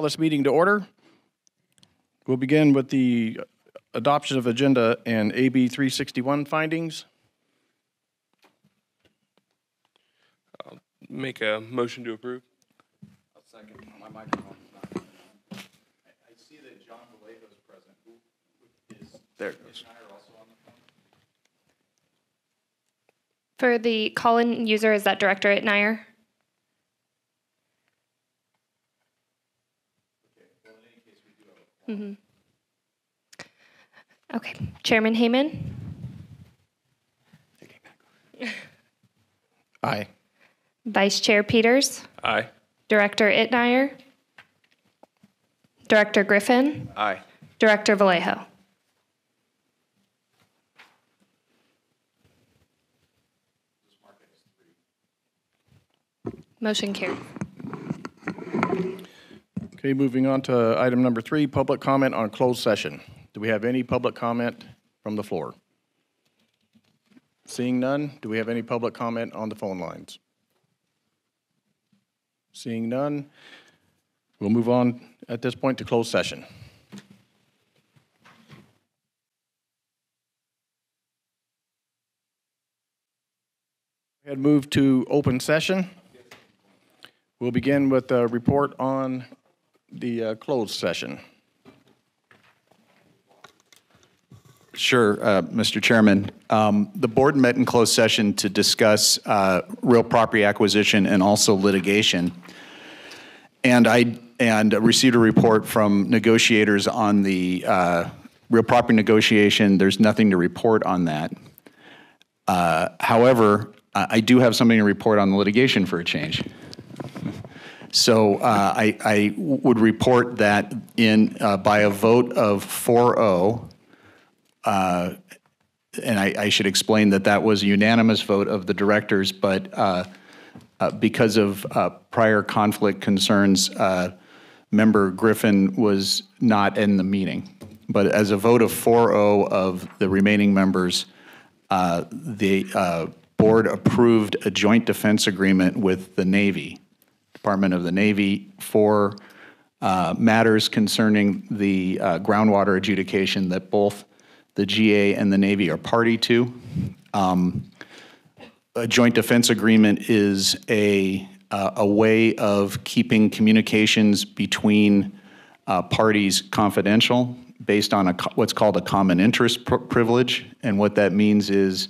Call this meeting to order. We'll begin with the adoption of agenda and AB 361 findings. I'll make a motion to approve. I'll second. My microphone is not. I see that John Vallejo is present. Who is there? It goes. For the call-in user, is that Director Itnire? Okay. Well, in any case, we do have a Okay. Chairman Heyman? Aye. Vice Chair Peters? Aye. Director Itnire? Director Griffin? Aye. Director Vallejo? Motion carried. Okay, moving on to item number 3, public comment on closed session. Do we have any public comment from the floor? Seeing none, do we have any public comment on the phone lines? Seeing none, we'll move on at this point to closed session. Go ahead, move to open session. We'll begin with a report on the closed session. Sure, Mr. Chairman. The board met in closed session to discuss real property acquisition and also litigation. And I received a report from negotiators on the real property negotiation. There's nothing to report on that. However, I do have something to report on the litigation for a change. So I would report that by a vote of 4-0, and I should explain that that was a unanimous vote of the directors, but because of prior conflict concerns, Member Griffin was not in the meeting. But as a vote of 4-0 of the remaining members, the board approved a joint defense agreement with the Navy, Department of the Navy, for matters concerning the groundwater adjudication that both the GA and the Navy are party to. A joint defense agreement is a way of keeping communications between parties confidential based on what's called a common interest privilege. And what that means is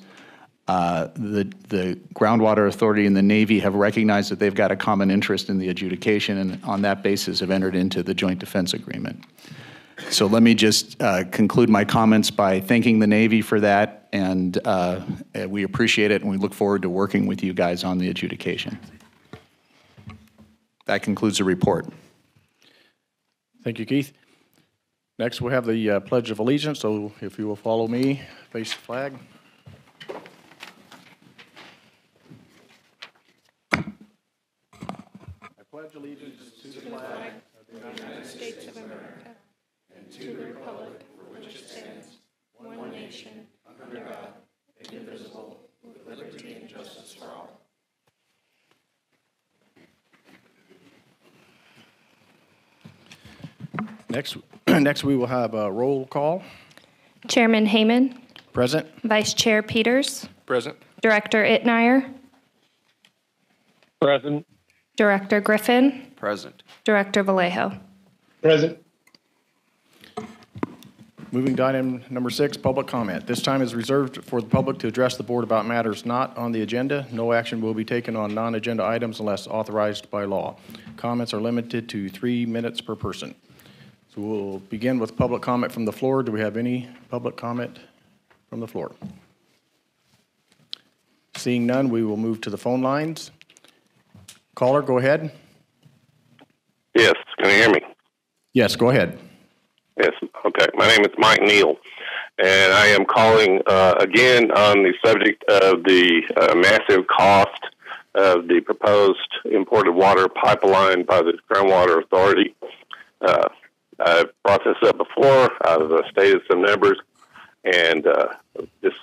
the Groundwater Authority and the Navy have recognized that they've got a common interest in the adjudication, and on that basis have entered into the joint defense agreement. So let me just conclude my comments by thanking the Navy for that, and we appreciate it, and we look forward to working with you guys on the adjudication. That concludes the report. Thank you, Keith. Next, we'll have the Pledge of Allegiance, so if you will follow me, face the flag. I pledge allegiance to the flag of the United States of America and to the republic for which it stands, one nation, under God, indivisible, with liberty and justice for all. Next we will have a roll call. Chairman Heyman? Present. Vice Chair Peters? Present. Director Itnire? Present. Director Griffin? Present. Director Vallejo? Present. Moving to item number 6, public comment. This time is reserved for the public to address the board about matters not on the agenda. No action will be taken on non-agenda items unless authorized by law. Comments are limited to 3 minutes per person. So we'll begin with public comment from the floor. Do we have any public comment from the floor? Seeing none, we will move to the phone lines. Caller, go ahead. Yes, can you hear me? Yes, go ahead. Yes, okay. My name is Mike Neal, and I am calling again on the subject of the massive cost of the proposed imported water pipeline by the Groundwater Authority. I've brought this up before. I've stated some numbers, and this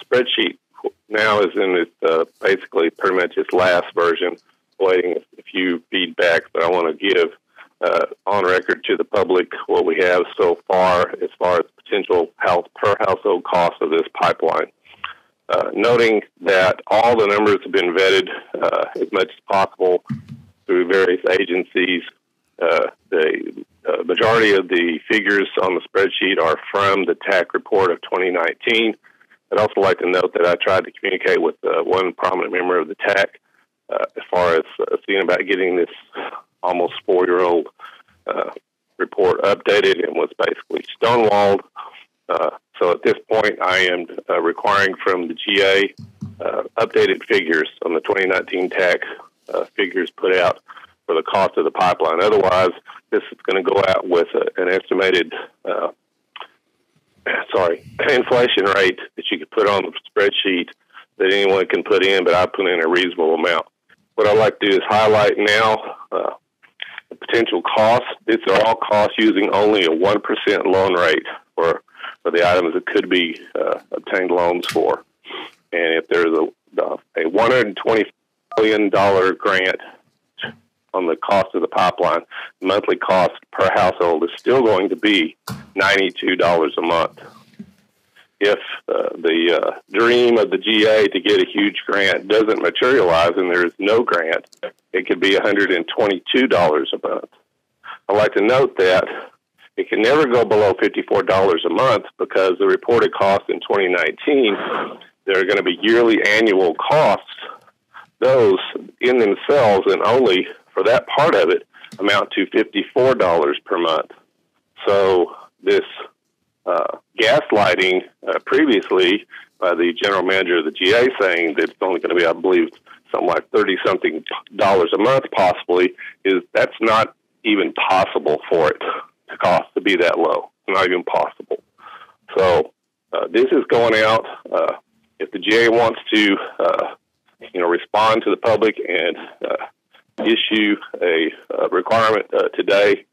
spreadsheet now is in its basically pretty much its last version, waiting a few feedbacks that I want to give on record to the public what we have so far as potential per household cost of this pipeline. Noting that all the numbers have been vetted as much as possible through various agencies. The majority of the figures on the spreadsheet are from the TAC report of 2019. I'd also like to note that I tried to communicate with one prominent member of the TAC as far as seeing about getting this almost 4-year-old report updated, and was basically stonewalled. So at this point, I am requiring from the GA updated figures on the 2019 TAC figures put out for the cost of the pipeline. Otherwise, this is going to go out with an estimated inflation rate that you could put on the spreadsheet that anyone can put in, but I put in a reasonable amount. What I'd like to do is highlight now the potential costs. These are all costs using only a 1% loan rate for the items that could be obtained loans for. And if there's a $120 million grant on the cost of the pipeline, the monthly cost per household is still going to be $92 a month. If the dream of the GA to get a huge grant doesn't materialize and there's no grant, it could be $122 a month. I'd like to note that it can never go below $54 a month, because the reported costs in 2019, there are going to be yearly annual costs. Those in themselves, and only for that part of it, amount to $54 per month. So this gaslighting previously by the general manager of the GA, saying that it's only going to be, I believe, something like $30-something a month possibly, that's not even possible for it to cost to be that low. It's not even possible. So this is going out. If the GA wants to respond to the public and issue a requirement today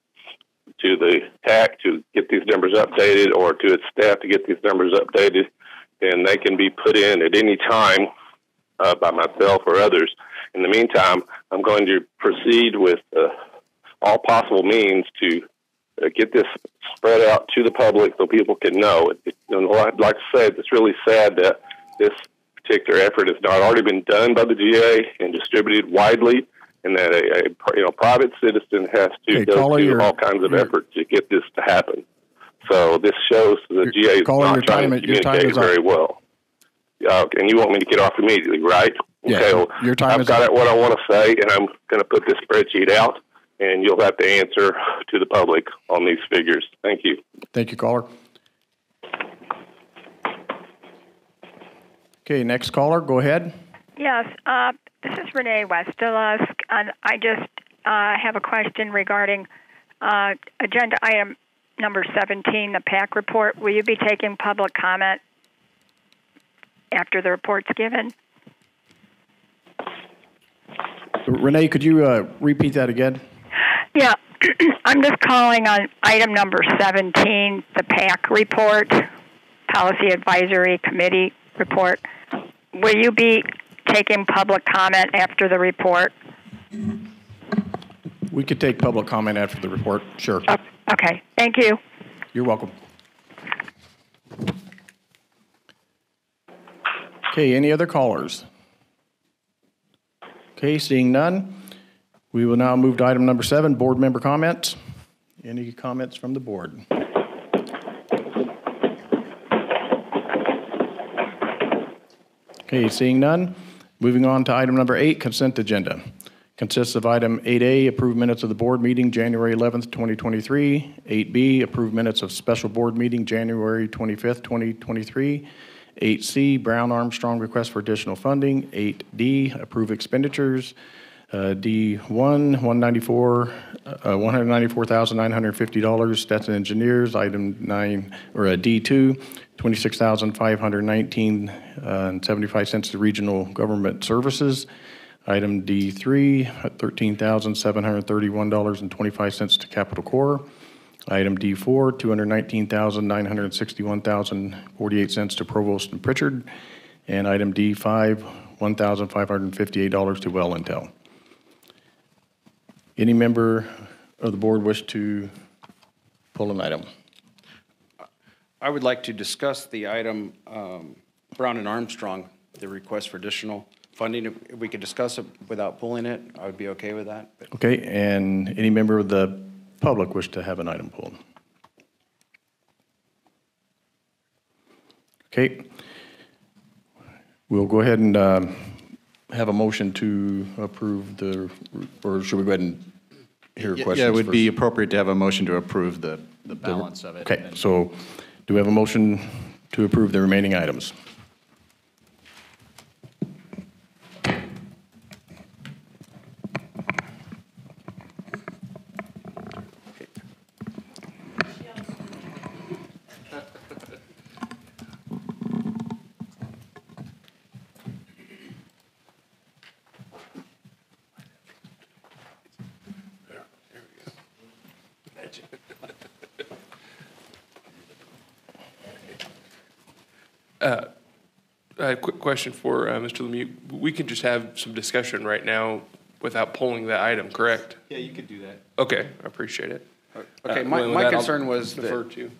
to the TAC to get these numbers updated, or to its staff to get these numbers updated, then they can be put in at any time by myself or others. In the meantime, I'm going to proceed with all possible means to get this spread out to the public so people can know. I'd like to say it's really sad that this particular effort has not already been done by the GA and distributed widely, and that a private citizen has to go through all kinds of effort to get this to happen. So this shows the GA is not trying to communicate very well. And you want me to get off immediately, right? Yeah, okay, well, your time I've got what I want to say, and I'm going to put this spreadsheet out, and you'll have to answer to the public on these figures. Thank you. Thank you, caller. Okay, next caller, go ahead. Yes, this is Renee Westelusk, and I just have a question regarding agenda item number 17, the PAC report. Will you be taking public comment after the report's given? Renee, could you repeat that again? Yeah, I'm just calling on item number 17, the PAC report, Policy Advisory Committee report. Will you be taking public comment after the report? We could take public comment after the report, sure. Okay, thank you. You're welcome. Okay, any other callers? Okay, seeing none, we will now move to item number 7, board member comments. Any comments from the board? Okay, seeing none, moving on to item number 8, consent agenda. Consists of item 8A, approved minutes of the board meeting January 11th, 2023. 8B, approved minutes of special board meeting January 25th, 2023. 8C, Brown Armstrong request for additional funding. 8D, approve expenditures. D1, $194,950, Stetson Engineers. Item 9, or D2, $26,519.75 to Regional Government Services. Item D3, $13,731.25 to Capital Corps. Item D4, $219,961.48 to Provost and Pritchard. And item D5, $1,558 to Well Intel. Any member of the board wish to pull an item? I would like to discuss the item Brown and Armstrong, the request for additional funding. If we could discuss it without pulling it, I would be okay with that. Okay, and any member of the public wish to have an item pulled? Okay. We'll go ahead and have a motion to approve the, or should we go ahead and hear questions? Yeah, it would first? be appropriate to have a motion to approve the balance of it. Okay, so do we have a motion to approve the remaining items? A quick question for Mr. Lemieux. We can just have some discussion right now without pulling that item, correct? Yeah, you could do that. Okay, I appreciate it. Okay, With my that, I'll concern was defer that to.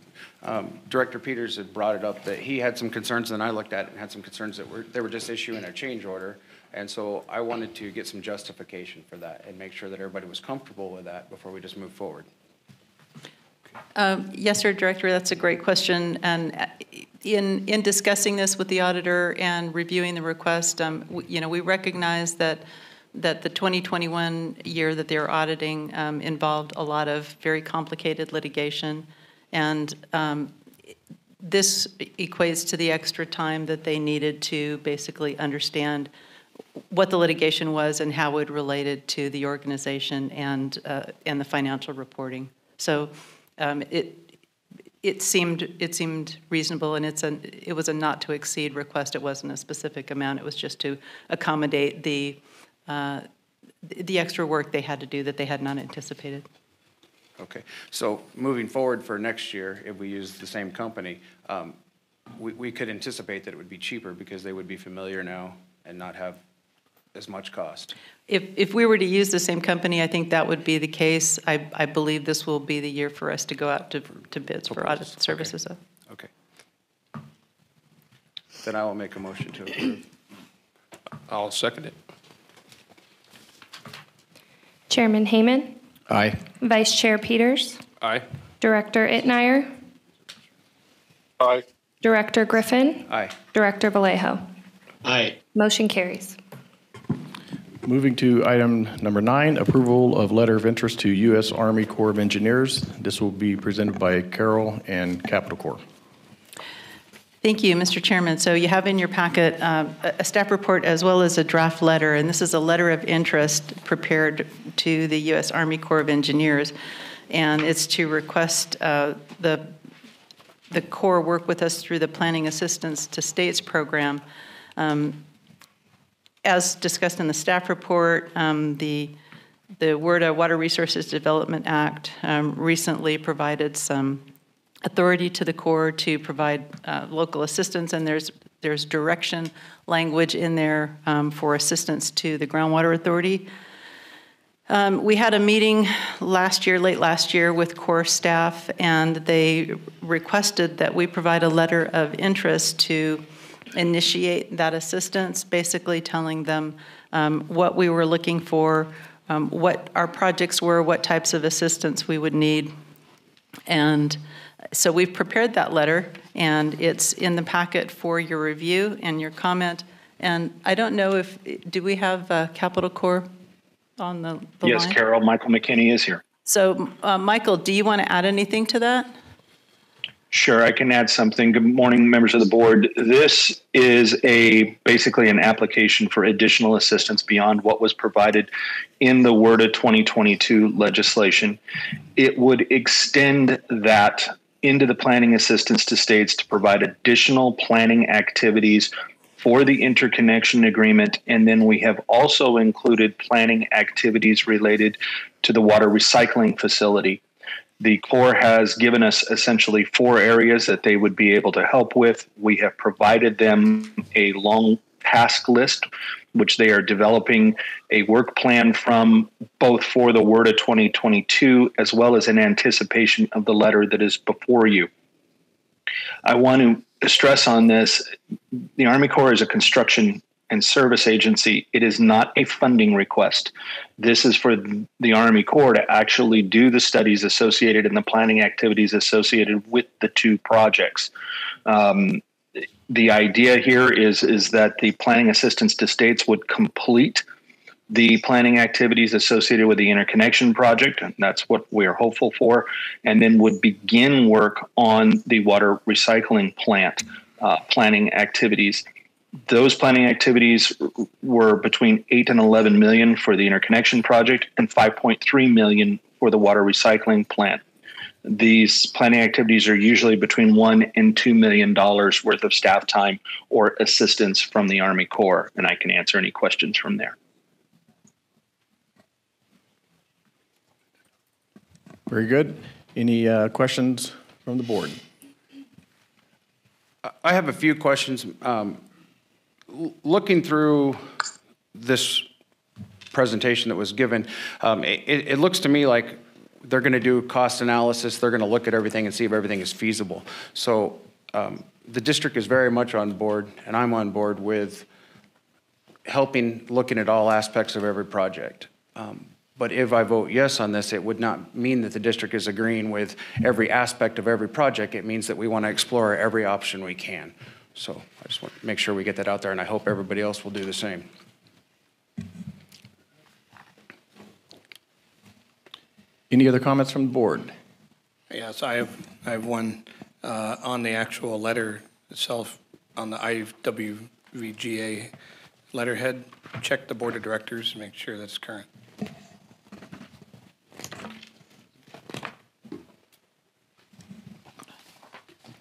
Director Peters had brought it up that he had some concerns, and I looked at it and had some concerns that they were just issuing a change order. And so I wanted to get some justification for that and make sure that everybody was comfortable with that before we just move forward. Yes, sir, Director, that's a great question. And in discussing this with the auditor and reviewing the request, we recognize that the 2021 year that they're auditing involved a lot of very complicated litigation. And this equates to the extra time that they needed to basically understand what the litigation was and how it related to the organization and the financial reporting. So it seemed reasonable, and it was a not to exceed request. It wasn't a specific amount. It was just to accommodate the extra work they had to do that they had not anticipated. Okay, so moving forward for next year, if we use the same company, we could anticipate that it would be cheaper because they would be familiar now and not have as much cost. If we were to use the same company, I think that would be the case. I believe this will be the year for us to go out to bids for audit services. Okay. Then I will make a motion to approve. I'll second it. Chairman Hayman, Aye. Vice Chair Peters, Aye. Director Itnire, Aye. Director Griffin, Aye. Director Vallejo. Aye. Motion carries. Moving to item number 9, approval of letter of interest to U.S. Army Corps of Engineers. This will be presented by Carol and Capitol Corps. Thank you, Mr. Chairman. So you have in your packet a staff report as well as a draft letter, and this is a letter of interest prepared to the U.S. Army Corps of Engineers, and it's to request the Corps work with us through the Planning Assistance to States program. As discussed in the staff report, the WRDA, Water Resources Development Act, recently provided some authority to the Corps to provide local assistance, and there's direction language in there for assistance to the Groundwater Authority. We had a meeting late last year with Corps staff, and they requested that we provide a letter of interest to initiate that assistance, basically telling them what we were looking for, what our projects were, what types of assistance we would need. And so we've prepared that letter, and it's in the packet for your review and your comment. And I don't know do we have Capitol Corps on the Yes, line? Carol, Michael McKinney is here. So, Michael, do you want to add anything to that? Sure, I can add something. Good morning, members of the board. This is basically an application for additional assistance beyond what was provided in the WRDA 2022 legislation. It would extend that into the planning assistance to states to provide additional planning activities for the interconnection agreement. And then we have also included planning activities related to the water recycling facility. The Corps has given us essentially 4 areas that they would be able to help with. We have provided them a long task list which they are developing a work plan from, both for the WRDA 2022 as well as in anticipation of the letter that is before you. I want to stress on this, the Army Corps is a construction and service agency. It is not a funding request. This is for the Army Corps to actually do the studies associated and the planning activities associated with the two projects. The idea here is that the planning assistance to states would complete the planning activities associated with the interconnection project, and that's what we're hopeful for, and then would begin work on the water recycling plant planning activities. Those planning activities were between 8 and 11 million for the interconnection project and 5.3 million for the water recycling plant. These planning activities are usually between $1 and $2 million worth of staff time or assistance from the Army Corps, and I can answer any questions from there. Very good. Any questions from the board? I have a few questions. Looking through this presentation that was given, it looks to me like they're going to do cost analysis. They're going to look at everything and see if everything is feasible. So the district is very much on board, and I'm on board with looking at all aspects of every project. But if I vote yes on this, it would not mean that the district is agreeing with every aspect of every project. It means that we want to explore every option we can. So I just want to make sure we get that out there, and I hope everybody else will do the same. Any other comments from the board? Yes, I have one on the actual letter itself, on the IWVGA letterhead. Check the board of directors and make sure that's current. I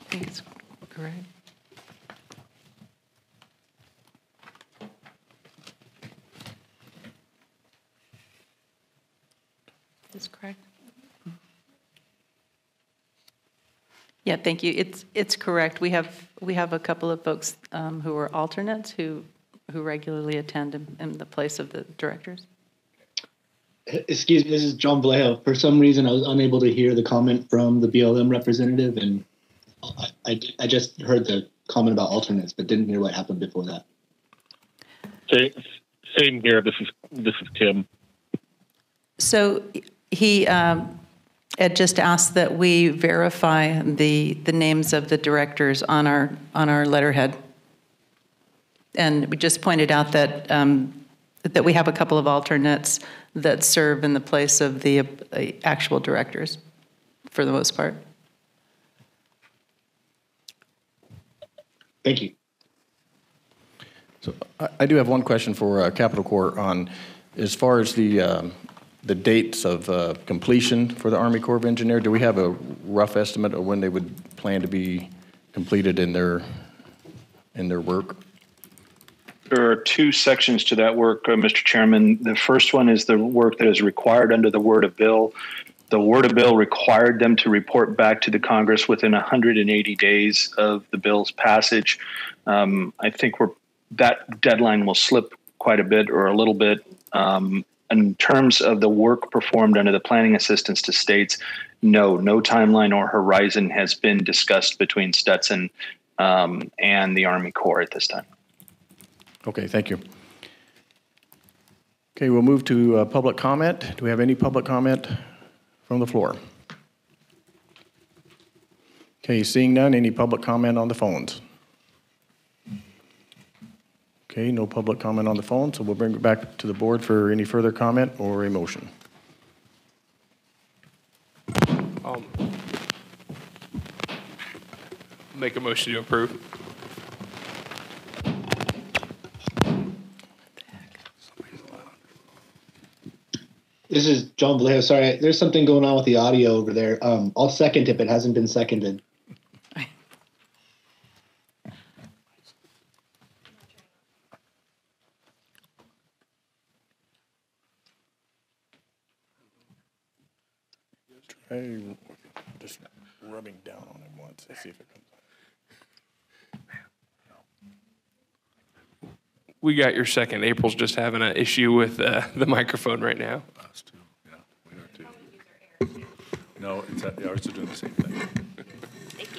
think it's correct. That's correct. Yeah, thank you. It's correct. We have a couple of folks who are alternates who regularly attend in the place of the directors. Excuse me, this is John Vallejo. For some reason, I was unable to hear the comment from the BLM representative, and I just heard the comment about alternates, but didn't hear what happened before that. Same here. This is Tim. So he had just asked that we verify the names of the directors on our letterhead, and we just pointed out that that we have a couple of alternates that serve in the place of the actual directors, for the most part. Thank you. So I do have one question for Capitol Corps on, as far as the dates of completion for the Army Corps of Engineers. Do we have a rough estimate of when they would plan to be completed in their work? There are two sections to that work, Mr. Chairman. The first one is the work that is required under the WRDA bill. The WRDA bill required them to report back to the Congress within 180 days of the bill's passage. I think that deadline will slip quite a bit or a little bit. In terms of the work performed under the planning assistance to states, no timeline or horizon has been discussed between Stetson and the Army Corps at this time. Okay, thank you. Okay, we'll move to public comment. Do we have any public comment from the floor? Okay, seeing none, any public comment on the phones? Okay, no public comment on the phone, so we'll bring it back to the board for any further comment or a motion. Make a motion to approve. This is John Vallejo. Sorry, there's something going on with the audio over there. I'll second if it hasn't been seconded. Try just rubbing down on it once and see if it comes. We got your second. April's just having an issue with the microphone right now. Us too, yeah, we are too. No, it's ours are doing the same thing. Thank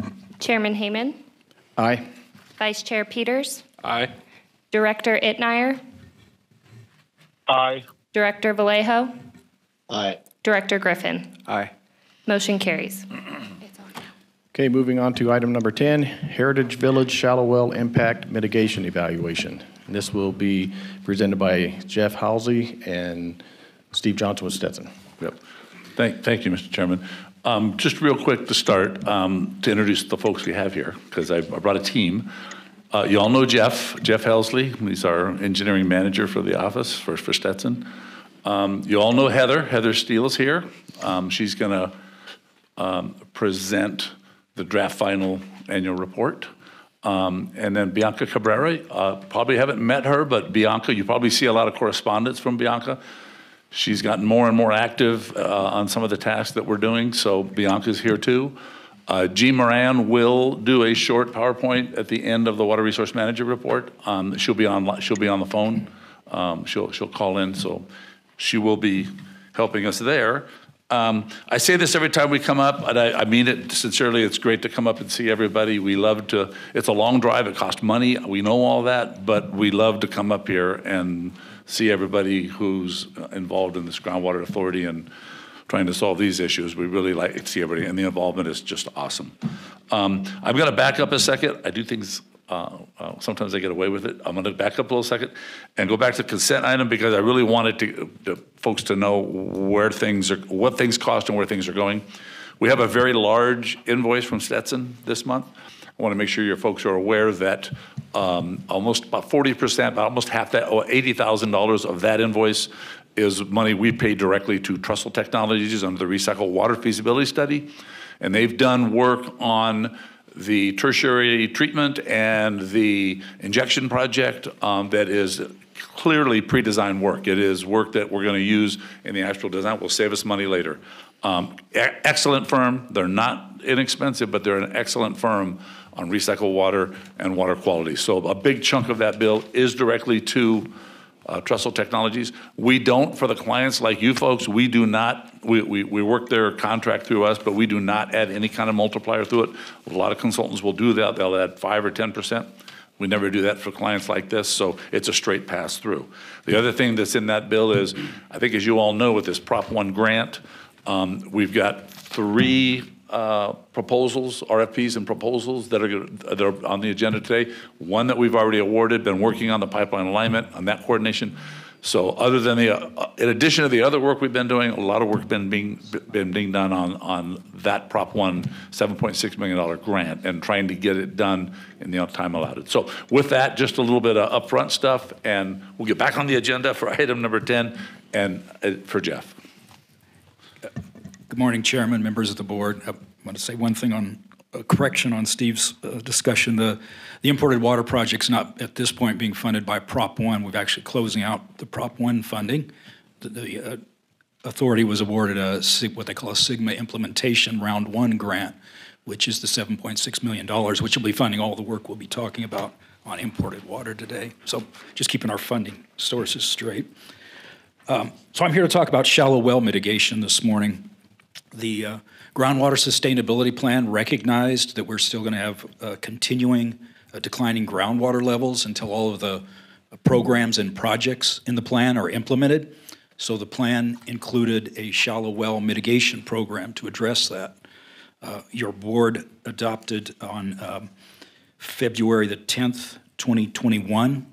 you. Chairman Hayman, Aye. Vice Chair Peters, Aye. Director Itnire, Aye. Director Vallejo, Aye. Director Griffin. Aye. Motion carries. Okay, moving on to item number 10, Heritage Village Shallow Well Impact Mitigation Evaluation. And this will be presented by Jeff Halsey and Steve Johnson with Stetson. Yep. Thank you, Mr. Chairman. Just real quick to start, to introduce the folks we have here, because I brought a team. You all know Jeff Helsley. He's our engineering manager for the office for Stetson. You all know Heather. Heather Steele is here. She's going to present the draft final annual report. And then Bianca Cabrera, probably haven't met her, but Bianca, you probably see a lot of correspondence from Bianca. She's gotten more and more active on some of the tasks that we're doing, so Bianca's here too. G. Moran will do a short PowerPoint at the end of the Water Resource Manager report. She'll be on the phone. She'll call in, so she will be helping us there. I say this every time we come up, and I mean it sincerely. It's great to come up and see everybody. We love to, it's a long drive, it costs money, we know all that, but we love to come up here and see everybody who's involved in this groundwater authority and trying to solve these issues. We really like to see everybody, and the involvement is just awesome. I'm going to back up a second. I do things, sometimes I get away with it. I'm going to back up a little second and go back to the consent item because I really wanted to folks to know where things are, what things cost and where things are going. We have a very large invoice from Stetson this month. I want to make sure your folks are aware that almost about 40%, almost half that, or $80,000 of that invoice is money we paid directly to Trussell Technologies under the recycled water feasibility study. And they've done work on the tertiary treatment and the injection project that is clearly pre-designed work. It is work that we're going to use in the actual design. Will save us money later. Excellent firm. They're not inexpensive, but they're an excellent firm on recycled water and water quality. So a big chunk of that bill is directly to Trussell Technologies. We don't, for the clients like you folks, we do not, we work their contract through us, but we do not add any kind of multiplier through it. A lot of consultants will do that. They'll add 5 or 10%. We never do that for clients like this, so it's a straight pass through. The other thing that's in that bill is, I think as you all know with this Prop 1 grant, we've got 3 proposals, RFPs and proposals that are on the agenda today. One that we've already awarded, been working on the pipeline alignment, on that coordination. So other than in addition to the other work we've been doing, a lot of work been being done on that Prop 1 $7.6 million grant and trying to get it done in the time allotted. So with that, just a little bit of upfront stuff, and we'll get back on the agenda for item number 10 and for Jeff. Good morning, Chairman, members of the board. I want to say one thing on a correction on Steve's discussion. The imported water project's not at this point being funded by Prop 1. We're actually closing out the Prop 1 funding. The authority was awarded what they call a Sigma Implementation Round 1 grant, which is the $7.6 million, which will be funding all the work we'll be talking about on imported water today. So just keeping our funding sources straight. So I'm here to talk about shallow well mitigation this morning. The groundwater sustainability plan recognized that we're still going to have continuing declining groundwater levels until all of the programs and projects in the plan are implemented. So the plan included a shallow well mitigation program to address that. Your board adopted on February the 10th, 2021,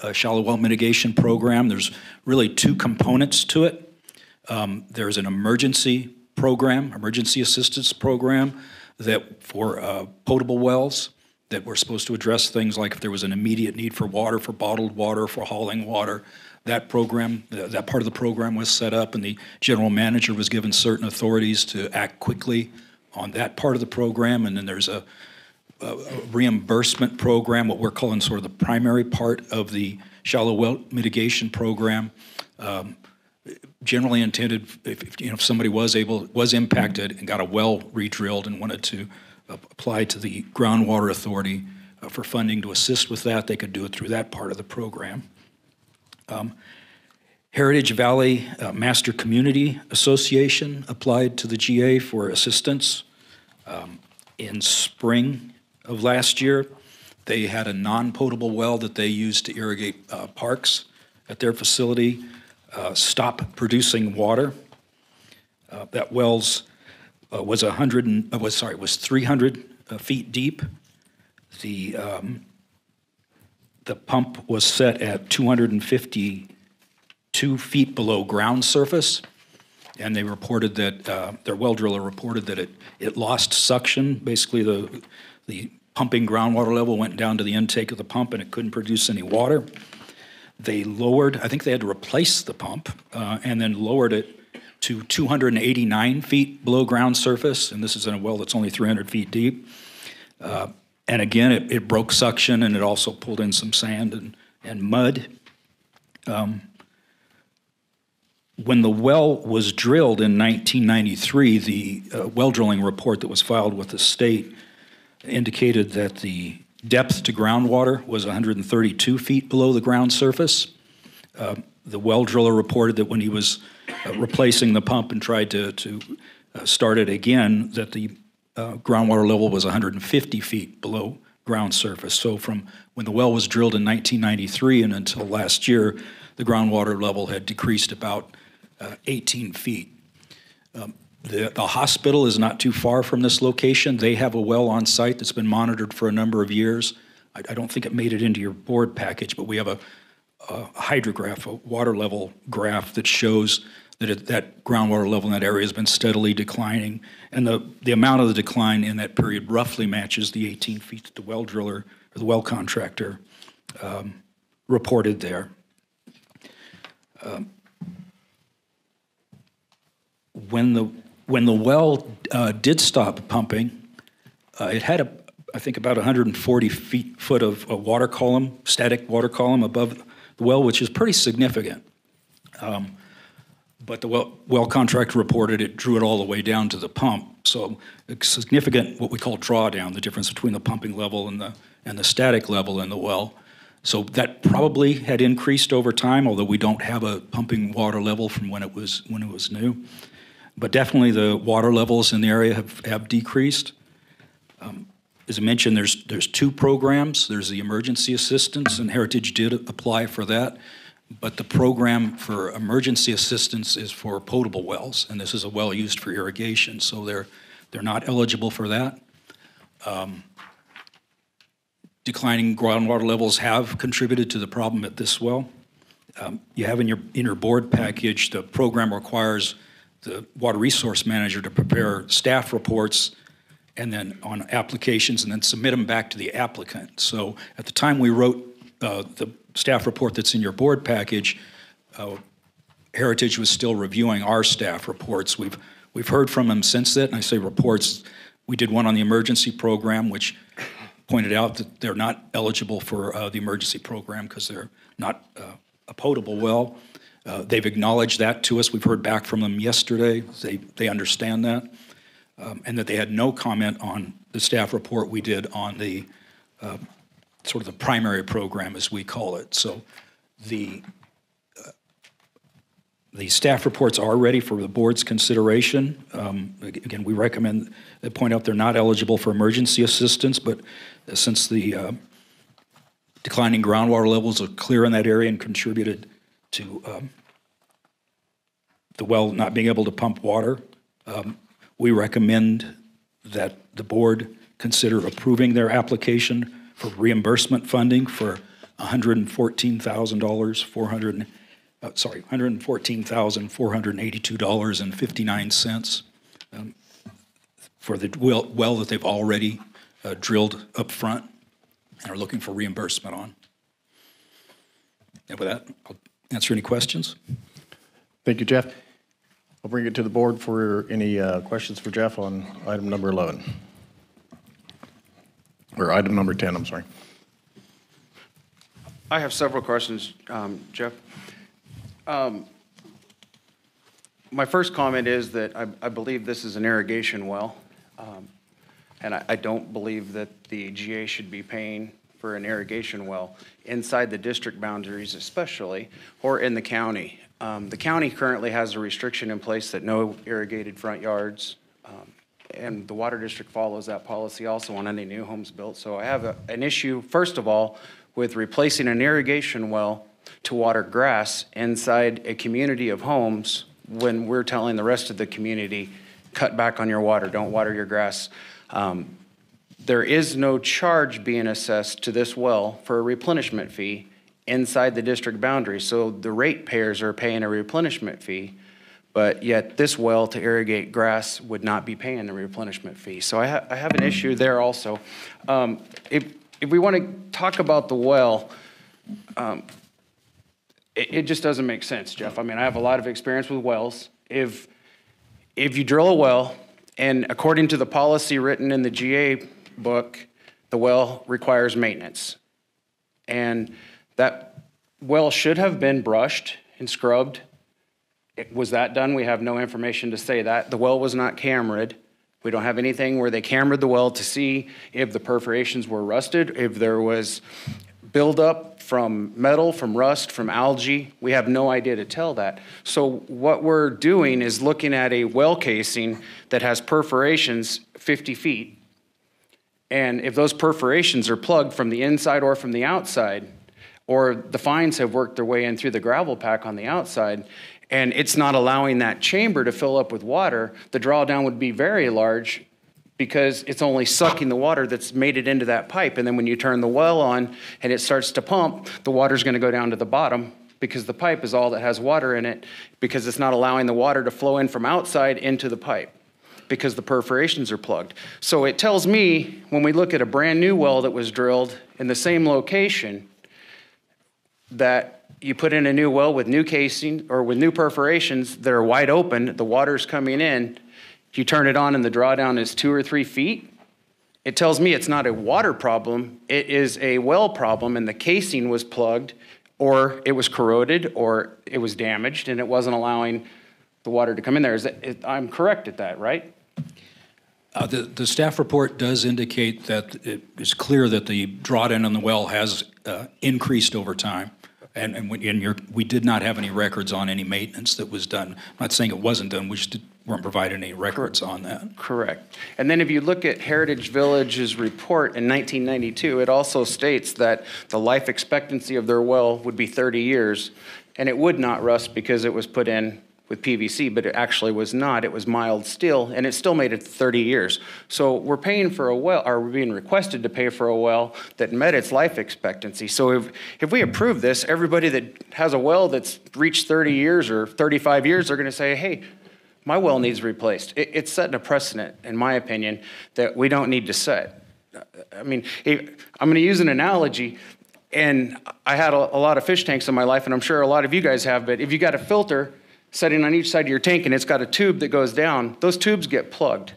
a shallow well mitigation program. There's really 2 components to it. There's an emergency program, emergency assistance program, that for potable wells that were supposed to address things like if there was an immediate need for water, for bottled water, for hauling water. That program, that part of the program was set up, and the general manager was given certain authorities to act quickly on that part of the program. And then there's a reimbursement program, what we're calling sort of the primary part of the shallow well mitigation program. Generally intended if somebody was impacted and got a well re-drilled and wanted to apply to the groundwater authority for funding to assist with that. They could do it through that part of the program. Heritage Valley Master Community Association applied to the GA for assistance in spring of last year. They had a non-potable well that they used to irrigate parks at their facility stop producing water. That wells was 300 feet deep. The pump was set at 252 feet below ground surface, and they reported that their well driller reported that it lost suction. Basically, the pumping groundwater level went down to the intake of the pump, and it couldn't produce any water. They lowered, I think they had to replace the pump, and then lowered it to 289 feet below ground surface, and this is in a well that's only 300 feet deep. And again, it broke suction, and it also pulled in some sand and mud. When the well was drilled in 1993, the well drilling report that was filed with the state indicated that the depth to groundwater was 132 feet below the ground surface. The well driller reported that when he was replacing the pump and tried to start it again, that the groundwater level was 150 feet below ground surface. So from when the well was drilled in 1993 and until last year, the groundwater level had decreased about 18 feet. The hospital is not too far from this location. They have a well on site that's been monitored for a number of years. I don't think it made it into your board package, but we have a hydrograph, a water level graph that shows that that groundwater level in that area has been steadily declining. And the amount of the decline in that period roughly matches the 18 feet that the well driller or the well contractor reported there. When the well did stop pumping, it had I think about 140 foot of a water column, static water column above the well, which is pretty significant. But the well contractor reported it drew it all the way down to the pump. So it's significant what we call drawdown, the difference between the pumping level and the static level in the well. So that probably had increased over time, although we don't have a pumping water level from when it was new. But definitely the water levels in the area have decreased. As I mentioned, there's two programs. There's the emergency assistance, and Heritage did apply for that. But the program for emergency assistance is for potable wells, and this is a well used for irrigation, so they're not eligible for that. Declining groundwater levels have contributed to the problem at this well. You have in your board package, the program requires the water resource manager to prepare staff reports and then on applications and then submit them back to the applicant. So at the time we wrote the staff report that's in your board package, Heritage was still reviewing our staff reports. We've heard from them since then, and I say reports. We did one on the emergency program, which pointed out that they're not eligible for the emergency program because they're not a potable well. They've acknowledged that to us. We've heard back from them yesterday. They understand that, and that they had no comment on the staff report we did on the sort of the primary program, as we call it. So the staff reports are ready for the board's consideration. Again, we recommend, they point out they're not eligible for emergency assistance, but since the declining groundwater levels are clear in that area and contributed to the well not being able to pump water, we recommend that the board consider approving their application for reimbursement funding for $114,482.59 for the well that they've already drilled up front and are looking for reimbursement on. And with that, I'll answer any questions. Thank you, Jeff. I'll bring it to the board for any questions for Jeff on item number 11. Or item number 10, I'm sorry. I have several questions, Jeff. My first comment is that I believe this is an irrigation well. And I don't believe that the GA should be paying for an irrigation well inside the district boundaries especially, or in the county. The county currently has a restriction in place that no irrigated front yards, and the water district follows that policy also on any new homes built. So I have an issue, first of all, with replacing an irrigation well to water grass inside a community of homes when we're telling the rest of the community, cut back on your water, don't water your grass. There is no charge being assessed to this well for a replenishment fee inside the district boundaries. So the ratepayers are paying a replenishment fee, but yet this well to irrigate grass would not be paying the replenishment fee. So I have an issue there also. If we want to talk about the well, it just doesn't make sense, Jeff. I mean, I have a lot of experience with wells. If you drill a well, and according to the policy written in the GA book, the well requires maintenance. And that well should have been brushed and scrubbed. Was that done? We have no information to say that. The well was not cameraed. We don't have anything where they cameraed the well to see if the perforations were rusted, if there was buildup from metal, from rust, from algae. We have no idea to tell that. So what we're doing is looking at a well casing that has perforations 50 feet. And if those perforations are plugged from the inside or from the outside, or the fines have worked their way in through the gravel pack on the outside, and it's not allowing that chamber to fill up with water, the drawdown would be very large because it's only sucking the water that's made it into that pipe. And then when you turn the well on and it starts to pump, the water's going to go down to the bottom because the pipe is all that has water in it, because it's not allowing the water to flow in from outside into the pipe because the perforations are plugged. So it tells me when we look at a brand new well that was drilled in the same location, that you put in a new well with new casing or with new perforations that are wide open, the water's coming in, you turn it on and the drawdown is 2 or 3 feet, it tells me it's not a water problem, it is a well problem, and the casing was plugged, or it was corroded, or it was damaged, and it wasn't allowing the water to come in there. I'm correct at that, right? The staff report does indicate that it is clear that the drawdown on the well has increased over time. And we did not have any records on any maintenance that was done. I'm not saying it wasn't done, we just weren't providing any records on that. Correct. And then if you look at Heritage Village's report in 1992, it also states that the life expectancy of their well would be 30 years, and it would not rust because it was put in with PVC, but it actually was not. It was mild steel, and it still made it 30 years. So we're paying for a well, or we're being requested to pay for a well that met its life expectancy. So if we approve this, everybody that has a well that's reached 30 years or 35 years, they're gonna say, hey, my well needs replaced. It's setting a precedent, in my opinion, that we don't need to set. I mean, I'm gonna use an analogy, and I had a lot of fish tanks in my life, and I'm sure a lot of you guys have, but if you got a filter setting on each side of your tank and it's got a tube that goes down, those tubes get plugged.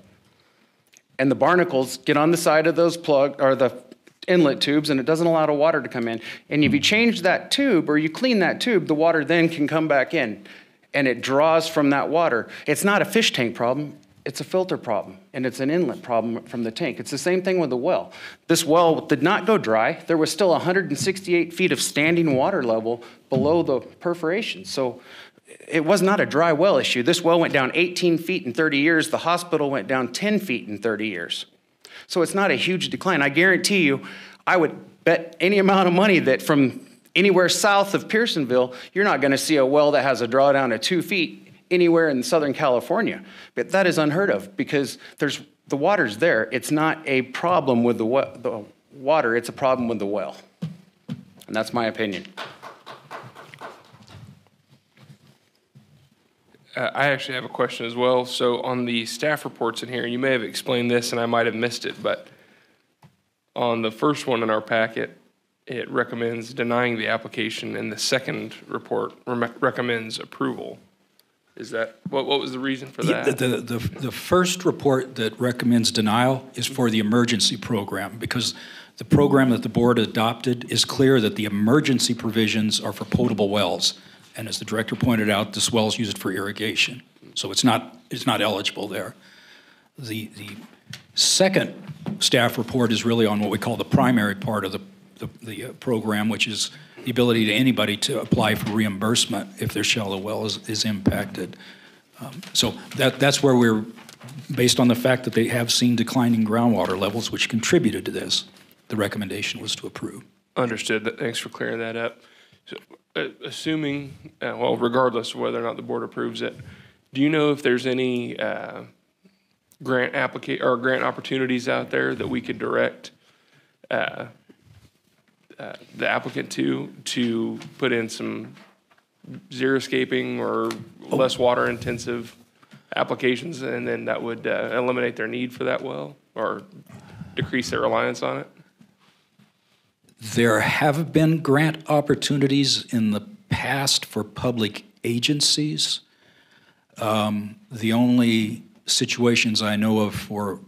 And the barnacles get on the side of those the inlet tubes, and it doesn't allow the water to come in. And if you change that tube or you clean that tube, the water then can come back in and it draws from that water. It's not a fish tank problem, it's a filter problem, and it's an inlet problem from the tank. It's the same thing with the well. This well did not go dry. There was still 168 feet of standing water level below the perforation. So it was not a dry well issue. This well went down 18 feet in 30 years. The hospital went down 10 feet in 30 years. So it's not a huge decline. I guarantee you, I would bet any amount of money that from anywhere south of Pearsonville, you're not going to see a well that has a drawdown of 2 feet anywhere in Southern California. But that is unheard of because the water's there. It's not a problem with the water. It's a problem with the well. And that's my opinion. I actually have a question as well. So on the staff reports in here, you may have explained this and I might have missed it, but on the first one in our packet, it recommends denying the application, and the second report recommends approval. Is that, what was the reason for that? The first report that recommends denial is for the emergency program, because the program that the board adopted is clear that the emergency provisions are for potable wells. And as the director pointed out, this well is used for irrigation. So it's not eligible there. The Second staff report is really on what we call the primary part of the program, which is the ability to anybody to apply for reimbursement if their shallow well is impacted. So that's where we're, based on the fact that they have seen declining groundwater levels, which contributed to this, the recommendation was to approve. Understood. Thanks for clearing that up. So, assuming, well, regardless of whether or not the board approves it, do you know if there's any grant opportunities out there that we could direct the applicant to put in some xeriscaping or less water intensive applications, and then that would eliminate their need for that well or decrease their reliance on it? There have been grant opportunities in the past for public agencies. The only situations I know of for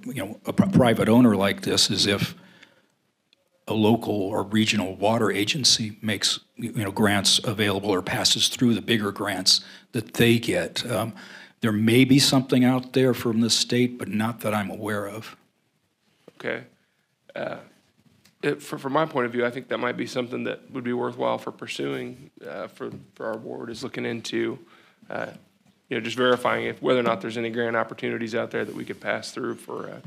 a private owner like this is if a local or regional water agency makes grants available or passes through the bigger grants that they get. There may be something out there from the state, but not that I'm aware of. Okay. From my point of view, I think that might be something that would be worthwhile for pursuing for our board, is looking into just verifying whether or not there's any grant opportunities out there that we could pass through for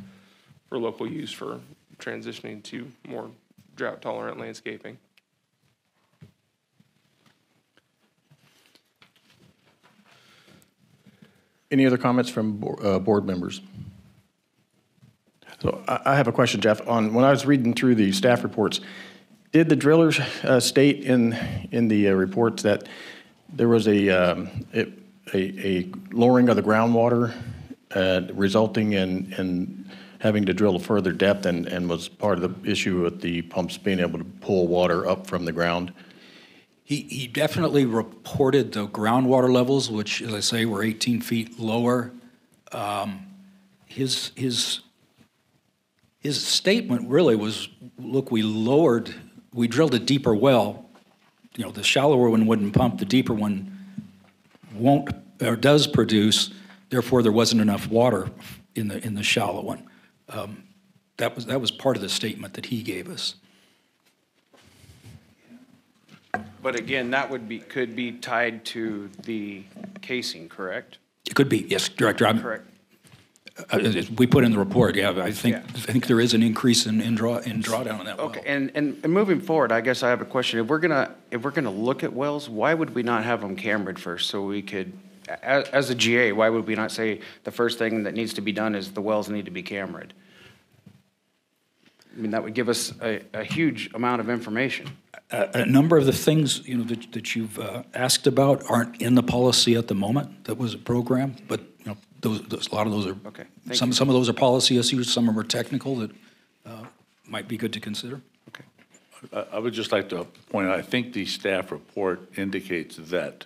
local use for transitioning to more drought tolerant landscaping. Any other comments from board members? So I have a question, Jeff. When I was reading through the staff reports, did the drillers state in the reports that there was a lowering of the groundwater resulting in having to drill a further depth and was part of the issue with the pumps being able to pull water up from the ground? He definitely reported the groundwater levels, which, as I say, were 18 feet lower. His statement really was, look, we drilled a deeper well. The shallower one wouldn't pump, the deeper one won't or does produce. Therefore, there wasn't enough water in the shallow one. That was part of the statement that he gave us. But again, that could be tied to the casing, correct? It could be, yes, Director. Correct. We put in the report, yeah. I think there is an increase in drawdown on that well. Okay, and moving forward, I guess I have a question. If we're gonna look at wells, why would we not have them cambered first, so we could, as a GA, why would we not say the first thing that needs to be done is the wells need to be cambered? I mean, that would give us a huge amount of information. A number of the things that you've asked about aren't in the policy at the moment. That was a program, but a lot of those are okay. Some of those are policy issues. Some of them are technical that might be good to consider. Okay. I would just like to point out, I think the staff report indicates that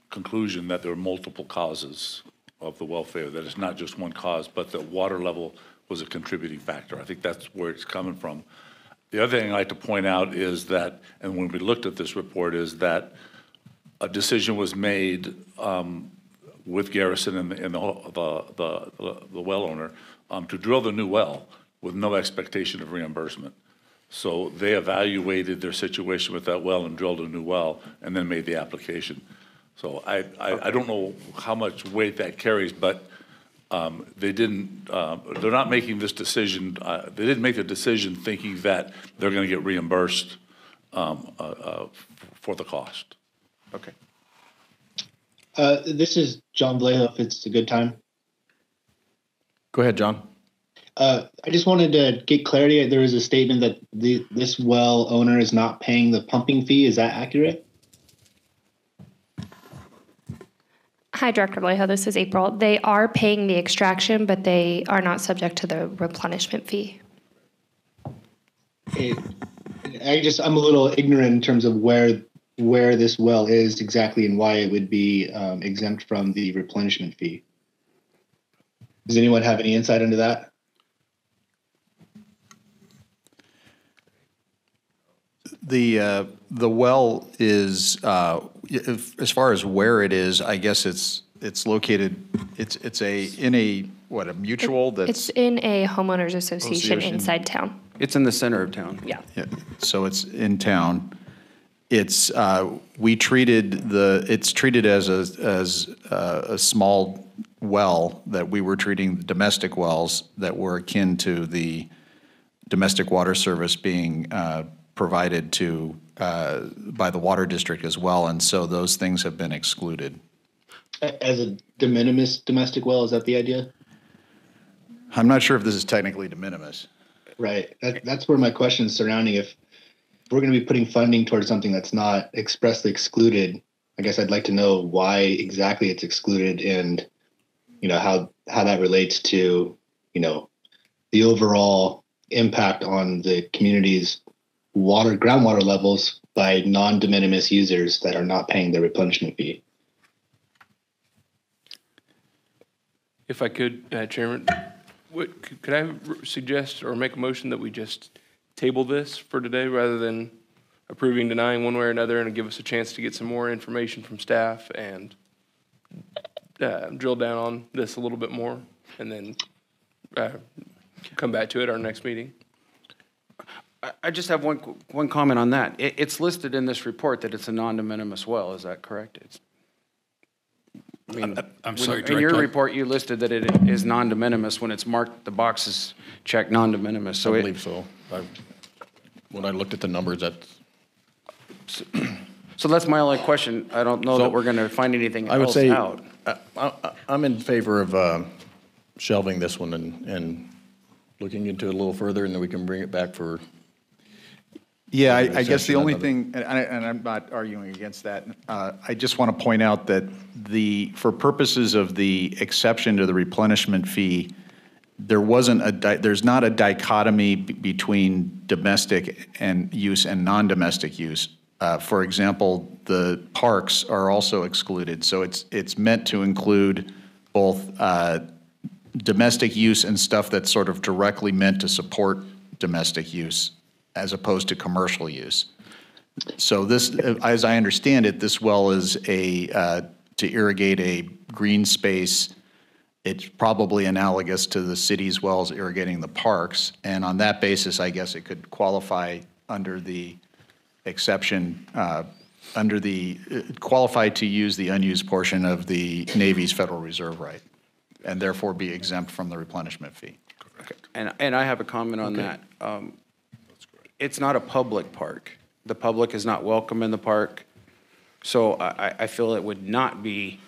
conclusion that there are multiple causes of the well failure, that it's not just one cause, but that water level was a contributing factor. I think that's where it's coming from. The other thing I'd like to point out is that, and when we looked at this report, is that a decision was made with Garrison and the well owner to drill the new well with no expectation of reimbursement. So they evaluated their situation with that well and drilled a new well and then made the application. So I don't know how much weight that carries, but they didn't, they're not making this decision, they didn't make the decision thinking that they're going to get reimbursed for the cost. Okay. This is John Vallejo, if it's a good time. Go ahead, John. I just wanted to get clarity. There was a statement that this well owner is not paying the pumping fee. Is that accurate? Hi, Director Vallejo. This is April. They are paying the extraction, but they are not subject to the replenishment fee. I'm a little ignorant in terms of where this well is exactly and why it would be exempt from the replenishment fee. Does anyone have any insight into that? The well is, as far as where it is, I guess it's located. It's in a what, a mutual that's? It's in a homeowners association Association. inside town. It's in the center of town. Yeah. Yeah, so it's in town. It's, it's treated as a small well that we were treating domestic wells that were akin to the domestic water service being provided to, by the water district as well, and so those things have been excluded. As a de minimis domestic well, is that the idea? I'm not sure if this is technically de minimis. Right. That's where my question is surrounding if we're going to be putting funding towards something that's not expressly excluded. I guess I'd like to know why exactly it's excluded and, how that relates to, the overall impact on the community's groundwater levels by non-de minimis users that are not paying the replenishment fee. If I could, Chairman, could I suggest or make a motion that we just table this for today rather than approving, denying one way or another, and give us a chance to get some more information from staff and drill down on this a little bit more, and then come back to it at our next meeting? I just have one comment on that. It's listed in this report that it's a non-de minimis well. Is that correct? I'm sorry, in your report, you listed that it is non-de minimis when it's marked, the boxes check non-de minimis. So I believe so. When I looked at the numbers, that's. So that's my only question. I don't know that we're going to find anything else I would say, out. I'm in favor of shelving this one and looking into it a little further, and then we can bring it back for. Yeah, I guess the only thing, and I'm not arguing against that, I just want to point out that for purposes of the exception to the replenishment fee, there's not a dichotomy between domestic use and non-domestic use. For example, the parks are also excluded, so it's meant to include both domestic use and stuff that's sort of directly meant to support domestic use, as opposed to commercial use. So this, as I understand it, this well is to irrigate a green space. It's probably analogous to the city's wells irrigating the parks. And on that basis, I guess it could qualify under the exception, qualify to use the unused portion of the Navy's Federal Reserve right, and therefore be exempt from the replenishment fee. Okay. And I have a comment on that. It's not a public park. The public is not welcome in the park. So I feel it would not be,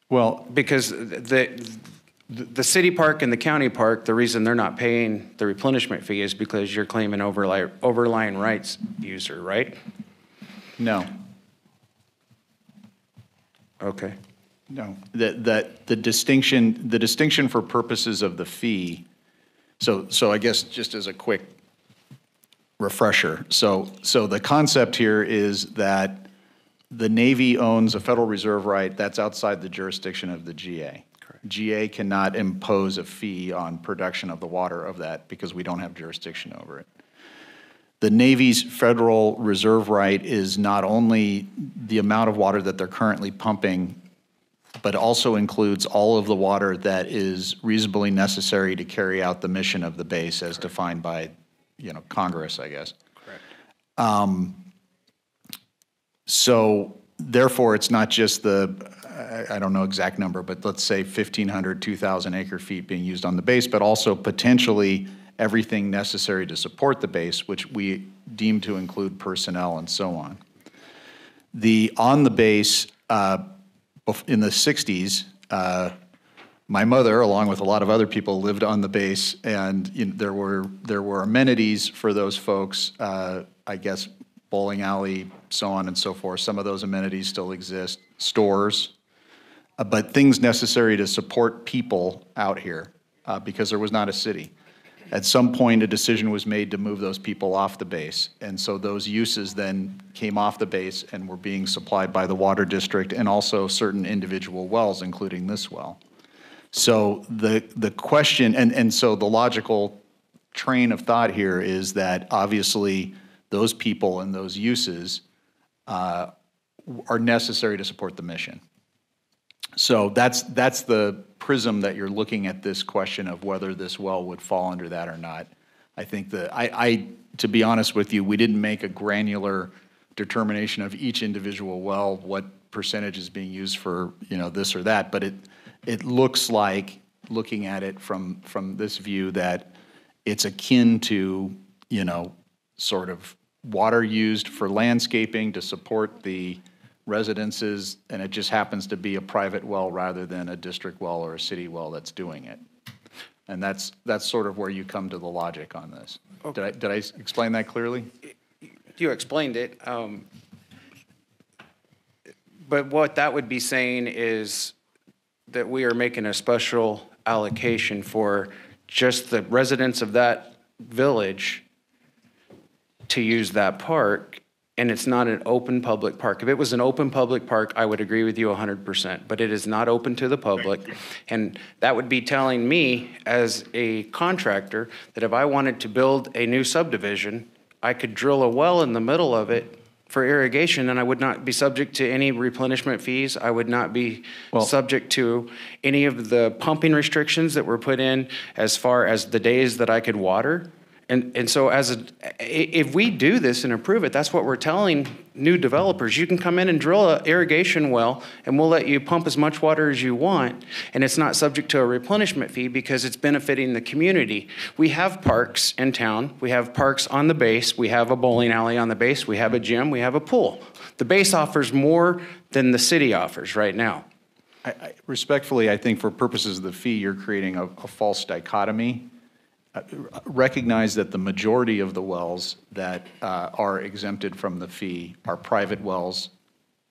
well, because the city park and the county park, the reason they're not paying the replenishment fee is because you're claiming overlying rights user, right? No. Okay. No. The distinction for purposes of the fee. So I guess just as a quick refresher. So the concept here is that the Navy owns a Federal Reserve right that's outside the jurisdiction of the GA. Correct. GA cannot impose a fee on production of the water of that because we don't have jurisdiction over it. The Navy's Federal Reserve right is not only the amount of water that they're currently pumping, but also includes all of the water that is reasonably necessary to carry out the mission of the base as defined by Congress, I guess. Correct. So therefore, it's not just I don't know exact number, but let's say 1,500, 2,000 acre feet being used on the base, but also potentially everything necessary to support the base, which we deem to include personnel and so on. On the base, in the 60s, my mother, along with a lot of other people, lived on the base, and there were amenities for those folks. I guess bowling alley, so on and so forth. Some of those amenities still exist. Stores, but things necessary to support people out here because there was not a city. At some point, a decision was made to move those people off the base, and so those uses then came off the base and were being supplied by the water district and also certain individual wells, including this well. So the question, and so the logical train of thought here is that obviously those people and those uses are necessary to support the mission. So that's the prism that you're looking at this question of whether this well would fall under that or not. I think that to be honest with you, we didn't make a granular determination of each individual well, what percentage is being used for, this or that, but it looks like, looking at it from this view, that it's akin to, sort of water used for landscaping to support the residences, and it just happens to be a private well rather than a district well or a city well that's doing it. And that's sort of where you come to the logic on this. Okay. Did I explain that clearly? You explained it. But what that would be saying is that we are making a special allocation for just the residents of that village to use that park, and it's not an open public park. If it was an open public park, I would agree with you 100%, but it is not open to the public. And that would be telling me as a contractor that if I wanted to build a new subdivision, I could drill a well in the middle of it for irrigation, and I would not be subject to any replenishment fees. I would not be subject to any of the pumping restrictions that were put in as far as the days that I could water. And so if we do this and approve it, that's what we're telling new developers. You can come in and drill an irrigation well, and we'll let you pump as much water as you want, and it's not subject to a replenishment fee because it's benefiting the community. We have parks in town. We have parks on the base. We have a bowling alley on the base. We have a gym. We have a pool. The base offers more than the city offers right now. Respectfully, I think for purposes of the fee, you're creating a false dichotomy. Recognize that the majority of the wells that are exempted from the fee are private wells,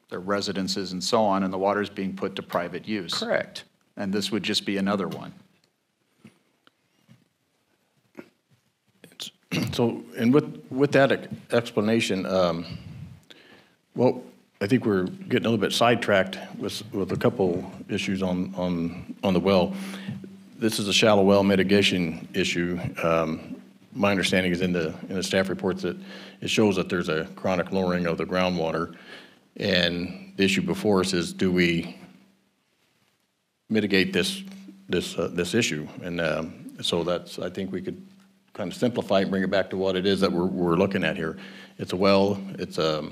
they're residences and so on, and the water is being put to private use. Correct. And this would just be another one. So, and with that explanation, well, I think we're getting a little bit sidetracked with a couple issues on the well. This is a shallow well mitigation issue. My understanding is in the staff reports that it shows that there's a chronic lowering of the groundwater. And the issue before us is, do we mitigate this issue? And so I think we could kind of simplify it and bring it back to what it is that we're looking at here. It's a well. It's the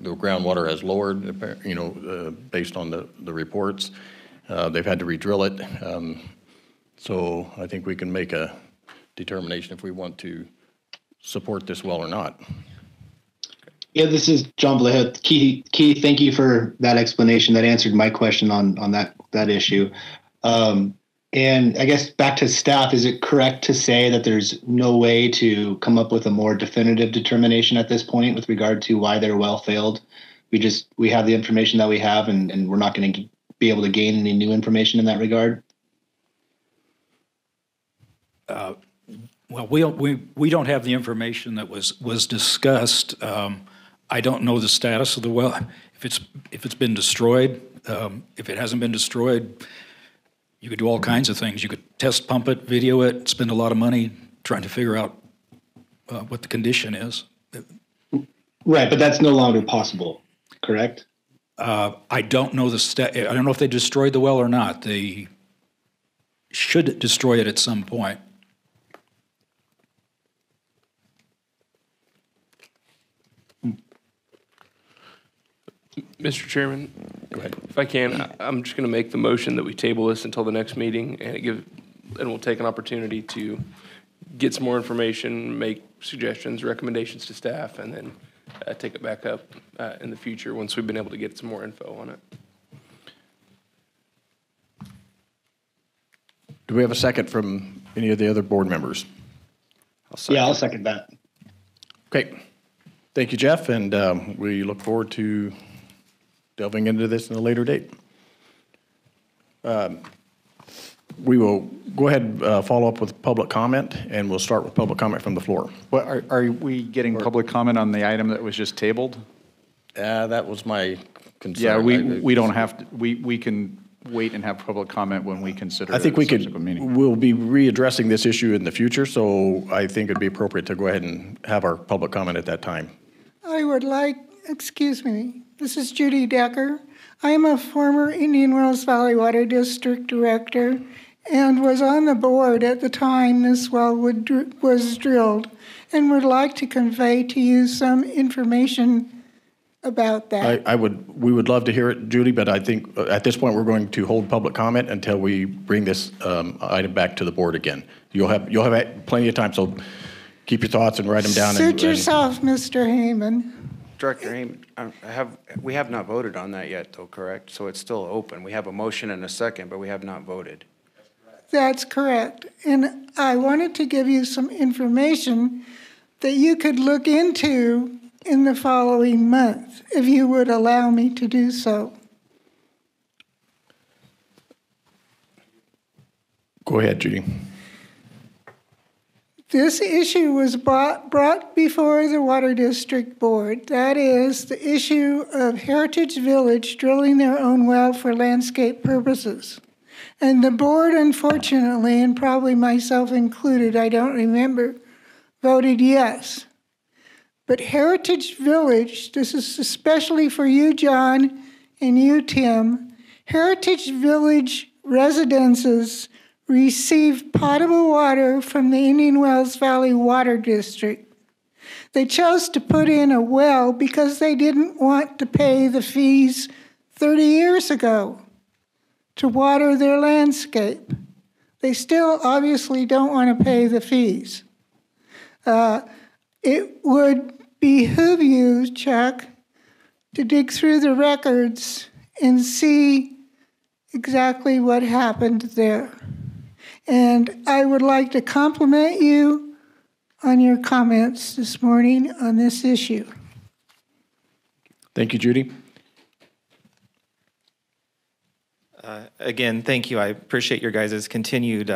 groundwater has lowered, based on the reports. They've had to re-drill it. So I think we can make a determination if we want to support this well or not. Yeah, this is John Vallejo. Keith, thank you for that explanation. That answered my question on that issue. And I guess back to staff, is it correct to say that there's no way to come up with a more definitive determination at this point with regard to why their well failed? We have the information that we have, and we're not going to be able to gain any new information in that regard? Well, we don't have the information that was discussed. I don't know the status of the well. If it's been destroyed, if it hasn't been destroyed, you could do all kinds of things. You could test pump it, video it, spend a lot of money trying to figure out what the condition is. Right, but that's no longer possible, correct? I don't know I don't know if they destroyed the well or not. They should destroy it at some point. Mr. Chairman, go ahead. If I can, I'm just going to make the motion that we table this until the next meeting, and we'll take an opportunity to get some more information, make suggestions, recommendations to staff, and then take it back up in the future once we've been able to get some more info on it. Do we have a second from any of the other board members? I'll second that. Okay. Thank you, Jeff, and we look forward to delving into this in a later date. We will go ahead and follow up with public comment, and we'll start with public comment from the floor. What, are we getting public comment on the item that was just tabled? That was my concern. Yeah, we don't have to, we can wait and have public comment when we consider I think we could, meeting. we'll be readdressing this issue in the future, so I think it'd be appropriate to go ahead and have our public comment at that time. I would like, excuse me, this is Judy Decker. I'm a former Indian Wells Valley Water District Director and was on the board at the time this well was drilled, and would like to convey to you some information about that. We would love to hear it, Judy, but I think at this point we're going to hold public comment until we bring this item back to the board again. You'll have plenty of time, so keep your thoughts and write them down. Suit yourself, Mr. Heyman. Director Heyman, we have not voted on that yet, though, correct? So it's still open. We have a motion and a second, but we have not voted. That's correct. And I wanted to give you some information that you could look into in the following month, if you would allow me to do so. Go ahead, Judy. This issue was brought before the Water District Board. That is the issue of Heritage Village drilling their own well for landscape purposes. And the board, unfortunately, and probably myself included, I don't remember, voted yes. But Heritage Village, this is especially for you, John, and you, Tim, Heritage Village residences receive potable water from the Indian Wells Valley Water District. They chose to put in a well because they didn't want to pay the fees 30 years ago to water their landscape. They still obviously don't want to pay the fees. It would behoove you, Chuck, to dig through the records and see exactly what happened there. And I would like to compliment you on your comments this morning on this issue. Thank you, Judy. Again, thank you. I appreciate your guys' continued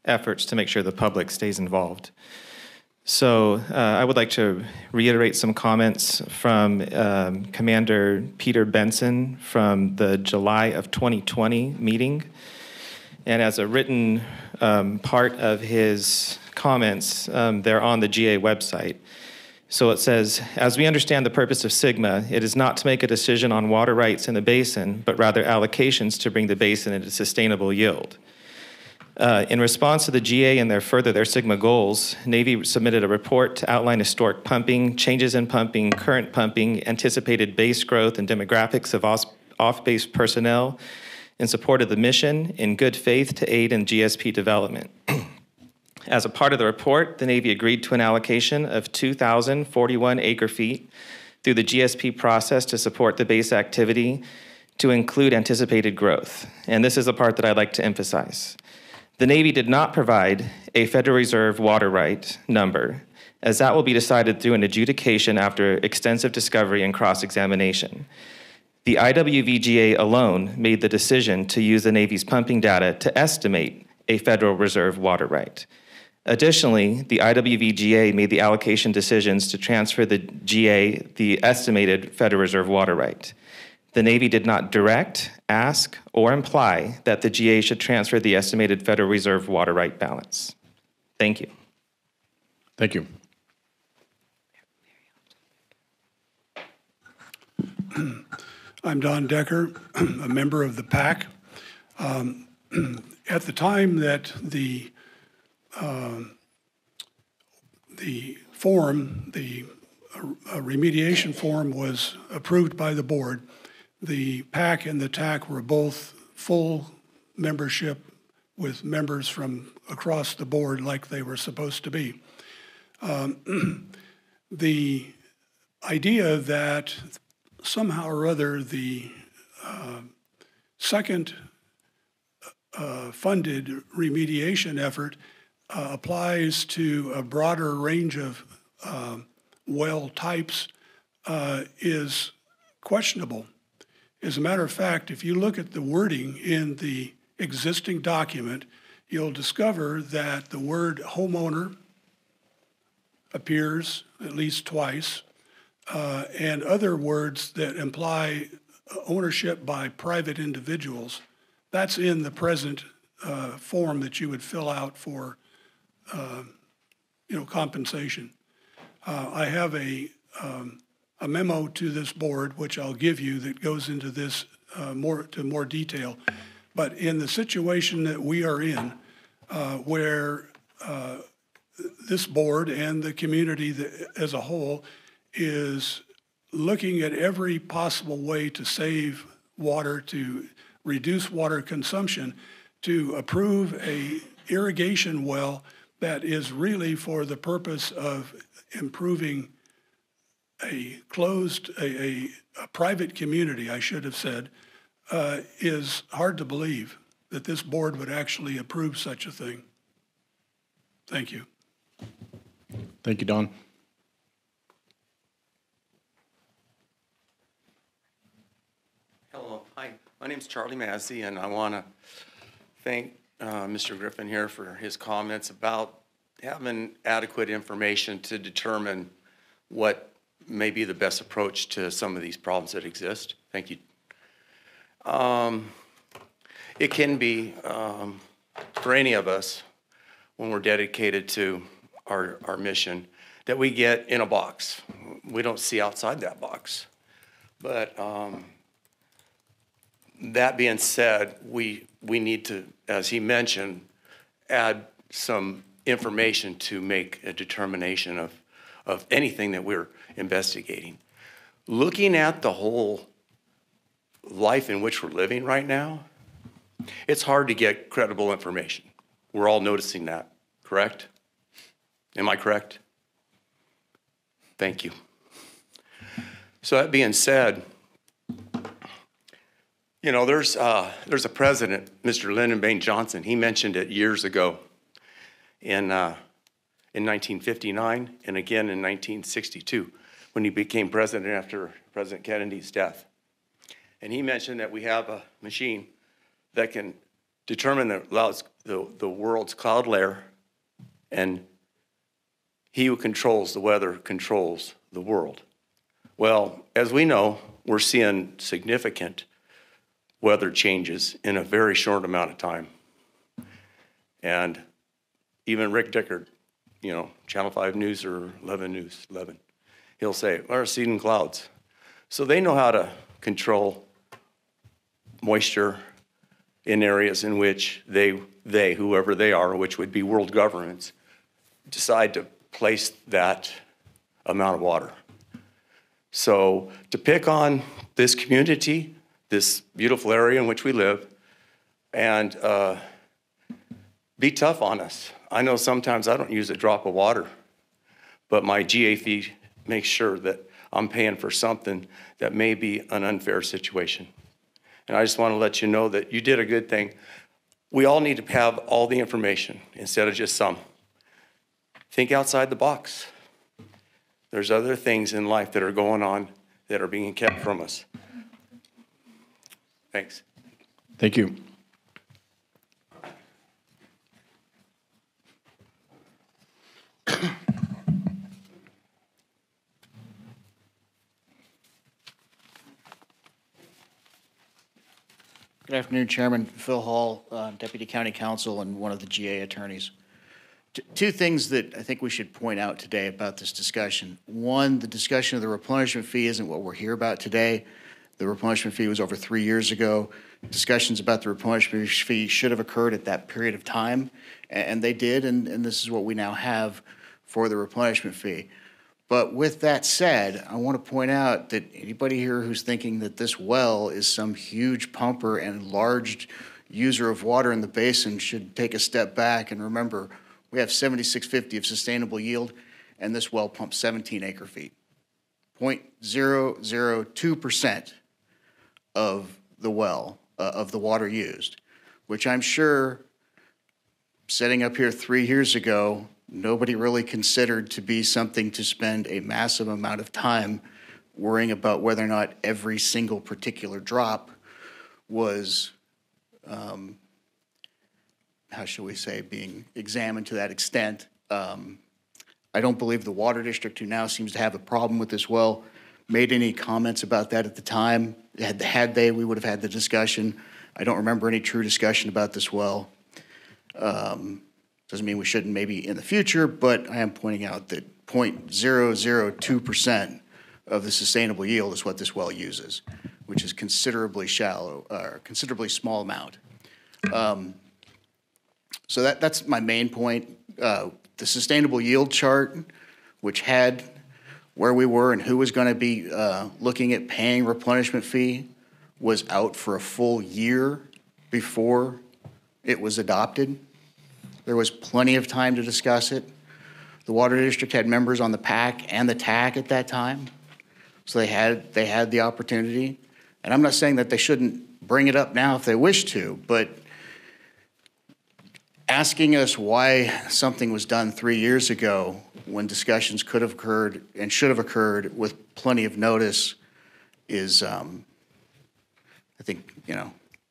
efforts to make sure the public stays involved. So I would like to reiterate some comments from Commander Peter Benson from the July of 2020 meeting. And as a written part of his comments, they're on the GA website. So it says, as we understand the purpose of SGMA, it is not to make a decision on water rights in the basin, but rather allocations to bring the basin into sustainable yield. In response to the GA and their SGMA goals, Navy submitted a report to outline historic pumping, changes in pumping, current pumping, anticipated base growth, and demographics of off-base personnel in support of the mission in good faith to aid in GSP development. As a part of the report, the Navy agreed to an allocation of 2,041 acre-feet through the GSP process to support the base activity to include anticipated growth. And this is the part that I'd like to emphasize. The Navy did not provide a Federal Reserve water right number, as that will be decided through an adjudication after extensive discovery and cross-examination. The IWVGA alone made the decision to use the Navy's pumping data to estimate a Federal Reserve water right. Additionally, the IWVGA made the allocation decisions to transfer the GA the estimated Federal Reserve water right. The Navy did not direct, ask, or imply that the GA should transfer the estimated Federal Reserve water right balance. Thank you. Thank you. I'm Don Decker, a member of the PAC. At the time that the remediation form was approved by the board, the PAC and the TAC were both full membership with members from across the board like they were supposed to be. The idea that somehow or other the second funded remediation effort applies to a broader range of well types is questionable. As a matter of fact, if you look at the wording in the existing document, you'll discover that the word homeowner appears at least twice, and other words that imply ownership by private individuals. That's in the present form that you would fill out for compensation. I have a memo to this board, which I'll give you, that goes into this more detail. But in the situation that we are in, where this board and the community as a whole is looking at every possible way to save water, to reduce water consumption, to approve a irrigation well that is really for the purpose of improving a private community, I should have said, is hard to believe that this board would actually approve such a thing. Thank you. Thank you, Don. Hello, hi. My name is Charlie Massey, and I want to thank Mr. Griffin here for his comments about having adequate information to determine what may be the best approach to some of these problems that exist. Thank you. It can be, for any of us, when we're dedicated to our mission, that we get in a box. We don't see outside that box. But that being said, we need to, as he mentioned, add some information to make a determination of anything that we're investigating. Looking at the whole life in which we're living right now, it's hard to get credible information. We're all noticing that, correct? Am I correct? Thank you. So that being said, you know, there's a president, Mr. Lyndon Baines Johnson. He mentioned it years ago in 1959 and again in 1962 when he became president after President Kennedy's death. And he mentioned that we have a machine that can determine the world's cloud layer, and he who controls the weather controls the world. Well, as we know, we're seeing significant weather changes in a very short amount of time. And even Rick Dickard, you know, Channel 5 News or 11 News, 11, he'll say, we're receding clouds. So they know how to control moisture in areas in which they, whoever they are, which would be world governments, decide to place that amount of water. So to pick on this community, this beautiful area in which we live, and be tough on us. I know sometimes I don't use a drop of water, but my GA fee makes sure that I'm paying for something that may be an unfair situation. And I just want to let you know that you did a good thing. We all need to have all the information instead of just some. Think outside the box. There's other things in life that are going on that are being kept from us. Thanks. Thank you. Good afternoon, Chairman. Phil Hall, Deputy County Counsel and one of the GA attorneys. Two things that I think we should point out today about this discussion. One, the discussion of the replenishment fee isn't what we're here about today. The replenishment fee was over 3 years ago. Discussions about the replenishment fee should have occurred at that period of time, and they did, and this is what we now have for the replenishment fee. But with that said, I want to point out that anybody here who's thinking that this well is some huge pumper and large user of water in the basin should take a step back and remember we have 7650 of sustainable yield, and this well pumps 17 acre feet. 0.002% of the well, of the water used, which I'm sure setting up here 3 years ago, nobody really considered to be something to spend a massive amount of time worrying about whether or not every single particular drop was, how shall we say, being examined to that extent. I don't believe the Water District, who now seems to have a problem with this well, made any comments about that at the time. Had they, we would have had the discussion. I don't remember any true discussion about this well. Doesn't mean we shouldn't maybe in the future, but I am pointing out that 0.002% of the sustainable yield is what this well uses. which is considerably shallow, considerably small amount. So that's my main point. The sustainable yield chart, which had where we were and who was going to be looking at paying replenishment fee, was out for a full year before it was adopted. There was plenty of time to discuss it. The Water District had members on the PAC and the TAC at that time, so they had the opportunity. And I'm not saying that they shouldn't bring it up now if they wish to, but asking us why something was done 3 years ago when discussions could have occurred and should have occurred with plenty of notice is, I think,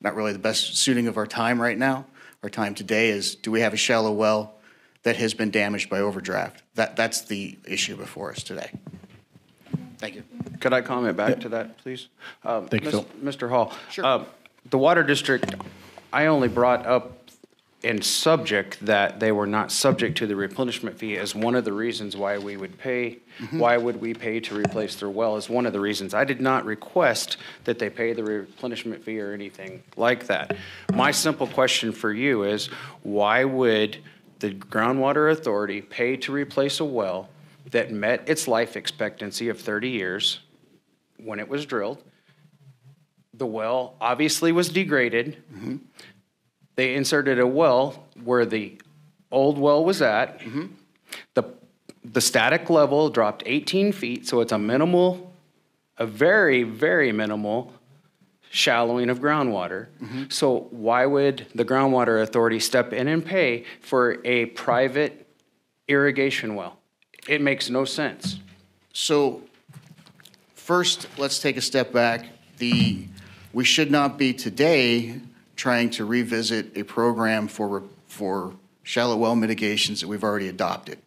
not really the best suiting of our time right now. Our time today is, do we have a shallow well that has been damaged by overdraft? That's the issue before us today. Thank you. Could I comment back to that, please? Thank you, Phil. Mr. Hall. Sure. The Water District, I only brought up in subject that they were not subject to the replenishment fee as one of the reasons why we would pay, why would we pay to replace their well is one of the reasons. I did not request that they pay the replenishment fee or anything like that. My simple question for you is, why would the Groundwater Authority pay to replace a well that met its life expectancy of 30 years when it was drilled? The well obviously was degraded. They inserted a well where the old well was at. The static level dropped 18 feet, so it's a very, very minimal shallowing of groundwater. So why would the Groundwater Authority step in and pay for a private irrigation well? It makes no sense. So first, let's take a step back. We should not be today trying to revisit a program for shallow well mitigations that we've already adopted.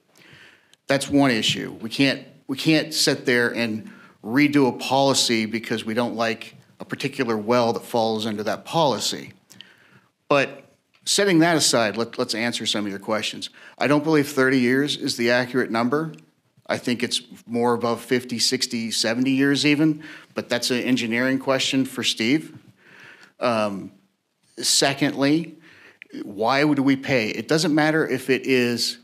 That's one issue. We can't sit there and redo a policy because we don't like a particular well that falls under that policy. But setting that aside, let's answer some of your questions. I don't believe 30 years is the accurate number. I think it's more above 50, 60, 70 years even, but that's an engineering question for Steve. Secondly, why would we pay? It doesn't matter if it is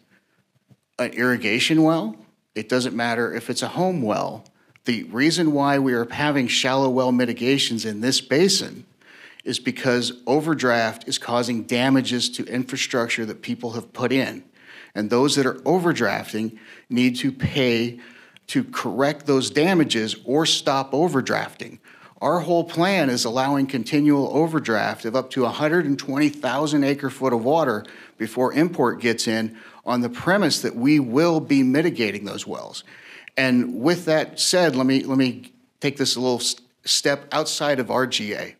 an irrigation well. It doesn't matter if it's a home well. The reason why we are having shallow well mitigations in this basin is because overdraft is causing damages to infrastructure that people have put in. And those that are overdrafting need to pay to correct those damages or stop overdrafting. Our whole plan is allowing continual overdraft of up to 120,000 acre-foot of water before import gets in, on the premise that we will be mitigating those wells. And with that said, let me take this a little step outside of our GA.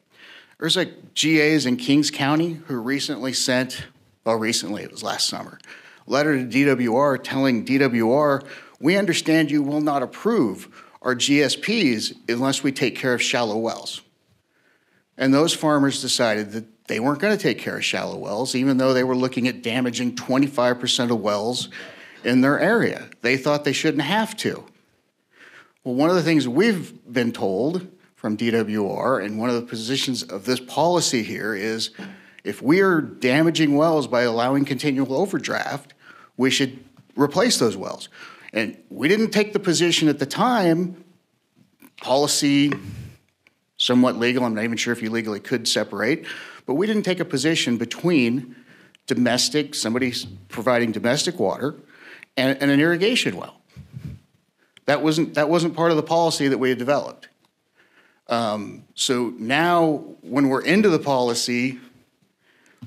There's GAs in Kings County who recently sent, well, recently, it was last summer, a letter to DWR telling DWR, we understand you will not approve our GSPs unless we take care of shallow wells. And those farmers decided that they weren't going to take care of shallow wells, even though they were looking at damaging 25% of wells in their area. They thought they shouldn't have to. Well, one of the things we've been told from DWR, and one of the positions of this policy here is, if we are damaging wells by allowing continual overdraft, we should replace those wells. And we didn't take the position at the time, policy, somewhat legal, I'm not even sure if you legally could separate, but we didn't take a position between domestic, somebody providing domestic water, and an irrigation well. That wasn't part of the policy that we had developed. So now, when we're into the policy,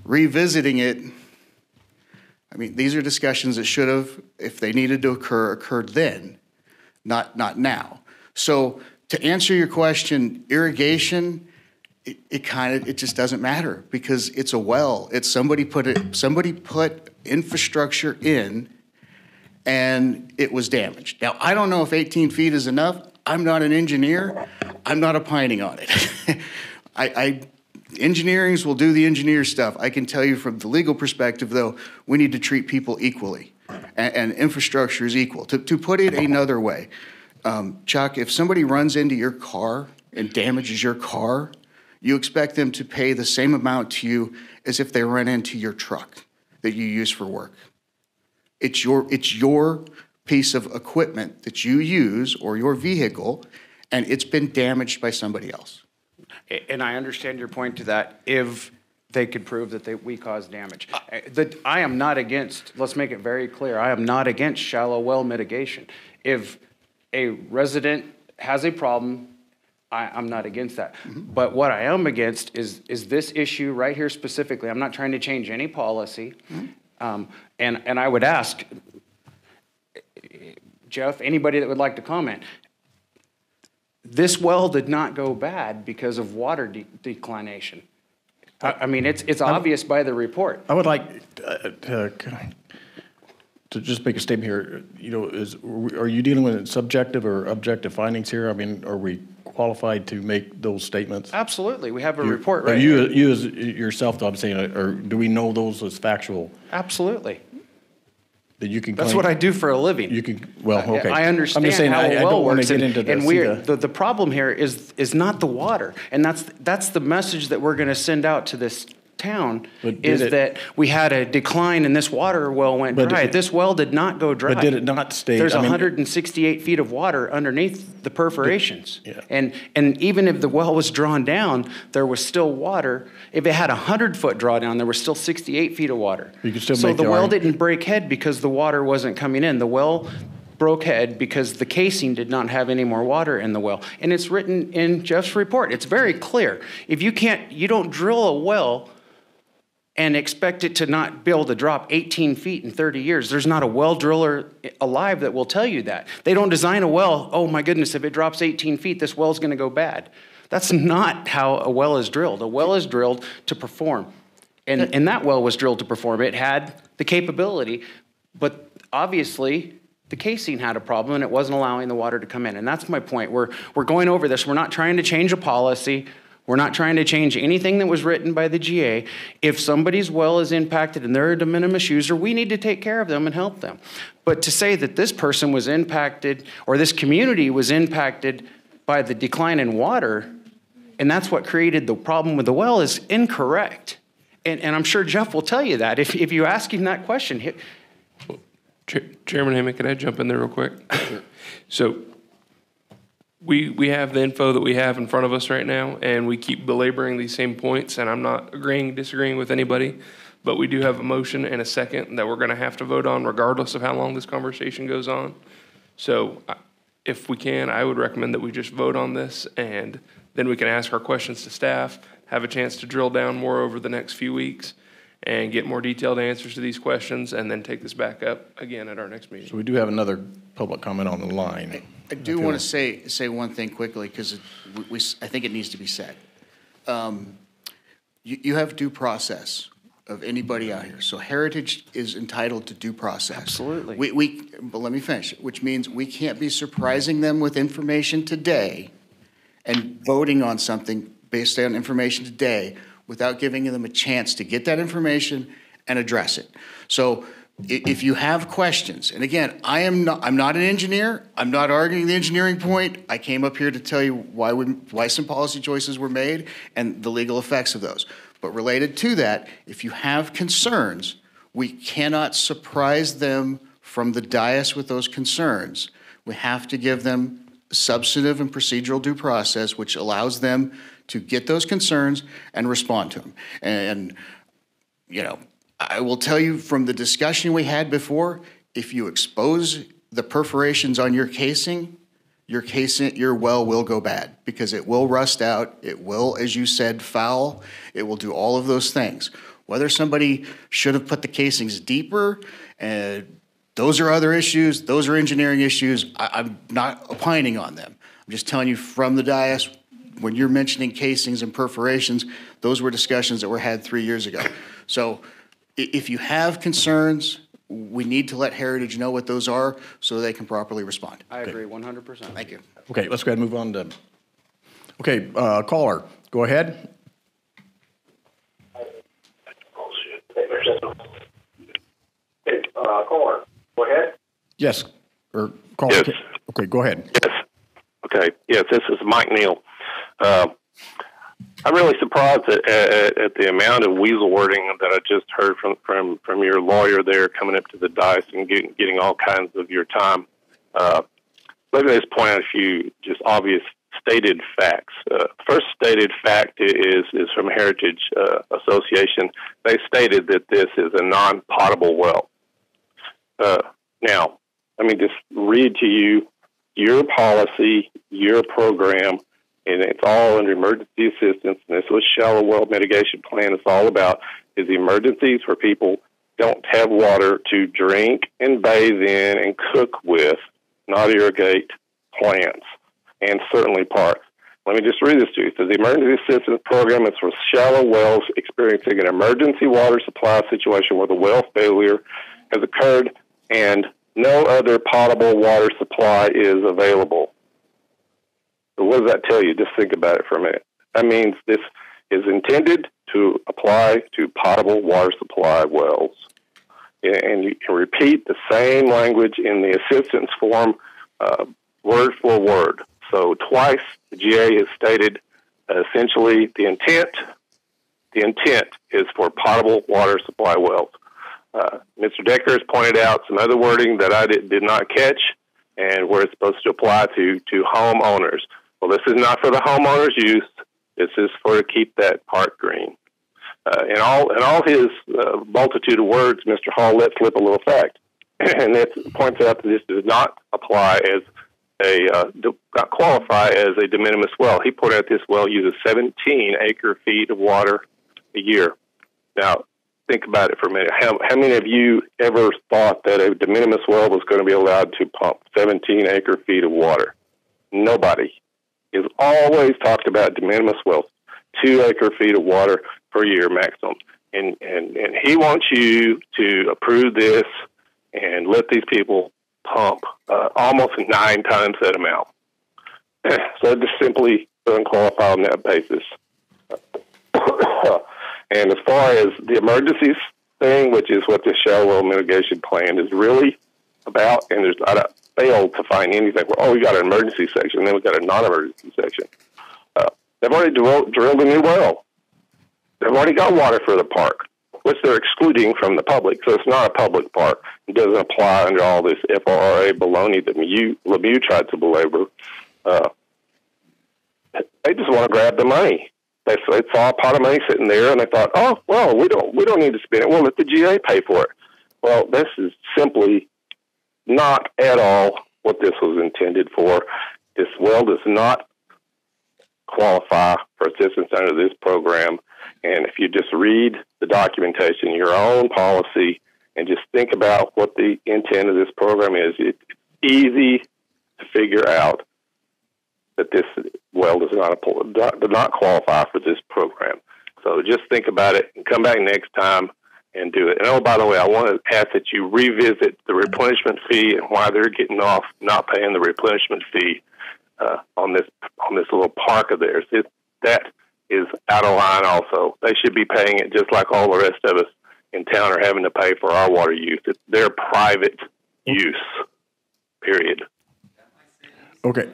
revisiting it, I mean, these are discussions that should have, if they needed to occur, occurred then, not now. So to answer your question, irrigation, it just doesn't matter because it's a well. It's somebody put infrastructure in, and it was damaged. Now, I don't know if 18 feet is enough. I'm not an engineer. I'm not opining on it. Engineers will do the engineer stuff. I can tell you from the legal perspective, though, we need to treat people equally, and infrastructure is equal. To put it another way, Chuck, if somebody runs into your car and damages your car, you expect them to pay the same amount to you as if they ran into your truck that you use for work. It's your piece of equipment that you use, or your vehicle, and it's been damaged by somebody else. And I understand your point to that, if they could prove that we caused damage. I am not against, let's make it very clear, I am not against shallow well mitigation. If a resident has a problem, I'm not against that. But what I am against is this issue right here specifically. I'm not trying to change any policy. And I would ask, Jeff, anybody that would like to comment, this well did not go bad because of water declination. I mean, it's obvious by the report. I would like to just make a statement here. You know, are you dealing with subjective or objective findings here? I mean, are we qualified to make those statements? Absolutely. We have a report right you, here. you as yourself, though, I'm saying, or do we know those as factual? Absolutely. That you can. That's claim, what I do for a living. You can. Well, okay. I understand I'm just saying, how I well don't want works, to get into this. And the problem here is not the water, and that's the message that we're going to send out to this town, is that we had a decline and this water well went dry. This well did not go dry. But did it not stay? There's 168 feet of water underneath the perforations. Yeah. And even if the well was drawn down, there was still water. If it had a 100-foot drawdown, there was still 68 feet of water. You could still so make the well argument. didn't break head because the water wasn't coming in. The well broke head because the casing did not have any more water in the well. And it's written in Jeff's report. It's very clear. If you don't drill a well and expect it to not be able to drop 18 feet in 30 years. There's not a well driller alive that will tell you that. They don't design a well, oh my goodness, if it drops 18 feet, this well's gonna go bad. That's not how a well is drilled. A well is drilled to perform. And that well was drilled to perform. It had the capability, but obviously the casing had a problem and it wasn't allowing the water to come in. And that's my point. We're going over this. We're not trying to change a policy. We're not trying to change anything that was written by the GA. If somebody's well is impacted and they're a de minimis user, we need to take care of them and help them. But to say that this person was impacted or this community was impacted by the decline in water, and that's what created the problem with the well, is incorrect. And I'm sure Jeff will tell you that if you ask him that question. Chairman Hammond, can I jump in there real quick? So we have the info that we have in front of us right now, and we keep belaboring these same points, and I'm not disagreeing with anybody, but we do have a motion and a second that we're going to have to vote on regardless of how long this conversation goes on. So if we can, I would recommend that we just vote on this, and then we can ask our questions to staff, have a chance to drill down more over the next few weeks, and get more detailed answers to these questions, and then take this back up again at our next meeting. So we do have another public comment on the line. I do want to say one thing quickly, because I think it needs to be said. You have due process of anybody out here. So Heritage is entitled to due process. Absolutely. But let me finish, which means we can't be surprising them with information today and voting on something based on information today without giving them a chance to get that information and address it. So if you have questions, and again, I'm not an engineer. I'm not arguing the engineering point. I came up here to tell you why some policy choices were made and the legal effects of those. But related to that, if you have concerns, we cannot surprise them from the dais with those concerns. We have to give them substantive and procedural due process, which allows them to get those concerns and respond to them. And you know, I will tell you from the discussion we had before, if you expose the perforations on your casing, your well will go bad because it will rust out. It will, as you said, foul. It will do all of those things. Whether somebody should have put the casings deeper, those are other issues. Those are engineering issues. I'm not opining on them. I'm just telling you from the dais, when you're mentioning casings and perforations, those were discussions that were had 3 years ago. So if you have concerns, we need to let Heritage know what those are so they can properly respond. I agree 100%. Thank you. Okay, let's go ahead and move on to, okay, caller, go ahead. Caller, go ahead. Yes, or caller. Yes. Okay, go ahead. Yes. Okay. Yes, this is Mike Neal. I'm really surprised at the amount of weasel wording that I just heard from your lawyer there, coming up to the dais and getting all kinds of your time. Let me just point out a few just obvious stated facts. First stated fact is from Heritage Association. They stated that this is a non-potable well. Now, let me just read to you your policy, your program, and it's all under emergency assistance. And this was shallow well mitigation plan is all about, is the emergencies where people don't have water to drink and bathe in and cook with, not irrigate plants and certainly parks. Let me just read this to you. It says the emergency assistance program is for shallow wells experiencing an emergency water supply situation where the well failure has occurred and no other potable water supply is available. So what does that tell you? Just think about it for a minute. That means this is intended to apply to potable water supply wells. And you can repeat the same language in the assistance form, word for word. So twice the GA has stated essentially the intent is for potable water supply wells. Mr. Decker has pointed out some other wording that I did not catch, and where it's supposed to apply to homeowners. Well, this is not for the homeowners' use. This is for to keep that park green. In all his multitude of words, Mr. Hall let slip a little fact, and it points out that this does not apply as not qualify as a de minimis well. He pointed out this well uses 17 acre-feet of water a year. Now, think about it for a minute. How many of you ever thought that a de minimis well was going to be allowed to pump 17 acre-feet of water? Nobody. It's always talked about de minimis wells, 2 acre-feet of water per year maximum. And he wants you to approve this and let these people pump almost 9 times that amount. So it just simply doesn't qualify on that basis. And as far as the emergencies thing, which is what this shallow well mitigation plan is really about, and I failed to find anything where, we got an emergency section, and then we got a non-emergency section. They've already drilled a new well. They've already got water for the park, which they're excluding from the public, so it's not a public park. It doesn't apply under all this FRA baloney that Lemieux tried to belabor. They just want to grab the money. They saw a pot of money sitting there, and they thought, we don't need to spend it. We'll let the GA pay for it. Well, this is simply not at all what this was intended for. This well does not qualify for assistance under this program. And if you just read the documentation, your own policy, and just think about what the intent of this program is, it's easy to figure out that this well does not qualify for this program. So just think about it and come back next time and do it. And by the way, I want to ask that you revisit the replenishment fee and why they're getting off not paying the replenishment fee on this little park of theirs. That is out of line also. They should be paying it just like all the rest of us in town are having to pay for our water use. It's their private use, period. Okay.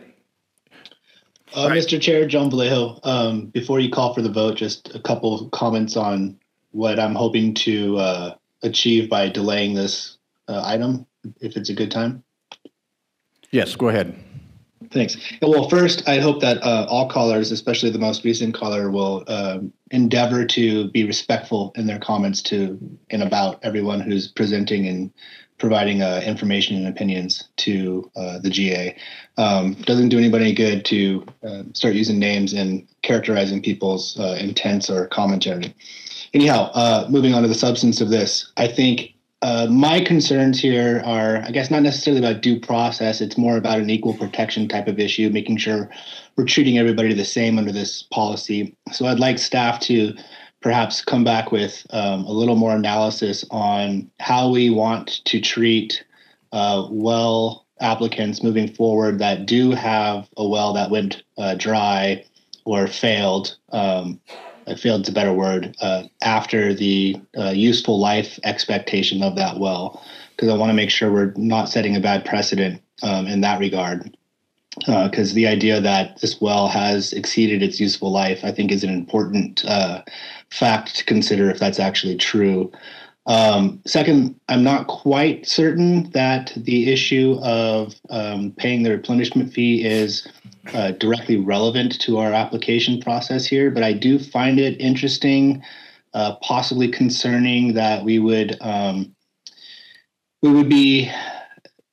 Mr. Chair, John Vallejo, before you call for the vote, just a couple of comments on what I'm hoping to achieve by delaying this item, if it's a good time. Yes, go ahead. Thanks. Well, first, I hope that all callers, especially the most recent caller, will endeavor to be respectful in their comments to and about everyone who's presenting and providing information and opinions to the GA. Doesn't do anybody any good to start using names and characterizing people's intents or commentary. Anyhow, moving on to the substance of this, I think my concerns here are, I guess, not necessarily about due process. It's more about an equal protection type of issue, making sure we're treating everybody the same under this policy. So I'd like staff to perhaps come back with a little more analysis on how we want to treat well applicants moving forward that do have a well that went dry or failed. Failed is a better word, after the useful life expectation of that well, because I want to make sure we're not setting a bad precedent in that regard. because the idea that this well has exceeded its useful life, I think, is an important fact to consider if that's actually true. Second, I'm not quite certain that the issue of paying the replenishment fee is directly relevant to our application process here, but I do find it interesting, possibly concerning, that we would be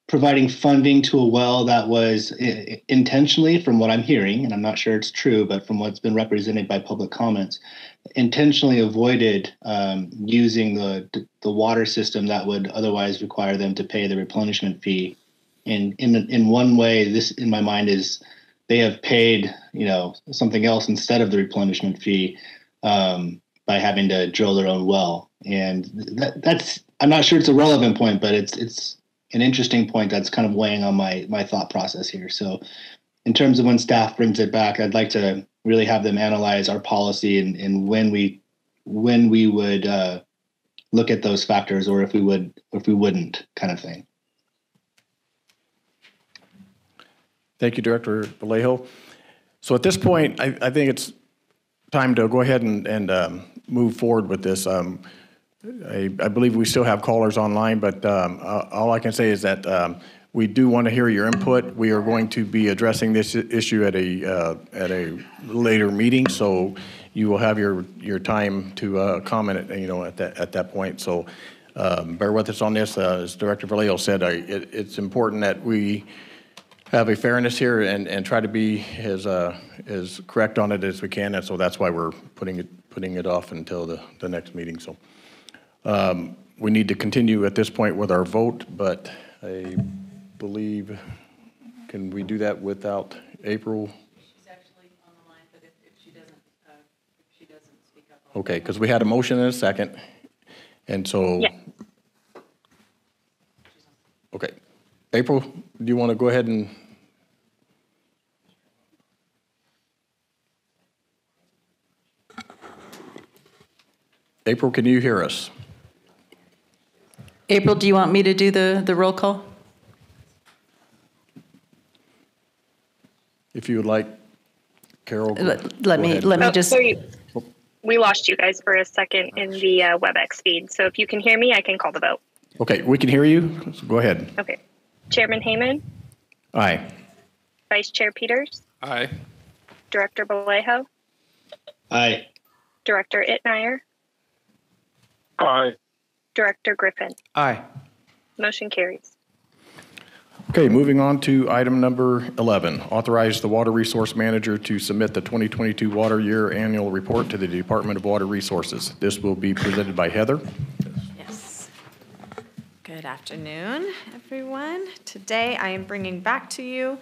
providing funding to a well that was intentionally, from what I'm hearing, and I'm not sure it's true, but from what's been represented by public comments, intentionally avoided using the water system that would otherwise require them to pay the replenishment fee. And in one way, this in my mind is they have paid something else instead of the replenishment fee by having to drill their own well. And that's I'm not sure it's a relevant point, but it's an interesting point that's kind of weighing on my thought process here. So in terms of when staff brings it back, I'd like to really have them analyze our policy and when we would look at those factors, or if we wouldn't, kind of thing. Thank you, Director Vallejo. So at this point, I think it's time to go ahead and move forward with this. I believe we still have callers online, but all I can say is that we do want to hear your input. We are going to be addressing this issue at a later meeting, so you will have your time to comment, at that point. So bear with us on this. As Director Vallejo said, it's important that we have a fairness here and try to be as correct on it as we can, and so that's why we're putting it off until the next meeting. So. We need to continue at this point with our vote, but I believe, can we do that without April? She's actually on the line, but if she doesn't speak up. Okay, because we had a motion and a second, and so. Yeah. Okay. April, do you want to go ahead and? April, can you hear us? April, do you want me to do the roll call? If you would like, Carol. Let me just. Sorry. We lost you guys for a second in the WebEx feed. So if you can hear me, I can call the vote. Okay, we can hear you. So go ahead. Okay. Chairman Heyman? Aye. Vice Chair Peters? Aye. Director Vallejo? Aye. Director Itmeyer? Aye. Director Griffin? Aye. Motion carries. Okay, moving on to item number 11, authorize the Water Resource Manager to submit the 2022 Water Year Annual Report to the Department of Water Resources. This will be presented by Heather. Yes. Good afternoon, everyone. Today I am bringing back to you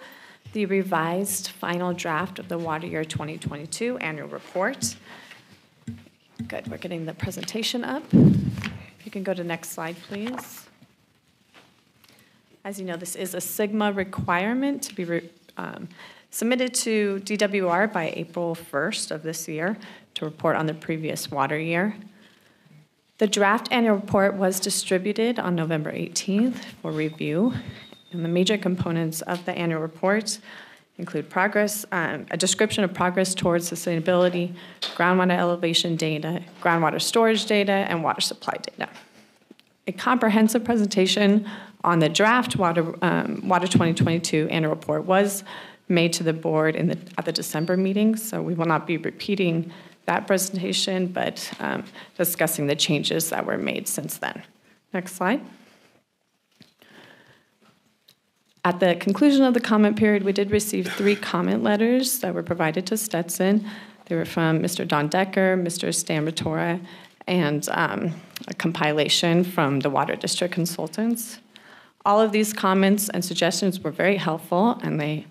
the revised final draft of the Water Year 2022 Annual Report. Good, we're getting the presentation up. If you can go to the next slide, please. As you know, this is a SGMA requirement to be submitted to DWR by April 1st of this year to report on the previous water year. The draft annual report was distributed on November 18th for review, and the major components of the annual report include progress, a description of progress towards sustainability, groundwater elevation data, groundwater storage data, and water supply data. A comprehensive presentation on the draft Water 2022 annual report was made to the board at the December meeting, so we will not be repeating that presentation, but discussing the changes that were made since then. Next slide. At the conclusion of the comment period, we did receive 3 comment letters that were provided to Stetson. They were from Mr. Don Decker, Mr. Stan Matora, and a compilation from the Water District Consultants. All of these comments and suggestions were very helpful, and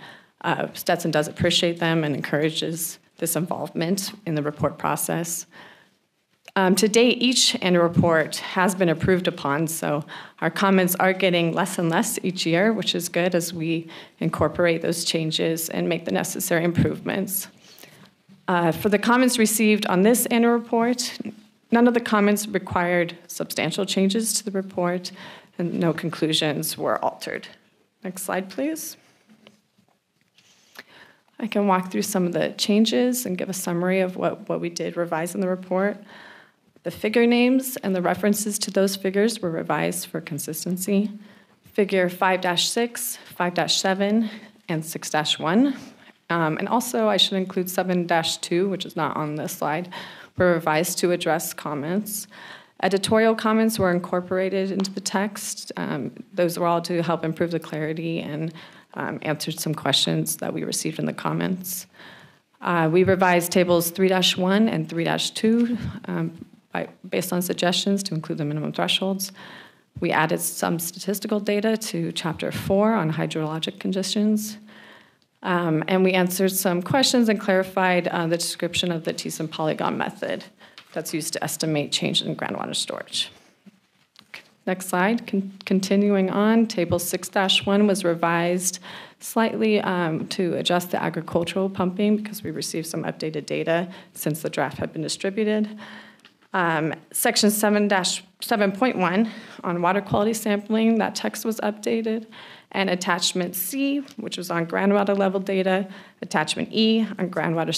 Stetson does appreciate them and encourages this involvement in the report process. To date, each annual report has been approved upon, so our comments are getting less and less each year, which is good as we incorporate those changes and make the necessary improvements. For the comments received on this annual report, none of the comments required substantial changes to the report, and no conclusions were altered. Next slide, please. I can walk through some of the changes and give a summary of what we did revise in the report. The figure names and the references to those figures were revised for consistency. Figure 5-6, 5-7, and 6-1. And also, I should include 7-2, which is not on this slide, were revised to address comments. Editorial comments were incorporated into the text. Those were all to help improve the clarity and answered some questions that we received in the comments. We revised tables 3-1 and 3-2 based on suggestions to include the minimum thresholds. We added some statistical data to Chapter 4 on hydrologic conditions. And we answered some questions and clarified the description of the Thiessen polygon method that's used to estimate change in groundwater storage. Next slide. Continuing on, Table 6-1 was revised slightly to adjust the agricultural pumping because we received some updated data since the draft had been distributed. Section 7.1 on water quality sampling, that text was updated. And Attachment C, which was on groundwater level data, Attachment E on groundwater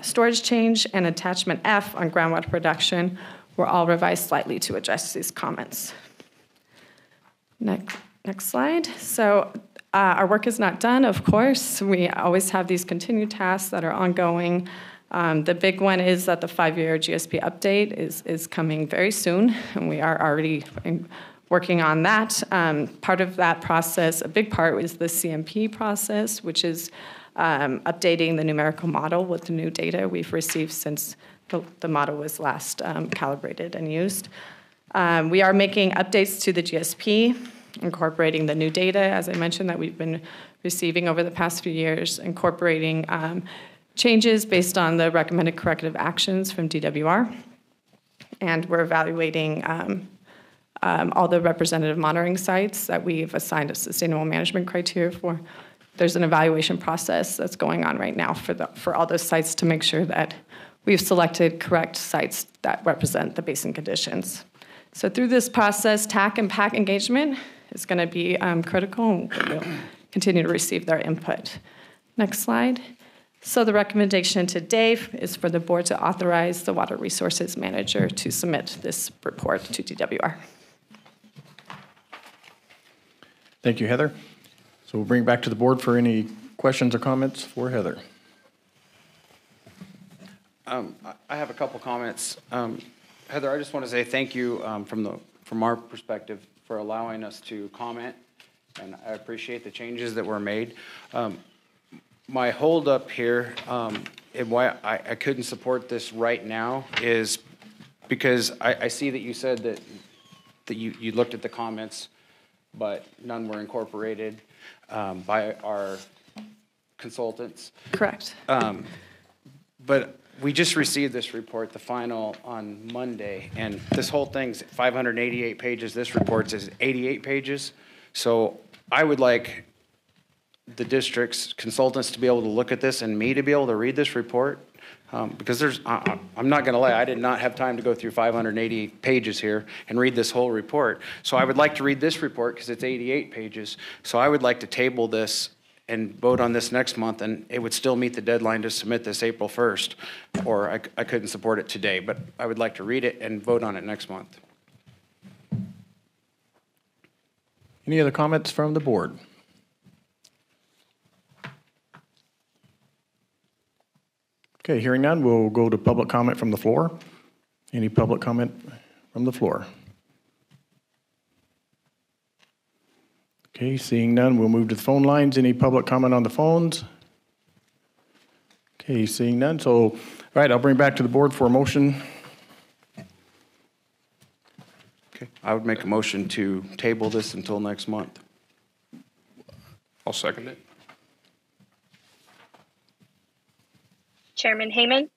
storage change, and Attachment F on groundwater production were all revised slightly to address these comments. Next slide. So our work is not done, of course. We always have these continued tasks that are ongoing. The big one is that the 5-year GSP update is coming very soon, and we are already working on that. Part of that process, a big part, is the CMP process, which is updating the numerical model with the new data we've received since the model was last calibrated and used. We are making updates to the GSP, incorporating the new data, as I mentioned, that we've been receiving over the past few years, incorporating changes based on the recommended corrective actions from DWR. And we're evaluating all the representative monitoring sites that we've assigned a sustainable management criteria for. There's an evaluation process that's going on right now for all those sites to make sure that we've selected correct sites that represent the basin conditions. So through this process, TAC and PAC engagement is going to be critical. We'll continue to receive their input. Next slide. So the recommendation today is for the board to authorize the Water Resources Manager to submit this report to DWR. Thank you, Heather. So we'll bring it back to the board for any questions or comments for Heather. I have a couple comments. Heather, I just want to say thank you from our perspective for allowing us to comment, and I appreciate the changes that were made. My holdup here, and why I couldn't support this right now, is because I see that you said that you looked at the comments, but none were incorporated by our consultants. Correct. But we just received this report, the final, on Monday, and this whole thing's 588 pages. This report is 88 pages. So I would like the district's consultants to be able to look at this and me to be able to read this report. Because I'm not going to lie, I did not have time to go through 588 pages here and read this whole report. So I would like to read this report because it's 88 pages. So I would like to table this and vote on this next month, and it would still meet the deadline to submit this April 1st. Or I couldn't support it today, but I would like to read it and vote on it next month. Any other comments from the board? Okay, hearing none, we'll go to public comment from the floor. Any public comment from the floor? Okay, seeing none, we'll move to the phone lines. Any public comment on the phones? Okay, seeing none. So, all right, I'll bring back to the board for a motion. Okay, I would make a motion to table this until next month. I'll second it. Chairman Heyman?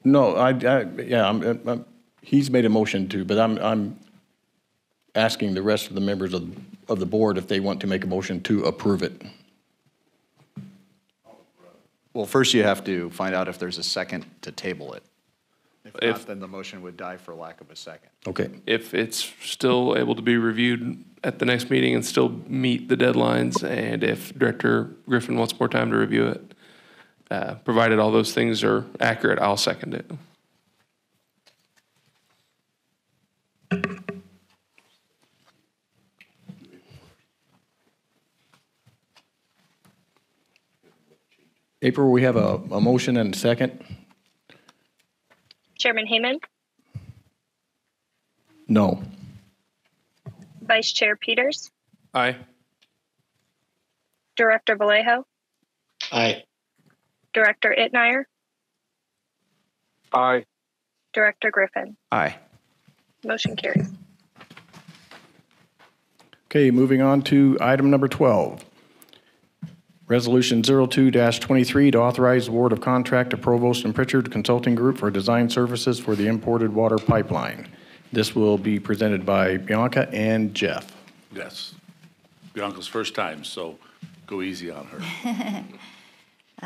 No, he's made a motion to, but I'm asking the rest of the members of the board if they want to make a motion to approve it. Well, first you have to find out if there's a second to table it. If not, then the motion would die for lack of a second. Okay. If it's still able to be reviewed at the next meeting and still meet the deadlines, and if Director Griffin wants more time to review it, provided all those things are accurate, I'll second it. April, we have a motion and a second. Chairman Hayman, No. Vice Chair Peters, Aye. Director Vallejo, Aye. Director Itmeyer, Aye. Director Griffin. Aye. Motion carries. Okay, moving on to item number 12. Resolution 02-23 to authorize award of contract to Provost and Pritchard Consulting Group for design services for the imported water pipeline. This will be presented by Bianca and Jeff. Yes. Bianca's first time, so go easy on her.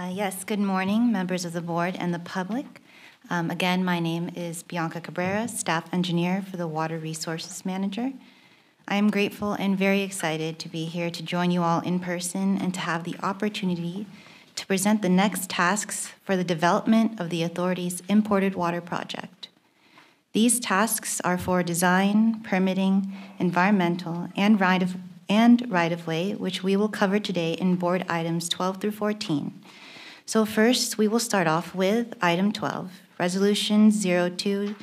Yes, good morning, members of the board and the public. Again, my name is Bianca Cabrera, staff engineer for the Water Resources Manager. I am grateful and very excited to be here to join you all in person and to have the opportunity to present the next tasks for the development of the authority's imported water project. These tasks are for design, permitting, environmental, and right-of-way, which we will cover today in board items 12 through 14. So first, we will start off with item 12, Resolution 02-23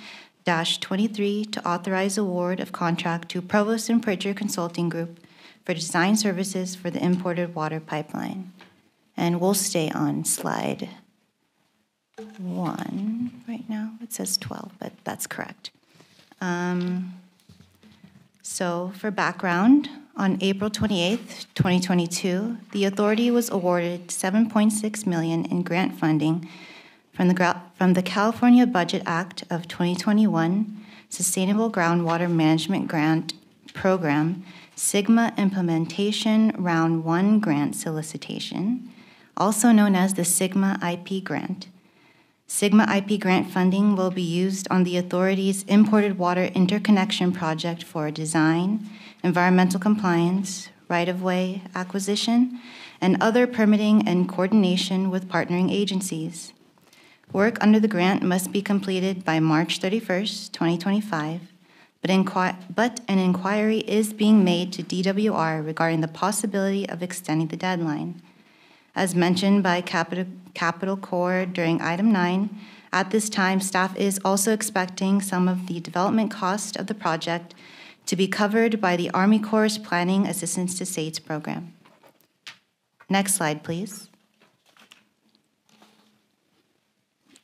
to authorize award of contract to Provost and Pritchard Consulting Group for design services for the imported water pipeline. And we'll stay on slide 1 right now. It says 12, but that's correct. So for background, on April 28th, 2022, the authority was awarded $7.6 million in grant funding from the California Budget Act of 2021 Sustainable Groundwater Management Grant Program, SGMA Implementation Round 1 Grant Solicitation, also known as the SGMA IP Grant. SGMA IP grant funding will be used on the authority's imported water interconnection project for design, environmental compliance, right-of-way acquisition, and other permitting and coordination with partnering agencies. Work under the grant must be completed by March 31st, 2025, but an inquiry is being made to DWR regarding the possibility of extending the deadline. As mentioned by Capital Corps during item 9, at this time, staff is also expecting some of the development cost of the project to be covered by the Army Corps' Planning Assistance to States program. Next slide, please.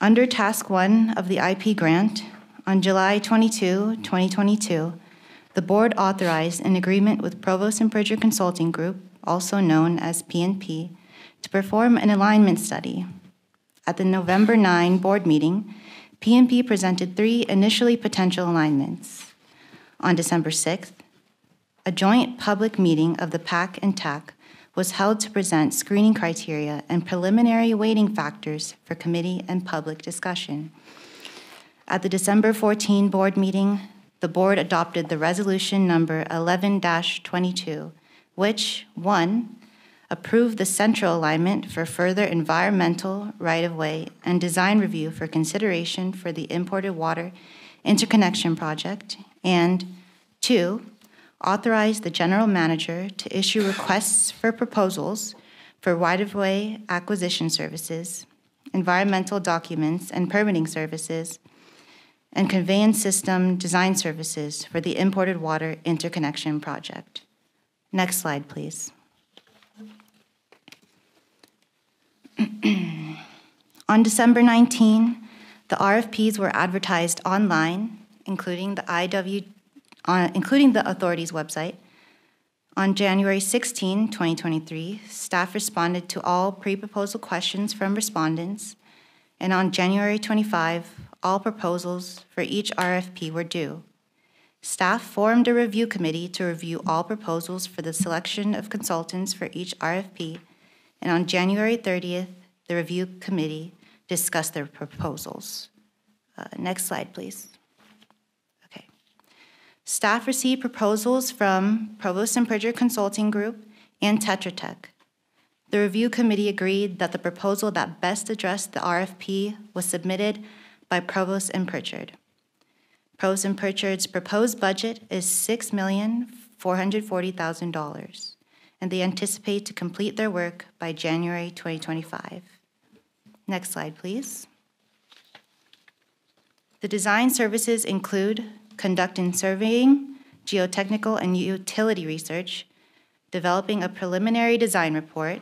Under Task 1 of the IP grant, on July 22, 2022, the board authorized an agreement with Provost and Pritchard Consulting Group, also known as PNP, to perform an alignment study. At the November 9 board meeting, PNP presented 3 initially potential alignments. On December 6th, a joint public meeting of the PAC and TAC was held to present screening criteria and preliminary weighting factors for committee and public discussion. At the December 14 board meeting, the board adopted the resolution number 11-22, which, 1, approved the central alignment for further environmental, right-of-way, and design review for consideration for the imported water interconnection project, and 2, authorized the general manager to issue requests for proposals for right-of-way acquisition services, environmental documents and permitting services, and conveyance system design services for the imported water interconnection project. Next slide, please. On December 19, the RFPs were advertised online, including the authority's website. On January 16, 2023, staff responded to all pre-proposal questions from respondents, and on January 25, all proposals for each RFP were due. Staff formed a review committee to review all proposals for the selection of consultants for each RFP, and on January 30th, the review committee discussed their proposals. Next slide, please. Okay. Staff received proposals from Provost and Pridger Consulting Group and Tetra Tech. The review committee agreed that the proposal that best addressed the RFP was submitted by Provost and Pritchard. Provost and Pritchard's proposed budget is $6,440,000, and they anticipate to complete their work by January 2025. Next slide, please. The design services include conducting surveying, geotechnical and utility research, developing a preliminary design report,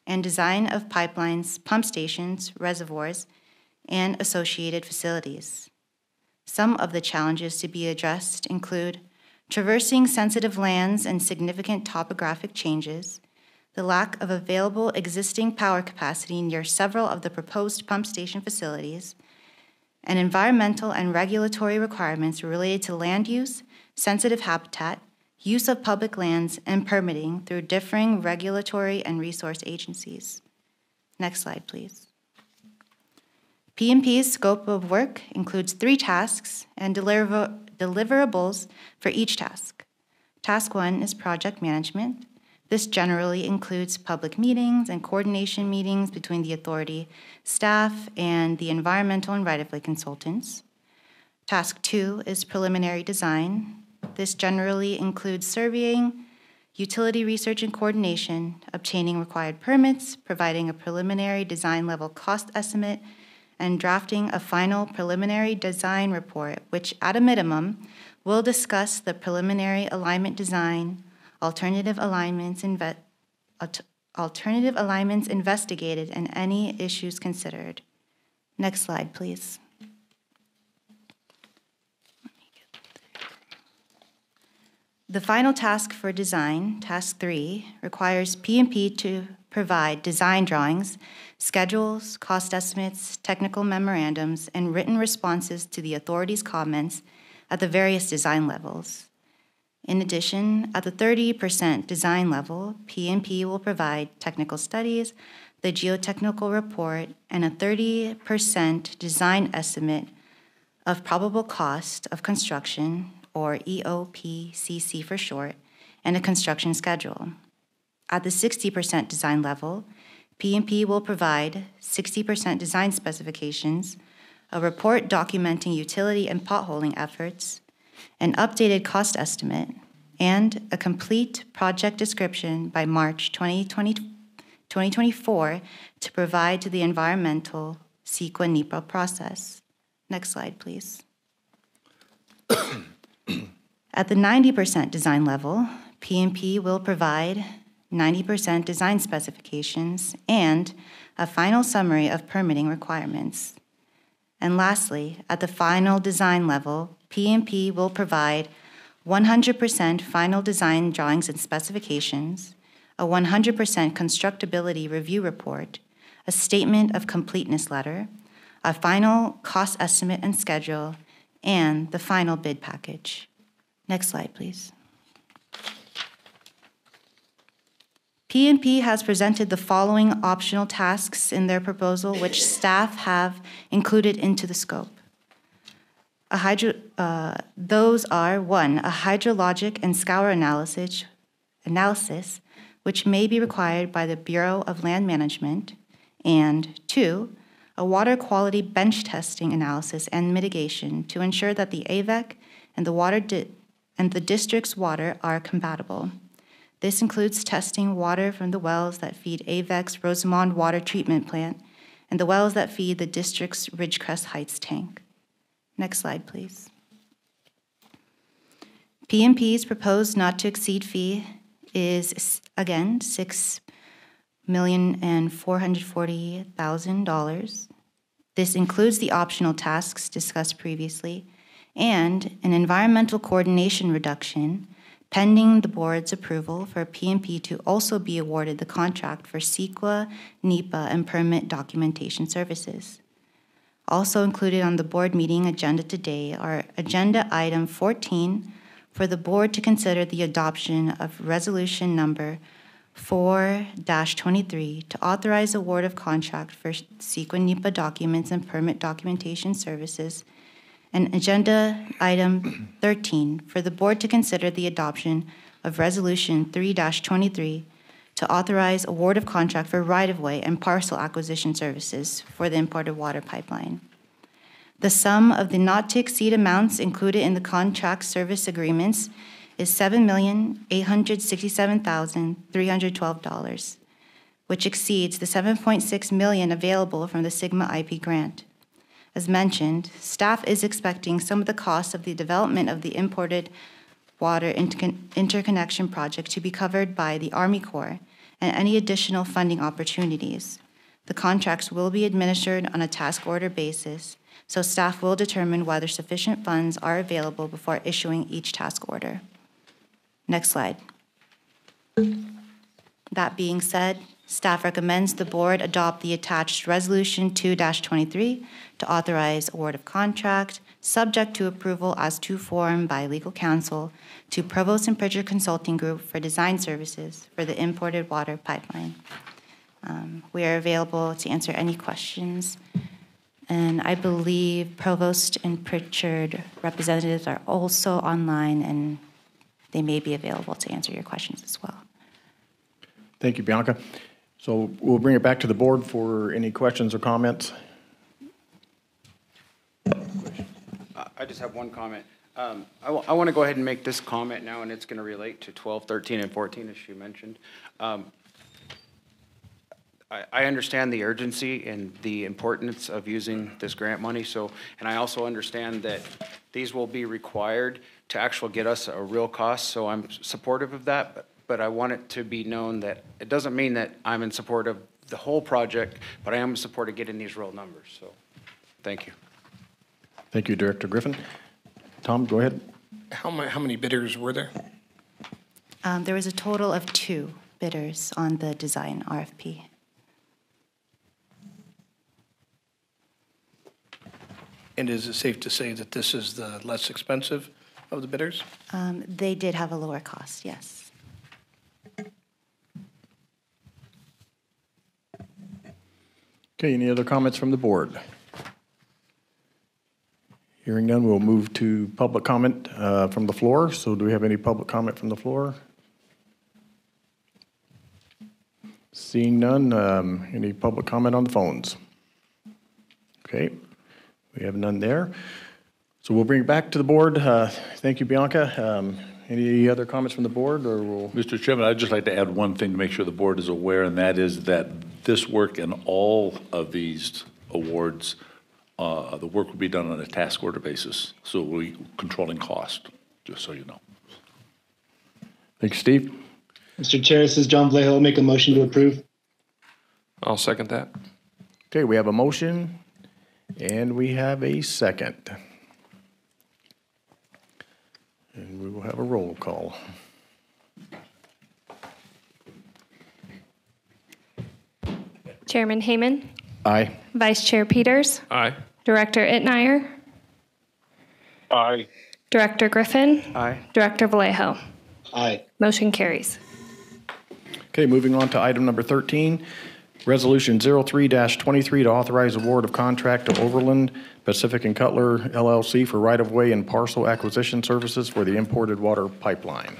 and design of pipelines, pump stations, reservoirs, and associated facilities. Some of the challenges to be addressed include traversing sensitive lands and significant topographic changes, the lack of available existing power capacity near several of the proposed pump station facilities, and environmental and regulatory requirements related to land use, sensitive habitat, use of public lands, and permitting through differing regulatory and resource agencies. Next slide, please. P&P's scope of work includes 3 tasks and deliverables for each task. Task 1 is project management. This generally includes public meetings and coordination meetings between the authority staff and the environmental and right-of-way consultants. Task 2 is preliminary design. This generally includes surveying, utility research and coordination, obtaining required permits, providing a preliminary design level cost estimate, and drafting a final preliminary design report, which at a minimum will discuss the preliminary alignment design, alternative alignments investigated, and any issues considered. Next slide, please. The final task for design, task 3, requires P&P to provide design drawings, schedules, cost estimates, technical memorandums, and written responses to the authority's comments at the various design levels. In addition, at the 30% design level, P&P will provide technical studies, the geotechnical report, and a 30% design estimate of probable cost of construction, or EOPCC for short, and a construction schedule. At the 60% design level, P&P will provide 60% design specifications, a report documenting utility and potholing efforts, an updated cost estimate, and a complete project description by March 2024 to provide to the environmental CEQA-NEPA process. Next slide, please. At the 90% design level, P&P will provide 90% design specifications and a final summary of permitting requirements. And lastly, at the final design level, P&P will provide 100% final design drawings and specifications, a 100% constructability review report, a statement of completeness letter, a final cost estimate and schedule, and the final bid package. Next slide, please. P&P has presented the following optional tasks in their proposal, which staff have included into the scope. Those are 1, a hydrologic and scour analysis, which may be required by the Bureau of Land Management, and 2, a water quality bench testing analysis and mitigation to ensure that the AVEC and the district's water are compatible. This includes testing water from the wells that feed AVEC's Rosamond Water Treatment Plant and the wells that feed the district's Ridgecrest Heights tank. Next slide, please. P&P's proposed not to exceed fee is, again, $6,440,000. This includes the optional tasks discussed previously and an environmental coordination reduction pending the board's approval for P&P to also be awarded the contract for CEQA, NEPA, and permit documentation services. Also included on the board meeting agenda today are agenda item 14 for the board to consider the adoption of resolution number 4-23 to authorize award of contract for CEQA NEPA documents and permit documentation services, and agenda item 13 for the board to consider the adoption of resolution 3-23 to authorize award of contract for right-of-way and parcel acquisition services for the imported water pipeline. The sum of the not-to-exceed amounts included in the contract service agreements is $7,867,312, which exceeds the $7.6 million available from the Sigma IP grant. As mentioned, staff is expecting some of the costs of the development of the imported water interconnection project to be covered by the Army Corps and any additional funding opportunities. The contracts will be administered on a task order basis, so staff will determine whether sufficient funds are available before issuing each task order. Next slide. That being said, staff recommends the board adopt the attached Resolution 2-23 to authorize award of contract, subject to approval as to form by legal counsel to Provost and Pritchard Consulting Group for design services for the imported water pipeline. We are available to answer any questions. And I believe Provost and Pritchard representatives are also online, and they may be available to answer your questions as well. Thank you, Bianca. So we'll bring it back to the board for any questions or comments. I just have one comment. I want to go ahead and make this comment now, and it's going to relate to 12, 13, and 14, as you mentioned. I understand the urgency and the importance of using this grant money. And I also understand that these will be required to actually get us a real cost. So I'm supportive of that. But I want it to be known that it doesn't mean that I'm in support of the whole project, but I am in support of getting these real numbers. So thank you. Thank you, Director Griffin. Tom, go ahead. How many bidders were there? There was a total of 2 bidders on the design RFP. And is it safe to say that this is the less expensive of the bidders? They did have a lower cost, yes. Okay, any other comments from the board? Hearing none, we'll move to public comment from the floor. So do we have any public comment from the floor? Seeing none, any public comment on the phones? Okay, we have none there. So we'll bring it back to the board. Thank you, Bianca. Any other comments from the board, or we'll... Mr. Chairman, I'd just like to add one thing to make sure the board is aware, and that is that this work and all of these awards, the work will be done on a task order basis. So we're controlling cost, just so you know. Thank you, Steve. Mr. Chair, this is John Vallejo. Make a motion to approve. I'll second that. Okay, we have a motion and we have a second. And we will have a roll call. Chairman Hayman. Aye. Vice Chair Peters. Aye. Director Itnire. Aye. Director Griffin. Aye. Director Vallejo. Aye. Motion carries. Okay, moving on to item number 13, Resolution 03-23 to authorize award of contract to Overland Pacific and Cutler LLC for right-of-way and parcel acquisition services for the imported water pipeline.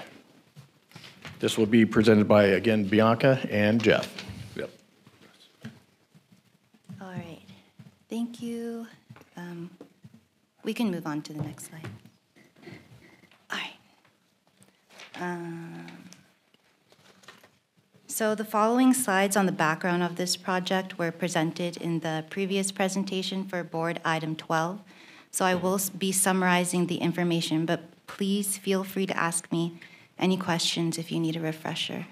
This will be presented by, again, Bianca and Jeff. Yep. All right, thank you. We can move on to the next slide. All right. So the following slides on the background of this project were presented in the previous presentation for board item 12. So I will be summarizing the information, but please feel free to ask me any questions if you need a refresher.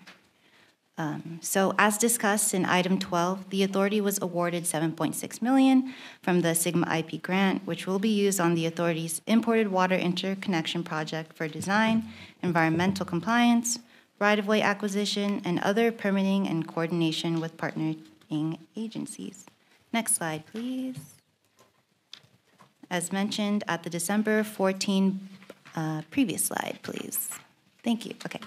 So as discussed in item 12, the authority was awarded $7.6 million from the Sigma IP grant, which will be used on the authority's imported water interconnection project for design, environmental compliance, right-of-way acquisition, and other permitting and coordination with partnering agencies. Next slide, please. As mentioned at the December 14 previous slide, please. Thank you. Okay.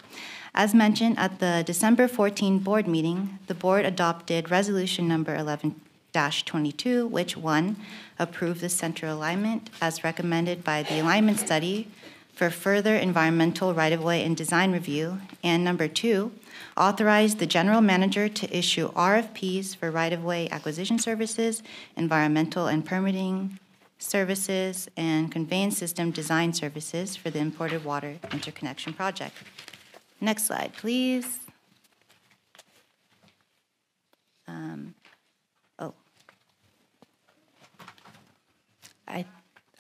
As mentioned at the December 14 board meeting, the board adopted resolution number 11-22, which one, approved the central alignment as recommended by the alignment study for further environmental right-of-way and design review, and number two, authorized the general manager to issue RFPs for right-of-way acquisition services, environmental and permitting services, and conveyance system design services for the imported water interconnection project. Next slide, please.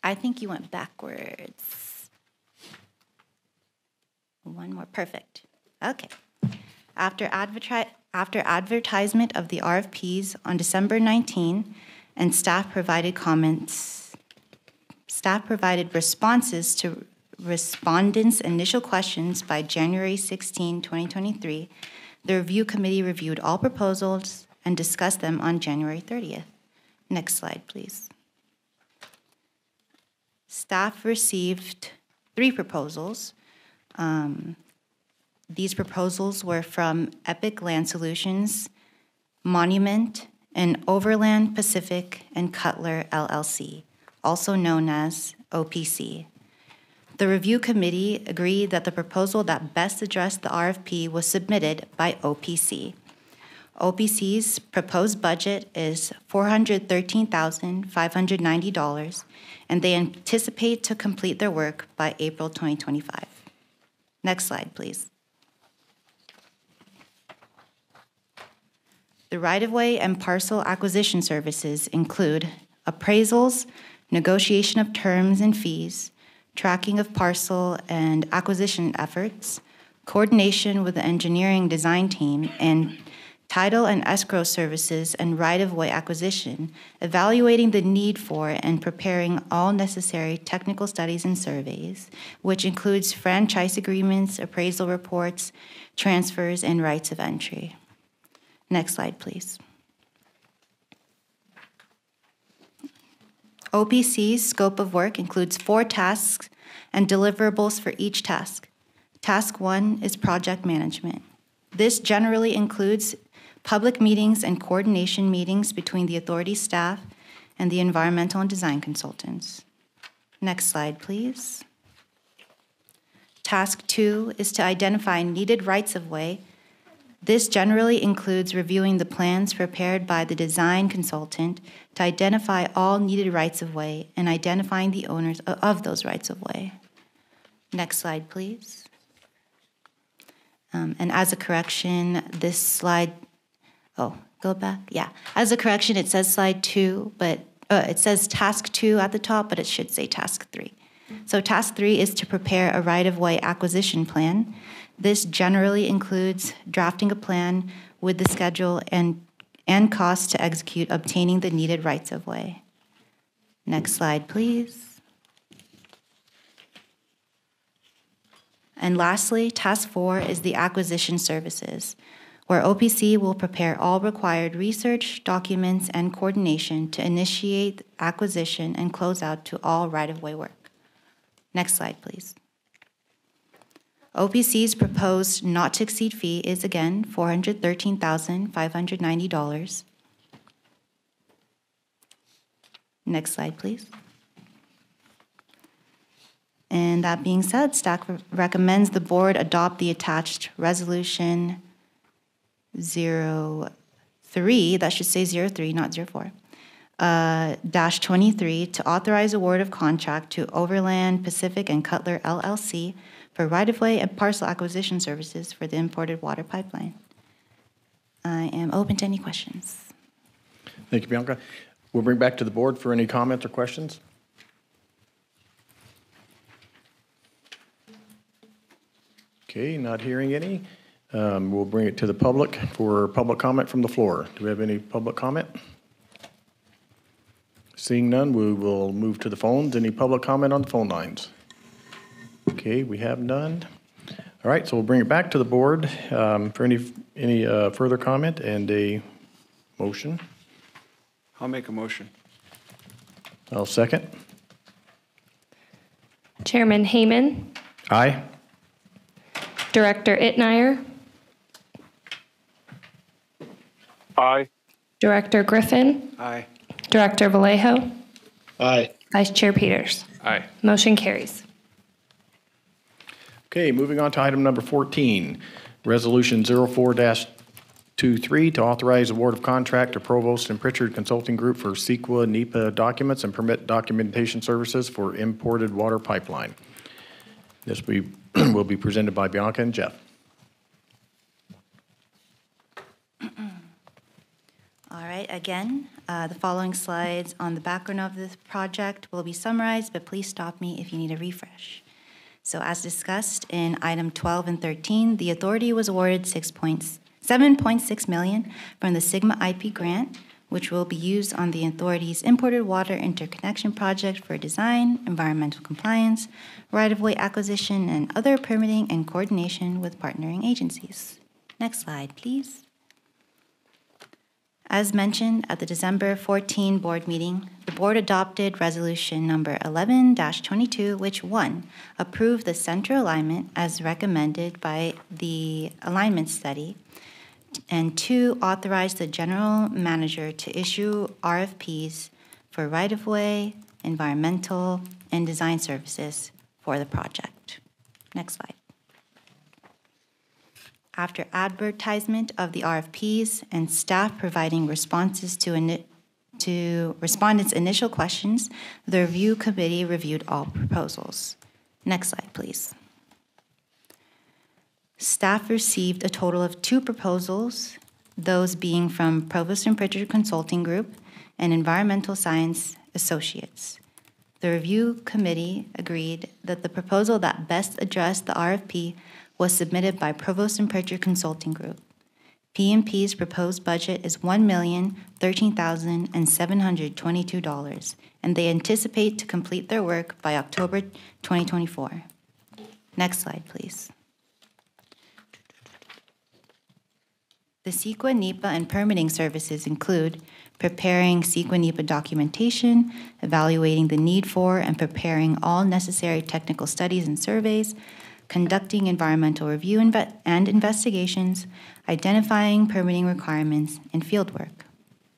I think you went backwards. One more, perfect. Okay. After advertisement of the RFPs on December 19 and staff provided responses to respondents' initial questions by January 16, 2023, the review committee reviewed all proposals and discussed them on January 30th. Next slide, please. Staff received 3 proposals. These proposals were from Epic Land Solutions, Monument, and Overland Pacific and Cutler LLC, also known as OPC. The review committee agreed that the proposal that best addressed the RFP was submitted by OPC. OPC's proposed budget is $413,590, and they anticipate to complete their work by April 2025. Next slide, please. The right-of-way and parcel acquisition services include appraisals, negotiation of terms and fees, tracking of parcel and acquisition efforts, coordination with the engineering design team, and title and escrow services and right-of-way acquisition, evaluating the need for and preparing all necessary technical studies and surveys, which includes franchise agreements, appraisal reports, transfers, and rights of entry. Next slide, please. OPC's scope of work includes 4 tasks and deliverables for each task. Task 1 is project management. This generally includes public meetings and coordination meetings between the authority staff and the environmental and design consultants. Next slide, please. Task 2 is to identify needed rights-of-way. This generally includes reviewing the plans prepared by the design consultant to identify all needed rights-of-way and identifying the owners of those rights-of-way. Next slide, please. And as a correction, this slide, go back, yeah. As a correction, it says slide 2, but it says task 2 at the top, but it should say task 3. So task 3 is to prepare a right-of-way acquisition plan. This generally includes drafting a plan with the schedule and costs to execute obtaining the needed rights-of-way. Next slide, please. And lastly, task 4 is the acquisition services, where OPC will prepare all required research, documents, and coordination to initiate acquisition and close out to all right-of-way work. Next slide, please. OPC's proposed not-to-exceed fee is, again, $413,590. Next slide, please. And that being said, staff recommends the board adopt the attached resolution 03, that should say 03, not 04, -23 to authorize award of contract to Overland Pacific and Cutler LLC for right-of-way and parcel acquisition services for the imported water pipeline. I am open to any questions. Thank you, Bianca. We'll bring back to the board for any comments or questions. Okay, not hearing any. We'll bring it to the public for public comment from the floor. Do we have any public comment? Seeing none, we will move to the phones. Any public comment on the phone lines? Okay, we have none. All right, so we'll bring it back to the board for any further comment and a motion. I'll make a motion. I'll second. Chairman Hayman, Aye. Director Itmeyer, Aye. Director Griffin, Aye. Director Vallejo, Aye. Vice Chair Peters. Aye. Motion carries. Okay, moving on to item number 14, Resolution 04-23 to authorize award of contract to Provost and Pritchard Consulting Group for CEQA NEPA documents and permit documentation services for imported water pipeline. This will be presented by Bianca and Jeff. All right, again, the following slides on the background of this project will be summarized, but please stop me if you need a refresh. So as discussed in item 12 and 13, the authority was awarded $7.6 million from the Sigma IP grant, which will be used on the authority's imported water interconnection project for design, environmental compliance, right-of-way acquisition, and other permitting and coordination with partnering agencies. Next slide, please. As mentioned at the December 14 board meeting, the board adopted resolution number 11-22, which 1, approved the central alignment as recommended by the alignment study, and 2, authorized the general manager to issue RFPs for right-of-way, environmental, and design services for the project. Next slide. After advertisement of the RFPs and staff providing responses to respondents' initial questions, the review committee reviewed all proposals. Next slide, please. Staff received a total of 2 proposals, those being from Provost and Pritchard Consulting Group and Environmental Science Associates. The review committee agreed that the proposal that best addressed the RFP was submitted by Provost and Pritchard Consulting Group. P&P's proposed budget is $1,013,722, and they anticipate to complete their work by October 2024. Next slide, please. The CEQA NEPA and permitting services include preparing CEQA NEPA documentation, evaluating the need for and preparing all necessary technical studies and surveys, conducting environmental review and investigations, identifying permitting requirements, and fieldwork.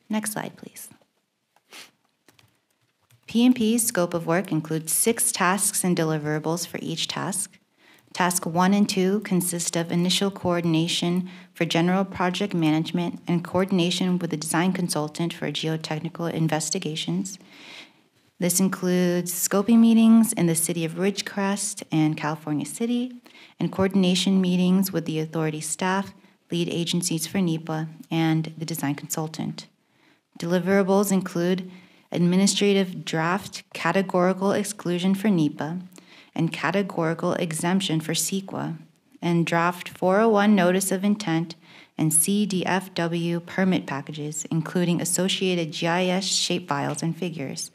Next slide, please. P&P's scope of work includes 6 tasks and deliverables for each task. Task 1 and 2 consist of initial coordination for general project management and coordination with the design consultant for geotechnical investigations. This includes scoping meetings in the city of Ridgecrest and California City, and coordination meetings with the authority staff, lead agencies for NEPA, and the design consultant. Deliverables include administrative draft categorical exclusion for NEPA and categorical exemption for CEQA, and draft 401 notice of intent and CDFW permit packages, including associated GIS shapefiles and figures.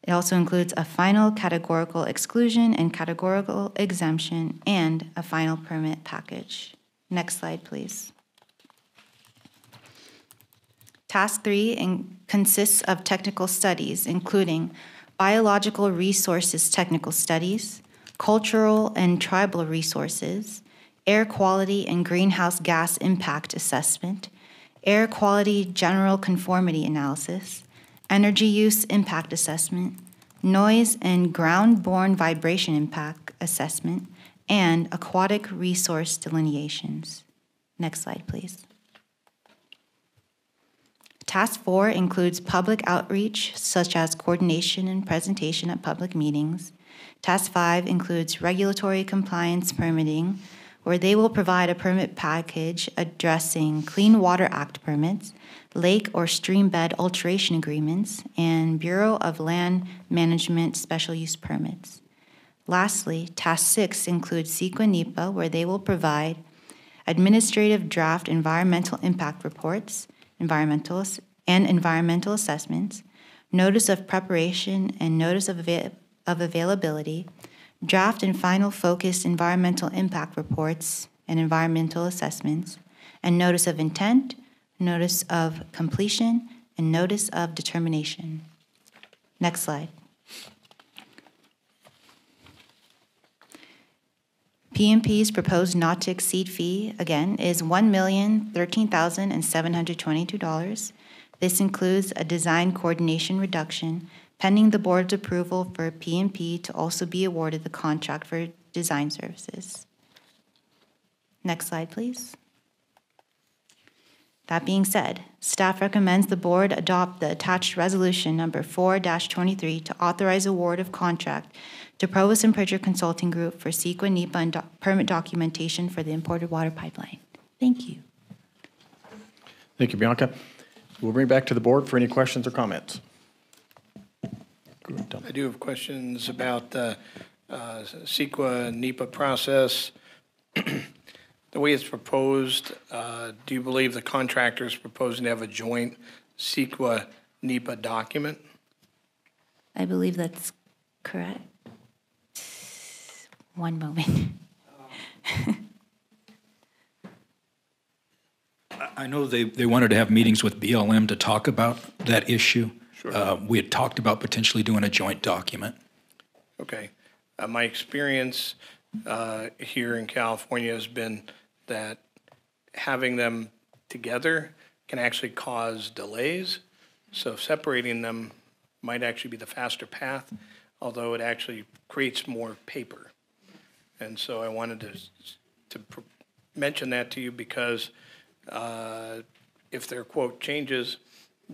It also includes a final categorical exclusion and categorical exemption and a final permit package. Next slide, please. Task 3 consists of technical studies, including biological resources technical studies, cultural and tribal resources, air quality and greenhouse gas impact assessment, air quality general conformity analysis, energy use impact assessment, noise and ground-borne vibration impact assessment, and aquatic resource delineations. Next slide, please. Task 4 includes public outreach, such as coordination and presentation at public meetings. Task 5 includes regulatory compliance permitting, where they will provide a permit package addressing Clean Water Act permits, lake or stream bed alteration agreements, and Bureau of Land Management special use permits. Lastly, Task 6 includes CEQA NEPA, where they will provide administrative draft environmental impact reports, environmental assessments, notice of preparation and notice of availability, draft and final focused environmental impact reports and environmental assessments, and notice of intent, notice of completion, and notice of determination. Next slide. PMP's proposed not to exceed fee, again, is $1,013,722. This includes a design coordination reduction, pending the board's approval for PMP to also be awarded the contract for design services. Next slide, please. That being said, staff recommends the board adopt the attached resolution number 4-23 to authorize award of contract to Provost and Pritchard Consulting Group for CEQA, NEPA, and permit documentation for the imported water pipeline. Thank you. Thank you, Bianca. We'll bring back to the board for any questions or comments. I do have questions about the CEQA NEPA process. The way it's proposed, do you believe the contractor is proposing to have a joint CEQA NEPA document? I believe that's correct. One moment. I know they wanted to have meetings with BLM to talk about that issue. Sure. We had talked about potentially doing a joint document. Okay. My experience here in California has been that having them together can actually cause delays. So separating them might actually be the faster path, although it actually creates more paper. And so I wanted to mention that to you because if their quote changes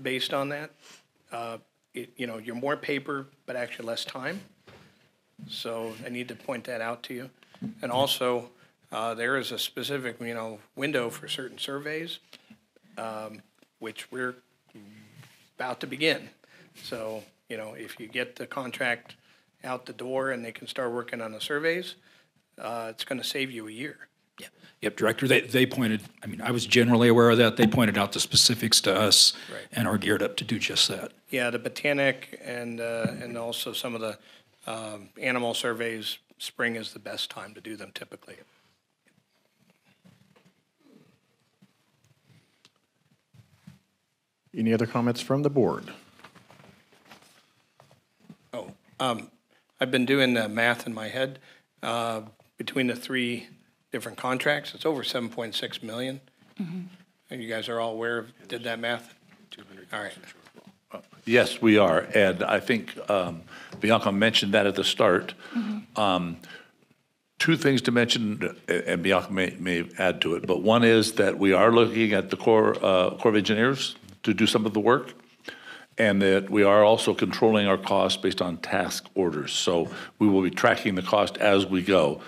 based on that, you're more paper, but actually less time. So I need to point that out to you. And also, there is a specific, window for certain surveys, which we're about to begin. So, if you get the contract out the door and they can start working on the surveys, it's going to save you a year. Yep, Director, they pointed, I was generally aware of that. They pointed out the specifics to us and are geared up to do just that. Yeah, the botanic and also some of the animal surveys, spring is the best time to do them typically. Any other comments from the board? I've been doing the math in my head. Between the three different contracts, it's over 7.6 million. Mm-hmm. And you guys are all aware of, did that math? 200. All right. Yes, we are. And I think Bianca mentioned that at the start. Mm-hmm. Two things to mention, and Bianca may add to it, but one is that we are looking at the Corps of Engineers to do some of the work, and that we are also controlling our costs based on task orders. So we will be tracking the cost as we go.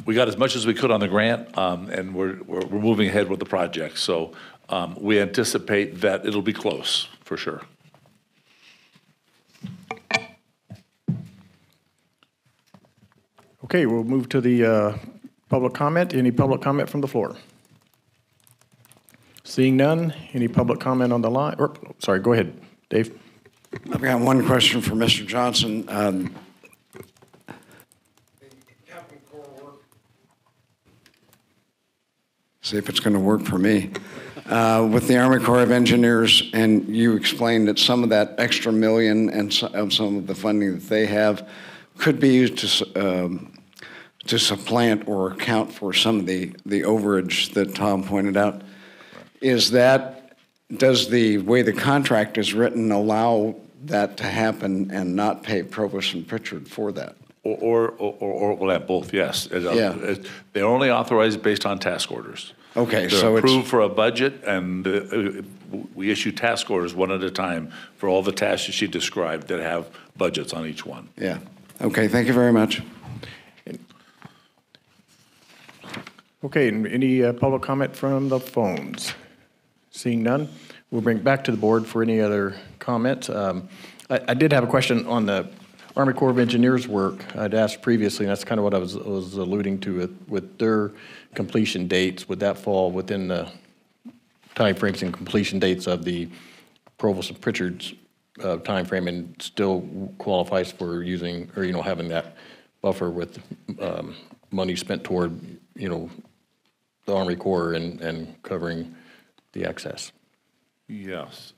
We got as much as we could on the grant, and we're moving ahead with the project. So we anticipate that it'll be close, for sure. Okay, we'll move to the public comment. Any public comment from the floor? Seeing none, any public comment on the line? Or, sorry, go ahead, Dave. I've got one question for Mr. Johnson. See if it's going to work for me. With the Army Corps of Engineers, and you explained that some of that extra million and some of the funding that they have could be used to supplant or account for some of the overage that Tom pointed out. Does the way the contract is written allow that to happen and not pay Provost and Pritchard for that? Or we'll have both, yes. Yeah. They're only authorized based on task orders. Okay, They're so approved for a budget, and we issue task orders one at a time for all the tasks that she described that have budgets on each one. Yeah. Okay, thank you very much. Okay, any public comment from the phones? Seeing none, we'll bring it back to the board for any other comments. I did have a question on the Army Corps of Engineers work. I'd asked previously, and that's kind of what I was alluding to with their completion dates. Would that fall within the timeframes and completion dates of the Provost and Pritchard's timeframe, and still qualifies for using or having that buffer with money spent toward the Army Corps and covering the excess? Yes.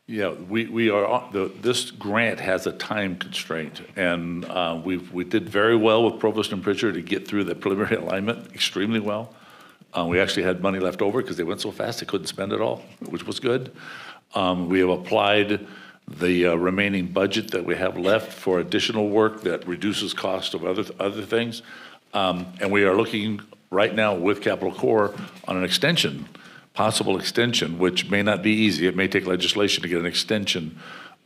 Yeah, we are, this grant has a time constraint, and we did very well with Provost and Pritchard to get through the preliminary alignment extremely well. We actually had money left over because they went so fast they couldn't spend it all, which was good. We have applied the remaining budget that we have left for additional work that reduces cost of other things. And we are looking right now with Capital Corps on an extension, possible extension, which may not be easy. It may take legislation to get an extension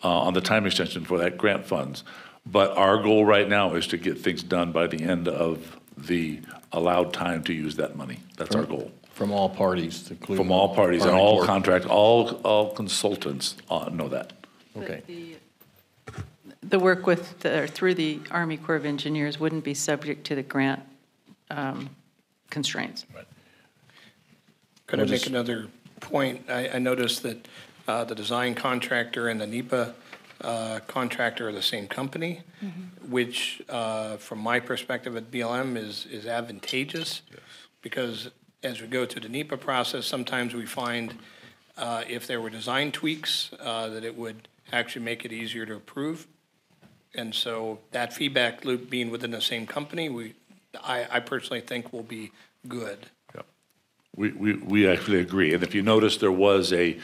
on the time extension for that grant funds. But our goal right now is to get things done by the end of the allowed time to use that money. That's our goal. From all parties, including From all parties and Army all Corps. contract, all consultants know that. Okay. The work with, through the Army Corps of Engineers wouldn't be subject to the grant constraints. Could I make another point? I noticed that the design contractor and the NEPA contractor are the same company, which from my perspective at BLM is advantageous because as we go through the NEPA process, sometimes we find if there were design tweaks that it would actually make it easier to approve. And so that feedback loop being within the same company, I personally think will be good. We actually agree. And if you notice, there was a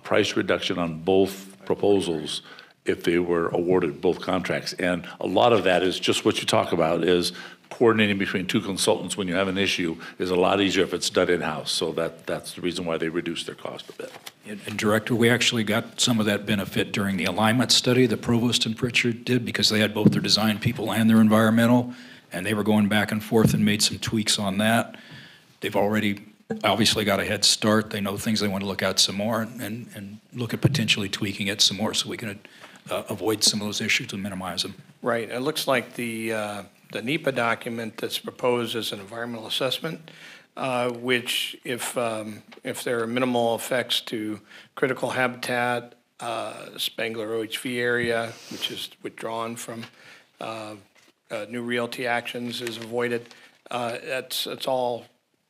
price reduction on both proposals if they were awarded both contracts. And a lot of that is just what you talk about, is coordinating between two consultants when you have an issue is a lot easier if it's done in-house. So that's the reason why they reduced their cost a bit. And Director, we actually got some of that benefit during the alignment study that Provost and Pritchard did because they had both their design people and their environmental, and they were going back and forth and made some tweaks on that. They've already obviously got a head start. They know things they want to look at some more and look at potentially tweaking it some more so we can avoid some of those issues and minimize them. Right. It looks like the NEPA document that's proposed is an environmental assessment, which if there are minimal effects to critical habitat, Spangler OHV area, which is withdrawn from new realty actions, is avoided. That's all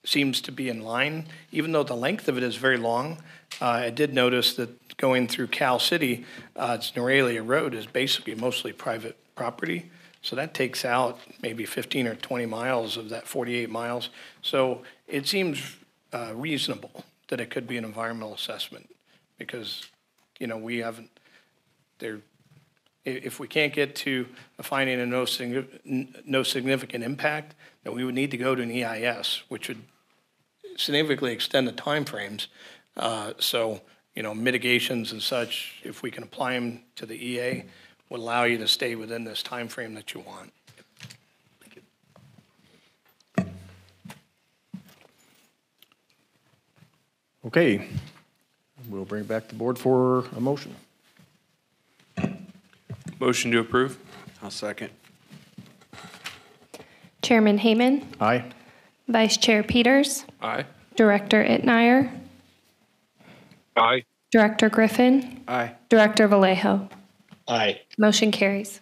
seems to be in line, even though the length of it is very long. I did notice that going through Cal City, it's Norelia Road is basically mostly private property. So that takes out maybe 15 or 20 miles of that 48 miles. So it seems reasonable that it could be an environmental assessment because, you know, we haven't, if we can't get to a finding of no significant impact, then we would need to go to an EIS, which would significantly extend the timeframes. So, you know, mitigations and such, if we can apply them to the EA, would allow you to stay within this time frame that you want. Thank you. Okay. We'll bring it back to the board for a motion. Motion to approve. I'll second. Chairman Hayman, Aye. Vice Chair Peters, Aye. Director Itnire, Aye. Director Griffin, Aye. Director Vallejo. Aye. Motion carries.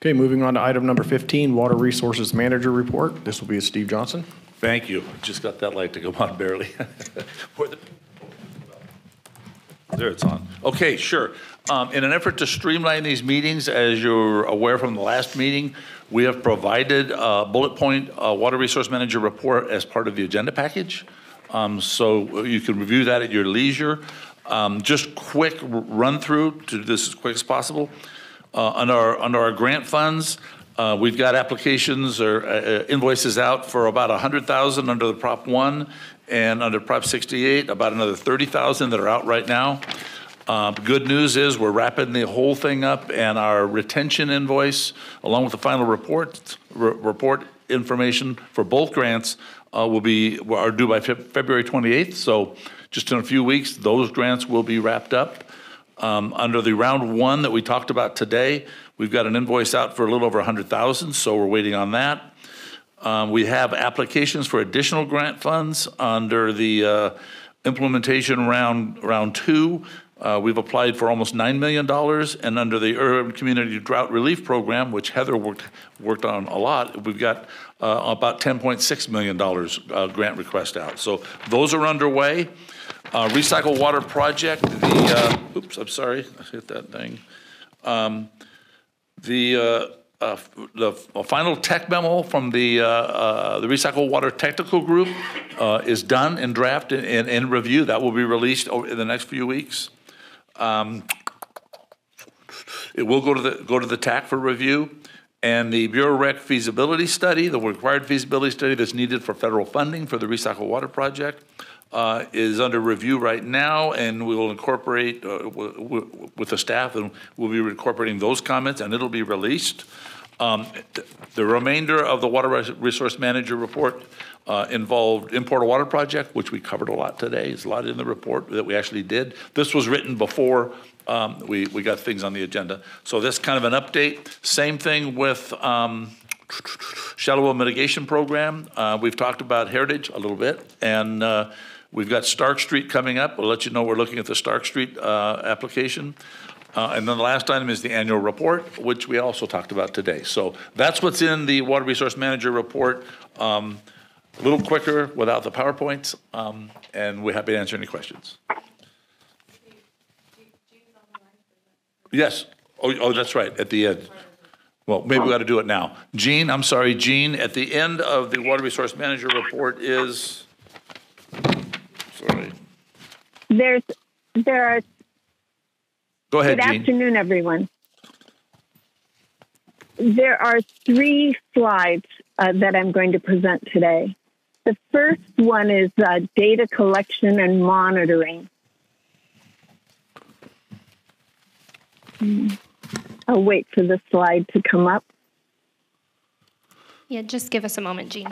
Okay, moving on to item number 15, Water Resources Manager Report. This will be Steve Johnson. Thank you. Just got that light to come on barely. There, it's on. Okay, sure. In an effort to streamline these meetings, as you're aware from the last meeting, we have provided a bullet point Water Resource Manager report as part of the agenda package. So you can review that at your leisure. Just quick run through to do this as quick as possible. Under our grant funds, we've got applications or invoices out for about 100,000 under the Prop 1, and under Prop 68, about another 30,000 that are out right now. Good news is we're wrapping the whole thing up, and our retention invoice, along with the final report information for both grants, are due by February 28th. So just in a few weeks, those grants will be wrapped up. Under the round one that we talked about today, we've got an invoice out for a little over 100,000, so we're waiting on that. We have applications for additional grant funds under the implementation round two. We've applied for almost $9 million, and under the Urban Community Drought Relief Program, which Heather worked on a lot, we've got about $10.6 million grant request out. So those are underway. Recycle water project, the, oops, I'm sorry, I hit that thing. The final tech memo from the Recycle Water Technical Group is done and draft and in review. That will be released in the next few weeks. It will go to the TAC for review. And the Bureau Rec feasibility study, the required feasibility study that's needed for federal funding for the Recycle Water Project, is under review right now, and we will incorporate with the staff, and we'll be incorporating those comments, and it'll be released. The remainder of the Water Resource Manager report involved Import of Water Project, which we covered a lot today. There's a lot in the report that we actually did. This was written before we got things on the agenda. So this kind of an update. Same thing with shallow well mitigation program. We've talked about Heritage a little bit, and we've got Stark Street coming up. We'll let you know we're looking at the Stark Street application. And then the last item is the annual report, which we also talked about today. So that's what's in the Water Resource Manager report. A little quicker without the PowerPoints, and we're happy to answer any questions. Yes. Oh, that's right, at the end. Well, maybe we got to do it now. Jean, I'm sorry, Jean, at the end of the Water Resource Manager report is, sorry. There are. Go ahead, Good Jean. afternoon, everyone. There are 3 slides that I'm going to present today. The first one is data collection and monitoring. I'll wait for the slide to come up. Yeah, just give us a moment, Jean.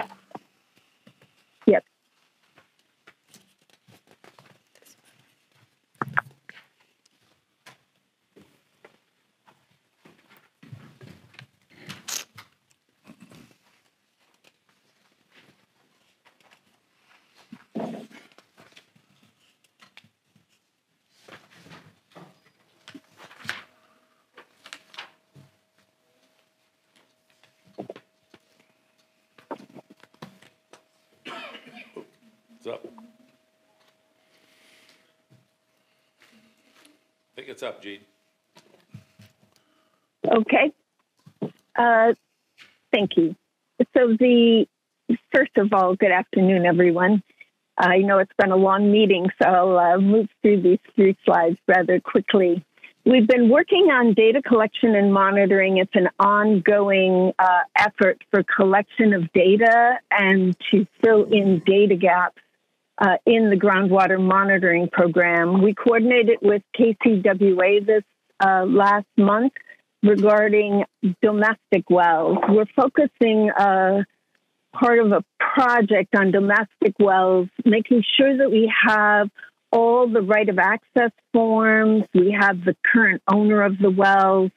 Yep. It's up. I think it's up, Jean. Okay. Thank you. So first of all, good afternoon, everyone. I know it's been a long meeting, so I'll move through these 3 slides rather quickly. We've been working on data collection and monitoring. It's an ongoing effort for collection of data and to fill in data gaps in the groundwater monitoring program. We coordinated with KCWA this last month regarding domestic wells. We're focusing part of a project on domestic wells, making sure that we have all the right of access forms, we have the current owner of the wells,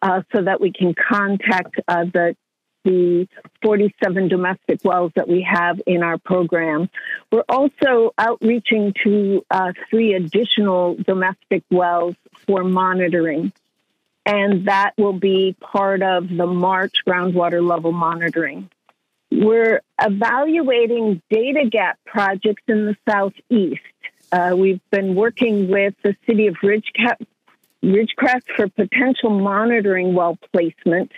so that we can contact the 47 domestic wells that we have in our program. We're also outreaching to 3 additional domestic wells for monitoring, and that will be part of the March groundwater level monitoring. We're evaluating data gap projects in the Southeast. We've been working with the city of Ridgecrest for potential monitoring well placement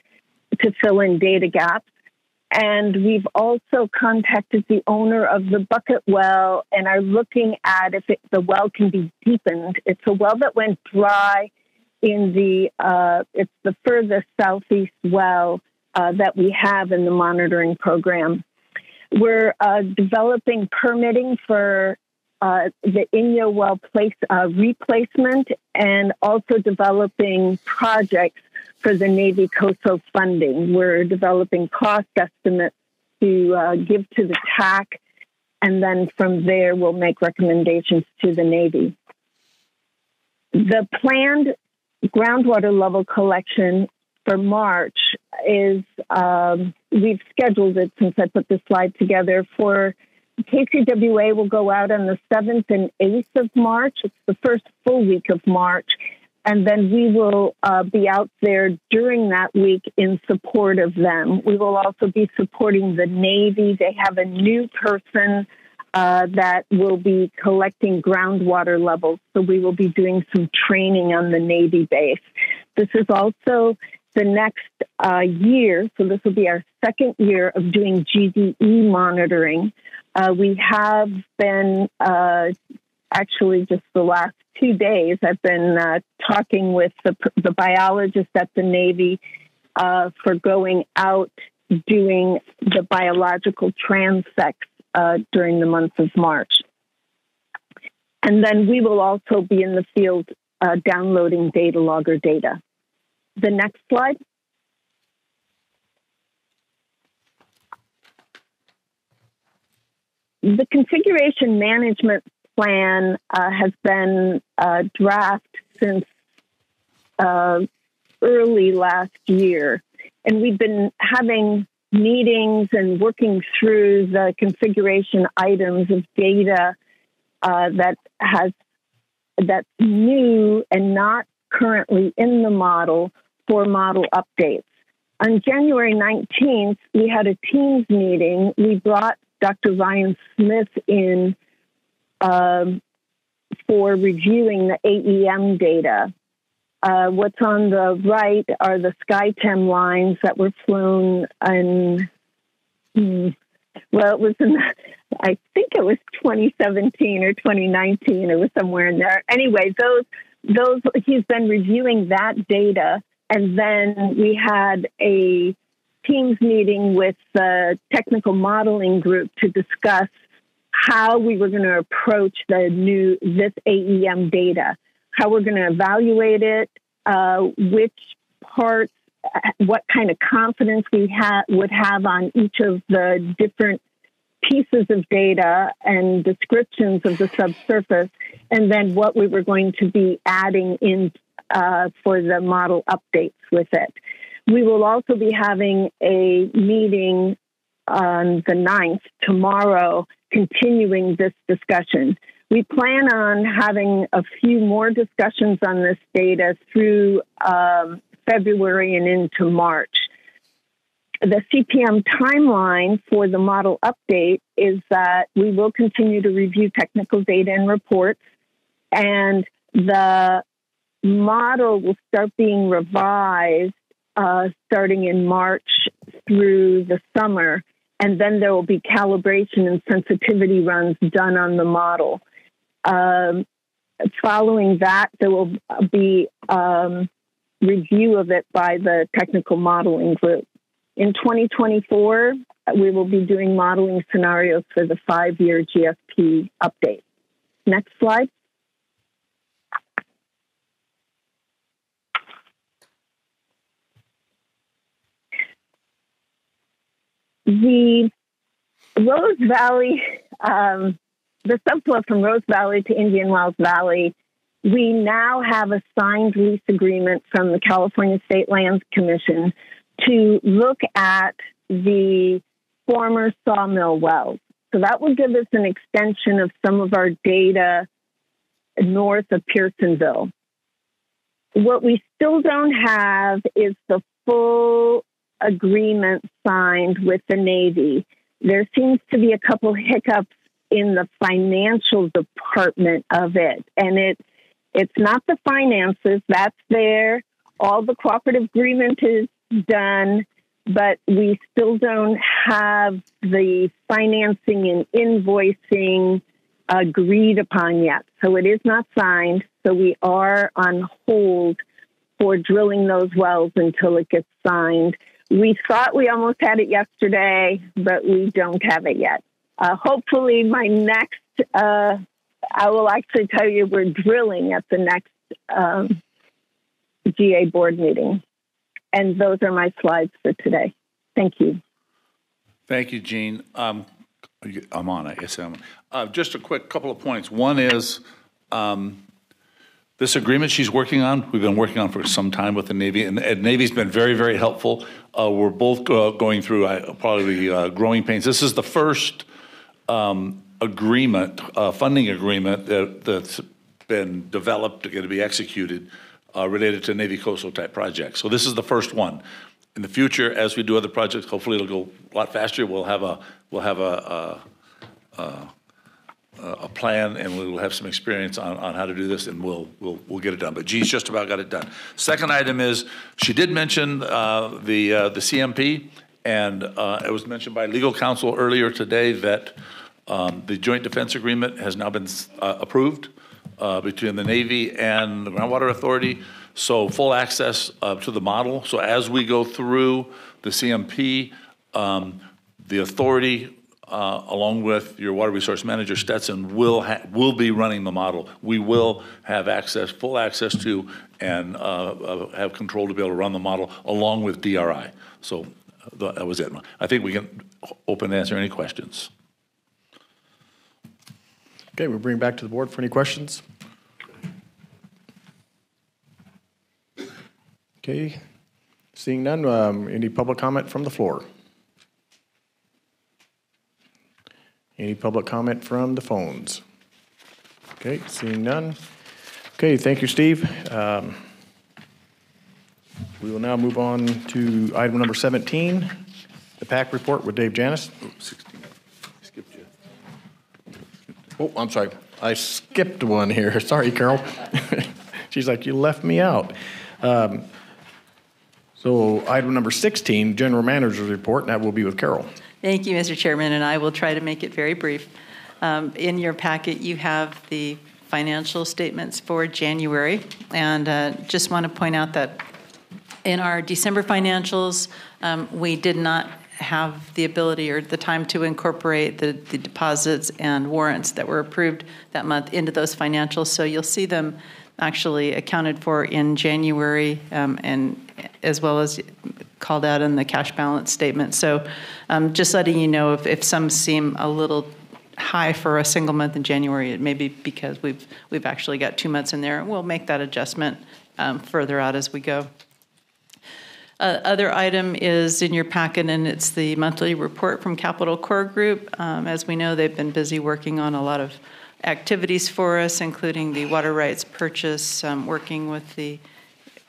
to fill in data gaps. And we've also contacted the owner of the bucket well and are looking at if the well can be deepened. It's a well that went dry in it's the furthest southeast well that we have in the monitoring program. We're developing permitting for the Inyo well replacement, and also developing projects for the Navy COSO funding. We're developing cost estimates to give to the TAC, and then from there we'll make recommendations to the Navy. The planned groundwater level collection for March is, we've scheduled it since I put this slide together. For KCWA will go out on the 7th and 8th of March. It's the first full week of March. And then we will be out there during that week in support of them. We will also be supporting the Navy. They have a new person that will be collecting groundwater levels. So we will be doing some training on the Navy base. This is also the next year, so this will be our second year of doing GDE monitoring. We have been, actually just the last 2 days, I've been talking with the biologists at the Navy for going out doing the biological transects during the month of March. And then we will also be in the field downloading data logger data. The next slide. The configuration management plan has been draft since early last year. And we've been having meetings and working through the configuration items of data that's new and not currently in the model for model updates. On January 19th, we had a Teams meeting. We brought Dr. Ryan Smith in for reviewing the AEM data. What's on the right are the SkyTem lines that were flown in, well, it was in, I think it was 2017 or 2019. It was somewhere in there. Anyway, those he's been reviewing that data. And then we had a Teams meeting with the technical modeling group to discuss how we were going to approach this AEM data, how we're going to evaluate it, which parts, what kind of confidence we would have on each of the different pieces of data and descriptions of the subsurface, and then what we were going to be adding in for the model updates with it. We will also be having a meeting on the 9th, tomorrow, continuing this discussion. We plan on having a few more discussions on this data through February and into March. The CPM timeline for the model update is that we will continue to review technical data and reports, and the model will start being revised starting in March through the summer, and then there will be calibration and sensitivity runs done on the model. Following that, there will be review of it by the technical modeling group. In 2024, we will be doing modeling scenarios for the 5-year GSP update. Next slide. The Rose Valley, the subflow from Rose Valley to Indian Wells Valley, we now have a signed lease agreement from the California State Lands Commission to look at the former sawmill wells. So that will give us an extension of some of our data north of Pearsonville. What we still don't have is the full agreement signed with the Navy. There seems to be a couple hiccups in the financial department of it. And it's not the finances, that's there. All the cooperative agreement is done, but we still don't have the financing and invoicing agreed upon yet. So it is not signed. So we are on hold for drilling those wells until it gets signed. We thought we almost had it yesterday, but we don't have it yet. Hopefully my next, I will actually tell you we're drilling at the next GA board meeting. And those are my slides for today. Thank you. Thank you, Jean. I'm on, I guess I'm on. Just a quick couple of points. One is this agreement she's working on, we've been working on for some time with the Navy, and the Navy's been very, very helpful. We're both going through probably growing pains. This is the first agreement, funding agreement that's been developed to be executed related to Navy coastal type projects. So this is the first one. In the future, as we do other projects, hopefully it'll go a lot faster. We'll have a a plan, and we will have some experience on how to do this, and we'll get it done. But G's just about got it done. Second item is, she did mention the CMP, and it was mentioned by legal counsel earlier today that the joint defense agreement has now been approved between the Navy and the Groundwater Authority. So full access to the model. So as we go through the CMP, the authority, along with your water resource manager, Stetson, will be running the model. We will have access, full access to, and have control to be able to run the model along with DRI. So that was it. I think we can open and answer any questions. Okay, we'll bring it back to the board for any questions. Okay, seeing none, any public comment from the floor? Any public comment from the phones? Okay, seeing none. Okay, thank you, Steve. We will now move on to item number 17, the PAC report with Dave Janis. 16. Skipped you. Oh, I'm sorry. I skipped one here. Sorry, Carol. She's like, you left me out. So item number 16, General Manager's report, and that will be with Carol. Thank you, Mr. Chairman, and I will try to make it very brief. In your packet, you have the financial statements for January, and just want to point out that in our December financials, we did not have the ability or the time to incorporate the deposits and warrants that were approved that month into those financials. So you'll see them actually accounted for in January, and as well as called out in the cash balance statement. So just letting you know, if some seem a little high for a single month in January, it may be because we've actually got 2 months in there, and we'll make that adjustment further out as we go. Other item is in your packet, and it's the monthly report from Capital Core Group. As we know, they've been busy working on a lot of activities for us, including the water rights purchase, working with the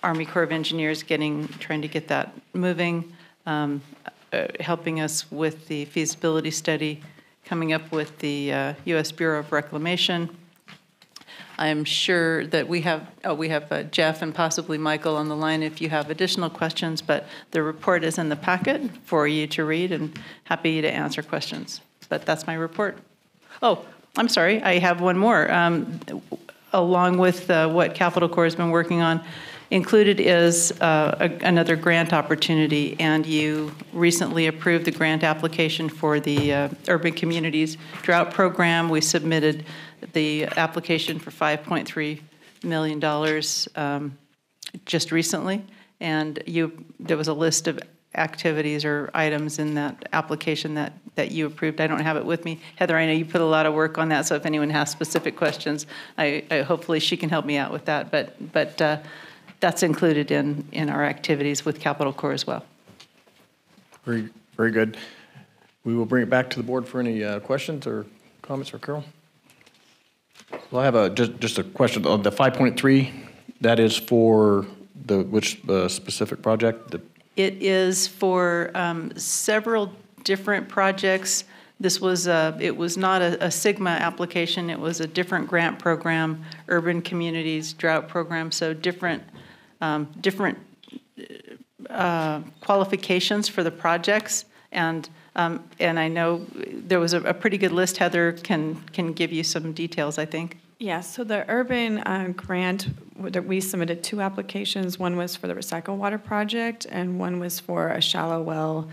Army Corps of Engineers, trying to get that moving, helping us with the feasibility study, coming up with the U.S. Bureau of Reclamation. I'm sure that we have Jeff and possibly Michael on the line if you have additional questions, but the report is in the packet for you to read, and happy to answer questions. But that's my report. Oh, I'm sorry, I have one more. Along with what Capital Corps has been working on, included is another grant opportunity, and you recently approved the grant application for the Urban Communities Drought Program. We submitted the application for $5.3 million just recently, and there was a list of activities or items in that application that you approved. I don't have it with me. Heather, I know you put a lot of work on that, so if anyone has specific questions, I hopefully she can help me out with that. But that's included in our activities with Capital Corps as well. Very, very good. We will bring it back to the board for any questions or comments for Carol. Well, I have just a question on the 5.3. That is for which specific project? It is for several different projects. This was it was not a Sigma application. It was a different grant program, Urban Communities Drought Program. So different qualifications for the projects, and I know there was a pretty good list. Heather can give you some details, I think. Yeah, so the urban grant, we submitted 2 applications. One was for the recycle water project, and one was for a shallow well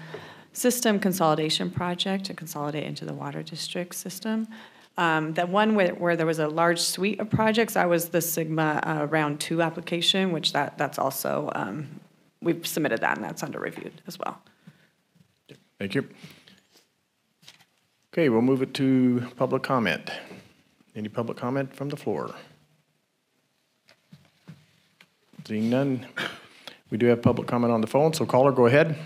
system consolidation project to consolidate into the water district system. That one where there was a large suite of projects, that was the Sigma round 2 application, which that's also, we've submitted that, and that's under review as well. Thank you. Okay, we'll move it to public comment. Any public comment from the floor? Seeing none, we do have public comment on the phone, so caller, go ahead.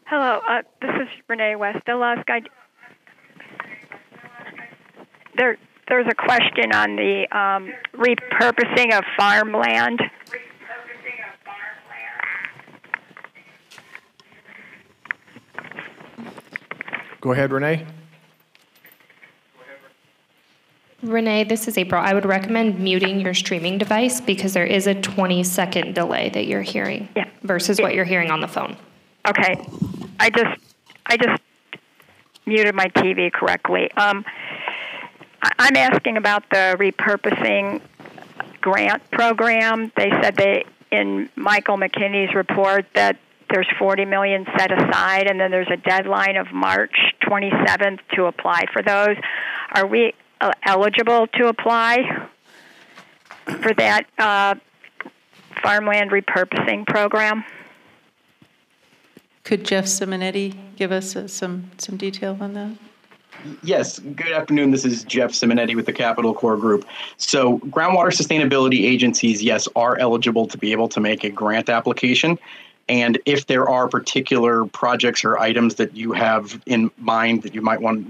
Hello, this is Renee West. There's a question on the repurposing of farmland. Go ahead, Renee. Renee, this is April. I would recommend muting your streaming device because there is a 20-second delay that you're hearing versus what you're hearing on the phone. Okay. I just muted my TV correctly. I'm asking about the repurposing grant program. They said in Michael McKinney's report that there's $40 million set aside, and then there's a deadline of March 27th to apply for those. Are we eligible to apply for that farmland repurposing program? Could Jeff Simonetti give us some detail on that? Yes, good afternoon. This is Jeff Simonetti with the Capital Corps Group. So groundwater sustainability agencies, yes, are eligible to be able to make a grant application. And if there are particular projects or items that you have in mind that you might want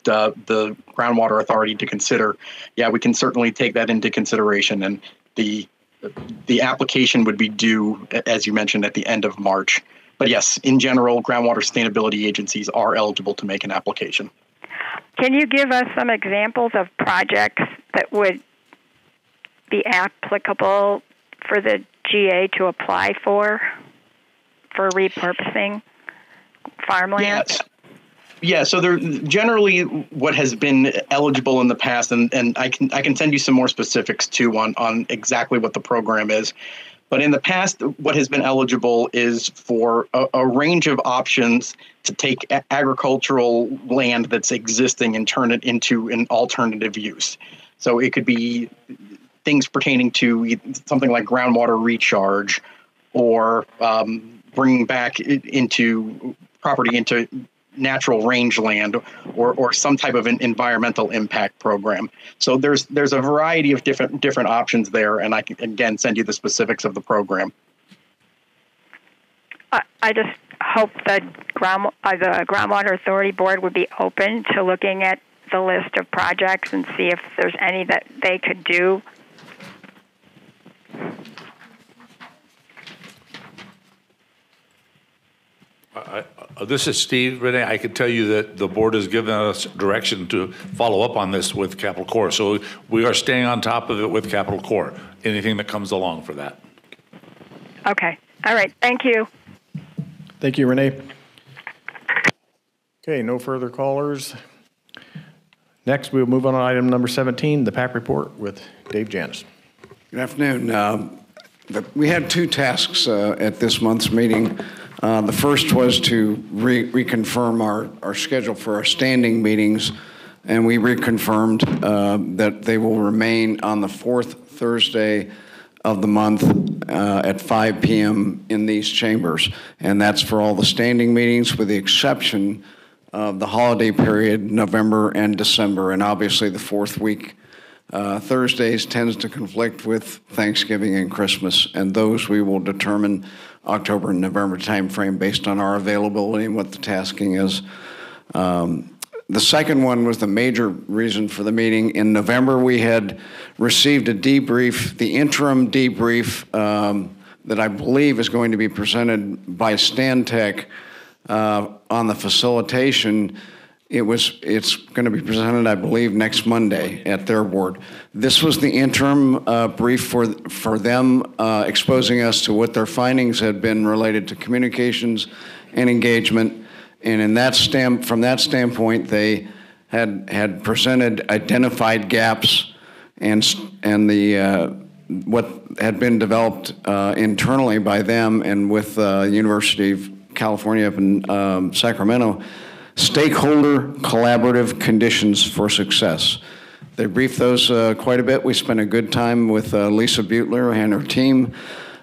the Groundwater Authority to consider, yeah, we can certainly take that into consideration. And the application would be due, as you mentioned, at the end of March. But yes, in general, groundwater sustainability agencies are eligible to make an application. Can you give us some examples of projects that would be applicable for the GA to apply for repurposing farmland? Yes. Yeah, so there generally what has been eligible in the past, and I can send you some more specifics too on exactly what the program is. But in the past, what has been eligible is for a range of options to take agricultural land that's existing and turn it into an alternative use. So it could be things pertaining to something like groundwater recharge, or bringing back into property into natural rangeland, or some type of an environmental impact program. So there's a variety of different options there, and I can again send you the specifics of the program. I just hope the Groundwater Authority Board would be open to looking at the list of projects and see if there's any that they could do. This is Steve. Renee, I can tell you that the board has given us direction to follow up on this with Capital Corps. So we are staying on top of it with Capital Corps, anything that comes along for that. Okay. All right. Thank you. Thank you, Renee. Okay, no further callers. Next, we'll move on to item number 17, the PAC report with Dave Janis. Good afternoon. We had two tasks at this month's meeting. The first was to reconfirm our schedule for our standing meetings, and we reconfirmed that they will remain on the fourth Thursday of the month at 5 p.m. in these chambers. And that's for all the standing meetings, with the exception of the holiday period, November and December. And obviously the fourth week Thursdays tends to conflict with Thanksgiving and Christmas, and those we will determine October and November timeframe based on our availability and what the tasking is. The second one was the major reason for the meeting. In November, we had received a debrief, the interim debrief that I believe is going to be presented by Stantec on the facilitation. It's going to be presented, I believe, next Monday at their board. This was the interim brief for them, exposing us to what their findings had been related to communications and engagement. And from that standpoint, they had presented identified gaps and the what had been developed internally by them and with the University of California up in Sacramento. Stakeholder collaborative conditions for success. They briefed those quite a bit. We spent a good time with Lisa Butler and her team,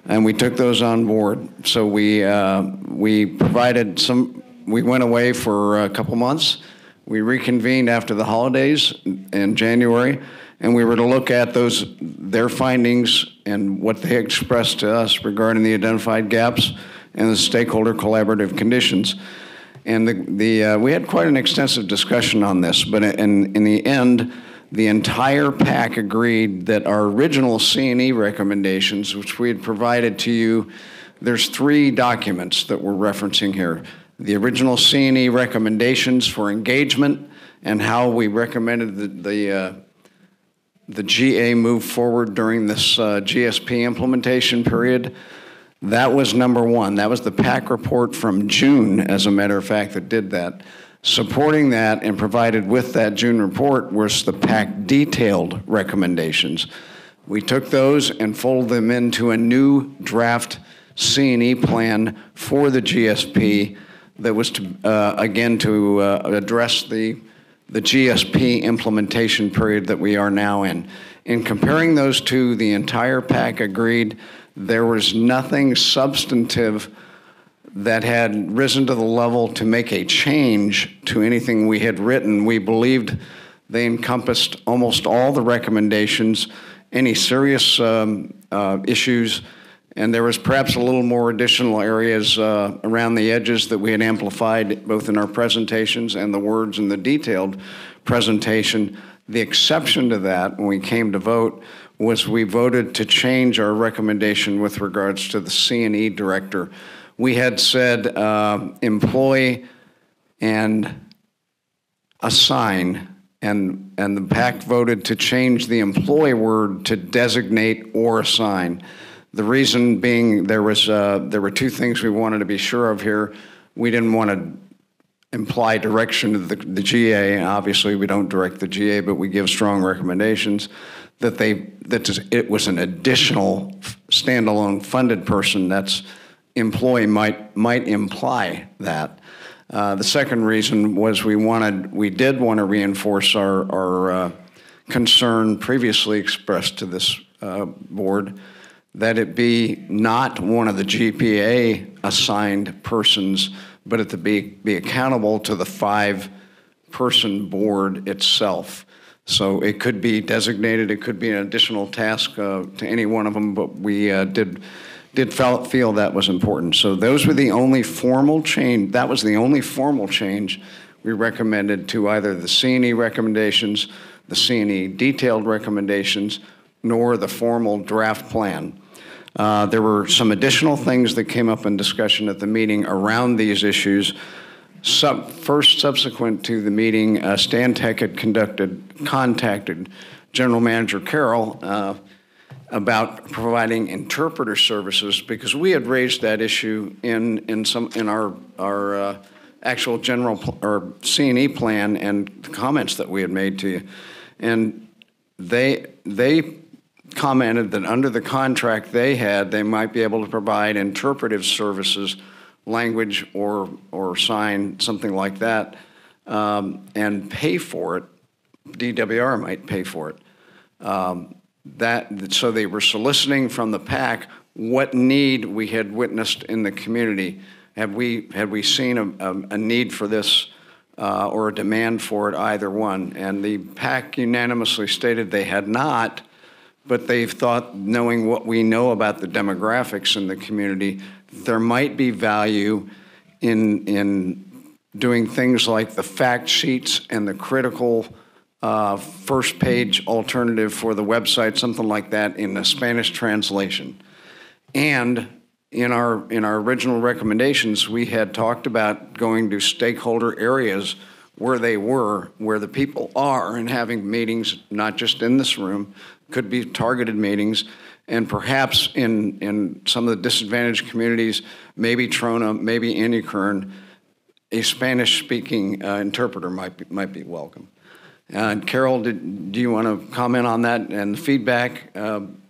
and we took those on board. So we provided some. We went away for a couple months. We reconvened after the holidays in January, and we were to look at their findings and what they expressed to us regarding the identified gaps and the stakeholder collaborative conditions. And we had quite an extensive discussion on this, but in the end, the entire PAC agreed that our original C&E recommendations, which we had provided to you, there's 3 documents that we're referencing here. the original C&E recommendations for engagement and how we recommended the GA move forward during this GSP implementation period. That was number one. That was the PAC report from June, as a matter of fact, that did that. Supporting that and provided with that June report was the PAC detailed recommendations. We took those and folded them into a new draft C&E plan for the GSP that was to, again, to address the GSP implementation period that we are now in. In comparing those two, the entire PAC agreed there was nothing substantive that had risen to the level to make a change to anything we had written. We believed they encompassed almost all the recommendations, any serious issues, and there was perhaps a little more additional areas around the edges that we had amplified both in our presentations and the words in the detailed presentation. The exception to that, when we came to vote, was we voted to change our recommendation with regards to the C&E director. We had said employ and assign, and the PAC voted to change the employ word to designate or assign. The reason being there were two things we wanted to be sure of here. We didn't want to imply direction to the GA. Obviously, we don't direct the GA, but we give strong recommendations that it was an additional standalone funded person. That's employee might imply that. The second reason was we did want to reinforce our concern previously expressed to this board that it be not one of the GPA assigned persons, but it to be accountable to the 5-person board itself. So it could be designated, it could be an additional task to any one of them, but we did feel that was important. So those were the only formal change, that was the only formal change we recommended to either the C&E recommendations, the C&E detailed recommendations, nor the formal draft plan. There were some additional things that came up in discussion at the meeting around these issues. First, subsequent to the meeting, Stantec had contacted General Manager Carroll about providing interpreter services because we had raised that issue in our actual general or C&E plan and the comments that we had made to you, and they commented that under the contract they might be able to provide interpretive services, language or sign, something like that, and pay for it. DWR might pay for it. So they were soliciting from the PAC what need we had witnessed in the community. Had we seen a need for this or a demand for it, either one? And the PAC unanimously stated they had not, but they've thought, knowing what we know about the demographics in the community, there might be value in doing things like the fact sheets and the critical first page alternative for the website, something like that in a Spanish translation. And in our original recommendations, we had talked about going to stakeholder areas where the people are, and having meetings, not just in this room, could be targeted meetings, and perhaps in some of the disadvantaged communities, maybe Trona, maybe Anycurn, a Spanish-speaking interpreter might be welcome. Carol, do you want to comment on that and the feedback?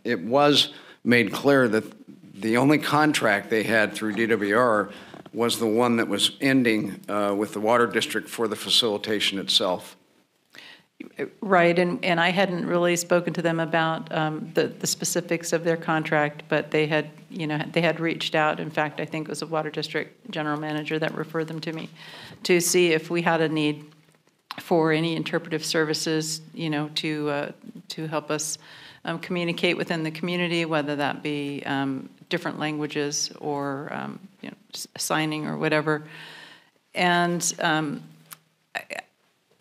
It was made clear that the only contract they had through DWR was the one that was ending with the water district for the facilitation itself. Right, and I hadn't really spoken to them about the specifics of their contract, but they had reached out. In fact, I think it was a water district general manager that referred them to me to see if we had a need for any interpretive services, to help us communicate within the community, whether that be different languages or signing or whatever. And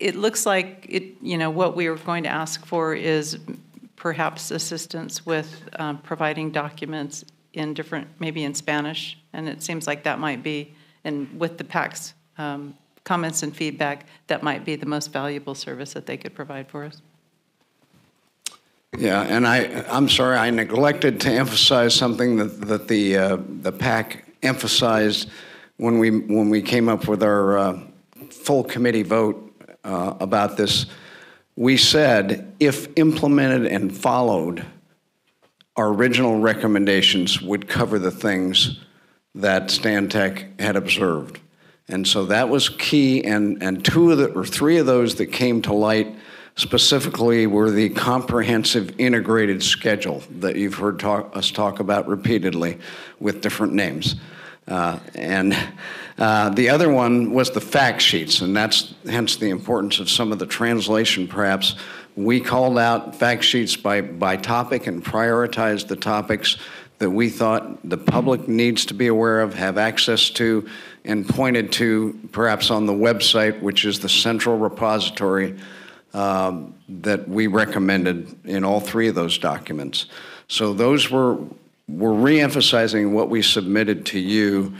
it looks like what we are going to ask for is perhaps assistance with providing documents in maybe in Spanish, and it seems like that might be and with the PAC's comments and feedback, that might be the most valuable service that they could provide for us. Yeah, and I'm sorry, I neglected to emphasize something that the PAC emphasized when we came up with our full committee vote about this. We said, if implemented and followed, our original recommendations would cover the things that Stantec had observed. And so that was key, and three of those that came to light specifically were the comprehensive integrated schedule that you've heard us talk about repeatedly with different names. And the other one was the fact sheets, and that's hence the importance of some of the translation perhaps. We called out fact sheets by topic and prioritized the topics that we thought the public needs to be aware of, have access to, and pointed to perhaps on the website, which is the central repository that we recommended in all three of those documents. So those were re-emphasizing what we submitted to you.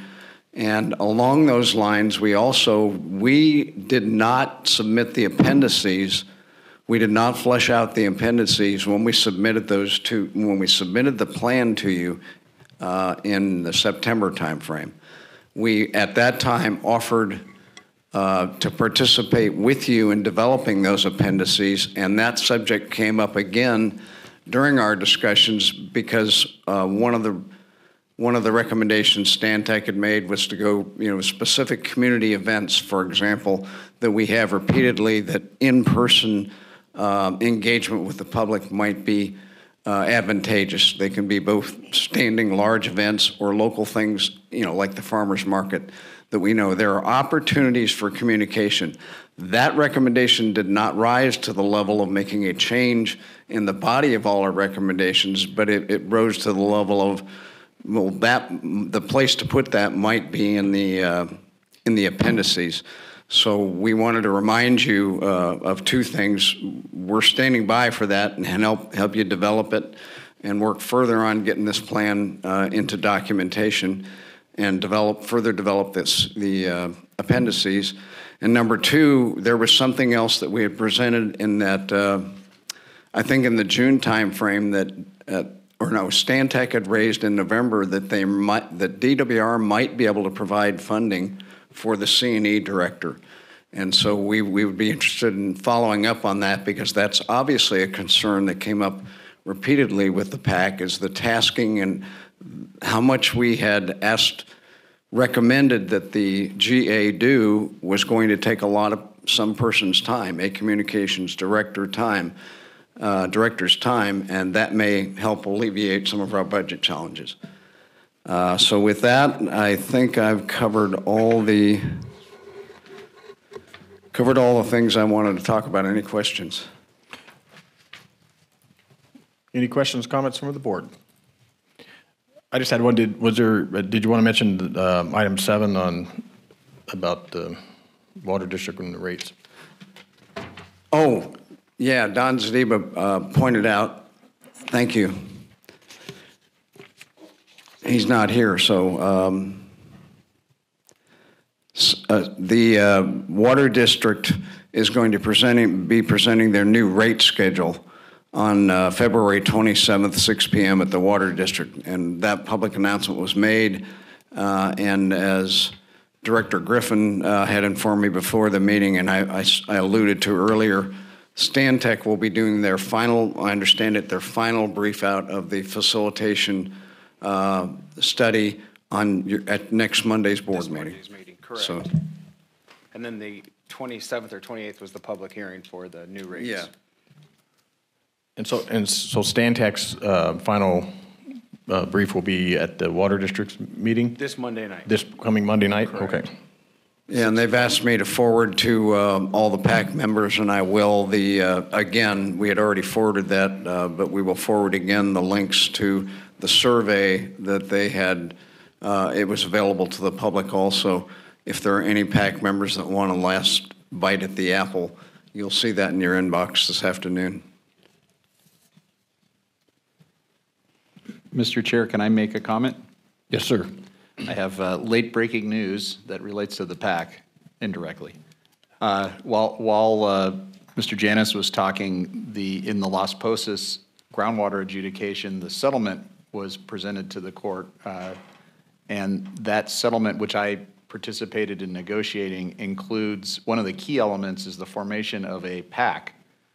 And along those lines, we did not submit the appendices. We did not flesh out the appendices when we submitted when we submitted the plan to you in the September timeframe. We, at that time, offered to participate with you in developing those appendices, and that subject came up again during our discussions because one of the recommendations Stantec had made was to go, specific community events, for example, that we have repeatedly, that in-person engagement with the public might be advantageous. They can be both standing large events or local things, like the farmers market, that we know there are opportunities for communication. That recommendation did not rise to the level of making a change in the body of all our recommendations, but it rose to the level of, well, the place to put that might be in the appendices. So we wanted to remind you of two things. We're standing by for that and help you develop it and work further on getting this plan into documentation and further develop the appendices. And number two, there was something else that we had presented in that, I think in the June timeframe Stantec had raised in November that that DWR might be able to provide funding for the C&E director. And so we would be interested in following up on that, because that's obviously a concern that came up repeatedly with the PAC, is the tasking and how much we had recommended that the GA do was going to take some person's time, a communications director's time, and that may help alleviate some of our budget challenges. So with that, I think I've covered all the things I wanted to talk about. Any questions? Any questions, comments from the board? I just had one. Did you want to mention item 7 about the water district and the rates? Oh, yeah, Don Zadiba pointed out, thank you. He's not here, so the water district is going to be presenting their new rate schedule on February 27th, 6 p.m. at the Water District. And that public announcement was made. And as Director Griffin had informed me before the meeting, and I alluded to earlier, Stantec will be doing their final, I understand it, their final brief out of the facilitation study at next Monday's board meeting. Correct. So, and then the 27th or 28th was the public hearing for the new rates. Yeah. And so Stantec's final brief will be at the Water District's meeting? This Monday night. This coming Monday night? Correct. Okay. yeah, and they've asked me to forward to all the PAC members, and I will. Again, we had already forwarded that, but we will forward again the links to the survey that they had. It was available to the public also. If there are any PAC members that want a last bite at the apple, you'll see that in your inbox this afternoon. Mr. Chair, can I make a comment? Yes, sir. I have late breaking news that relates to the PAC indirectly. While Mr. Janis was talking, in the Las Posas groundwater adjudication, the settlement was presented to the court, and that settlement, which I participated in negotiating, includes one of the key elements is the formation of a PAC,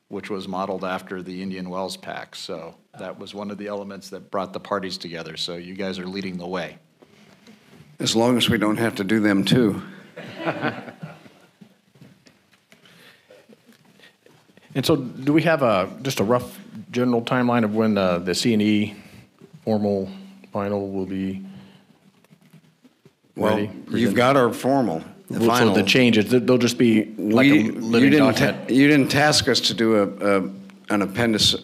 which was modeled after the Indian Wells PAC. So that was one of the elements that brought the parties together. So you guys are leading the way. As long as we don't have to do them too. And so do we have just a rough general timeline of when the C&E formal final will be ready? Well, you've got our formal. The final. So the changes, they'll just be like a living document? You didn't task us to do an appendix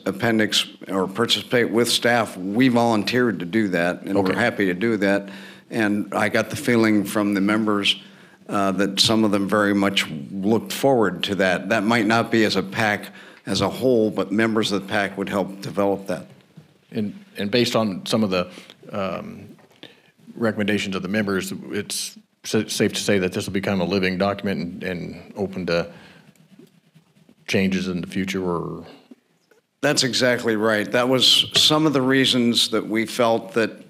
or participate with staff. We volunteered to do that, and we're happy to do that. And I got the feeling from the members that some of them very much looked forward to that. That might not be as a PAC as a whole, but members of the PAC would help develop that. And based on some of the recommendations of the members, it's safe to say that this will become a living document and open to changes in the future, or? That's exactly right. That was some of the reasons that we felt that,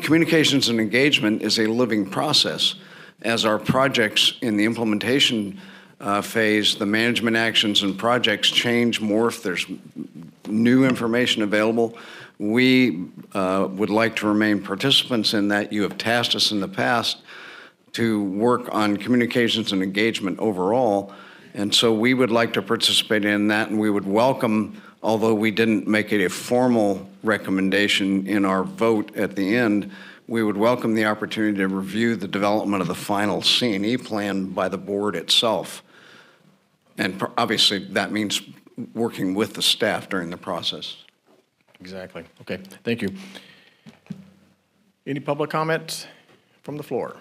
communications and engagement is a living process. As our projects in the implementation phase, the management actions and projects change, morph, there's new information available. We would like to remain participants in that. You have tasked us in the past to work on communications and engagement overall, and so we would like to participate in that, and we would welcome, although we didn't make it a formal recommendation in our vote at the end, we would welcome the opportunity to review the development of the final C&E plan by the board itself. And obviously that means working with the staff during the process. Exactly. Okay, thank you. Any public comments from the floor?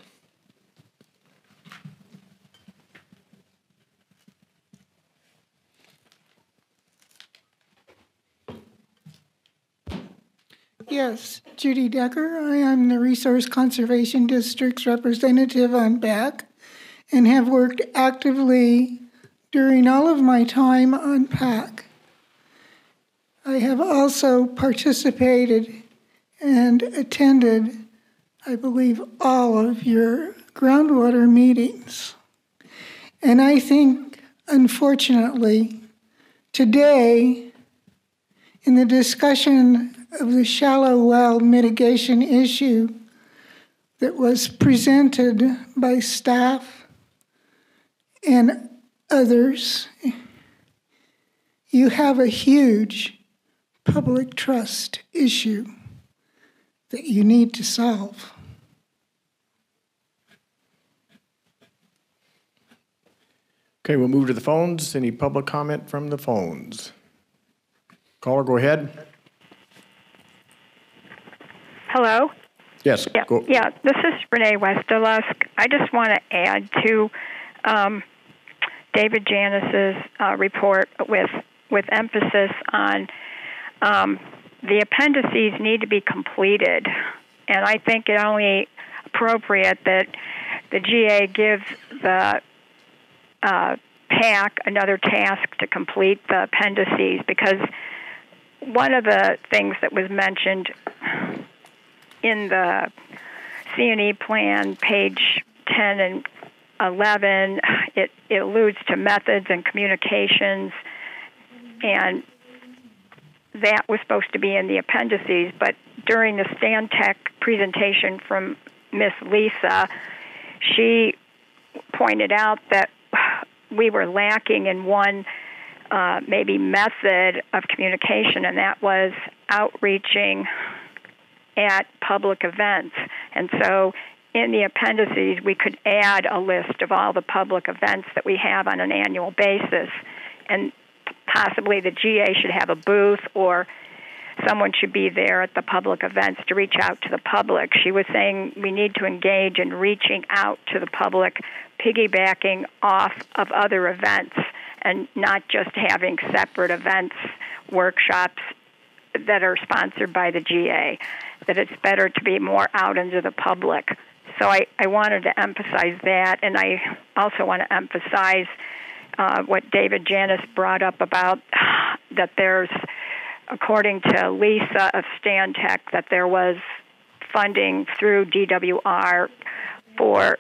Yes, Judy Decker. I am the Resource Conservation District's representative on PAC and have worked actively during all of my time on PAC. I have also participated and attended, I believe, all of your groundwater meetings. And I think, unfortunately, today, in the discussion of the shallow well mitigation issue that was presented by staff and others, you have a huge public trust issue that you need to solve. Okay, we'll move to the phones. Any public comment from the phones? Caller, go ahead. Hello? Yes. Go. Yeah, this is Renee Westerlusk. I just want to add to David Janis's report with emphasis on the appendices need to be completed. And I think it only appropriate that the GA gives the PAC another task to complete the appendices, because one of the things that was mentioned in the C&E plan, page 10 and 11, it alludes to methods and communications, and that was supposed to be in the appendices. But during the Stantec presentation from Miss Lisa, she pointed out that we were lacking in one maybe method of communication, and that was outreaching at public events. And so in the appendices, we could add a list of all the public events that we have on an annual basis. And possibly the GA should have a booth, or someone should be there at the public events to reach out to the public. She was saying we need to engage in reaching out to the public, piggybacking off of other events, and not just having separate events, workshops that are sponsored by the GA, that it's better to be more out into the public. So I wanted to emphasize that, and I also want to emphasize what David Janis brought up about that there's, according to Lisa of Stantec, that there was funding through DWR for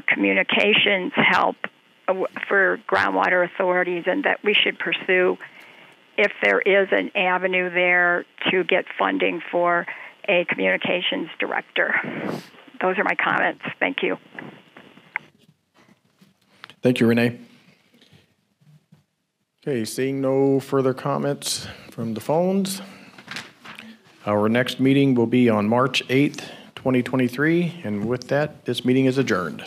communications help for groundwater authorities, and that we should pursue, if there is an avenue there, to get funding for a communications director. Those are my comments. Thank you. Thank you, Renee. Okay, seeing no further comments from the phones, our next meeting will be on March 8th, 2023, and with that, this meeting is adjourned.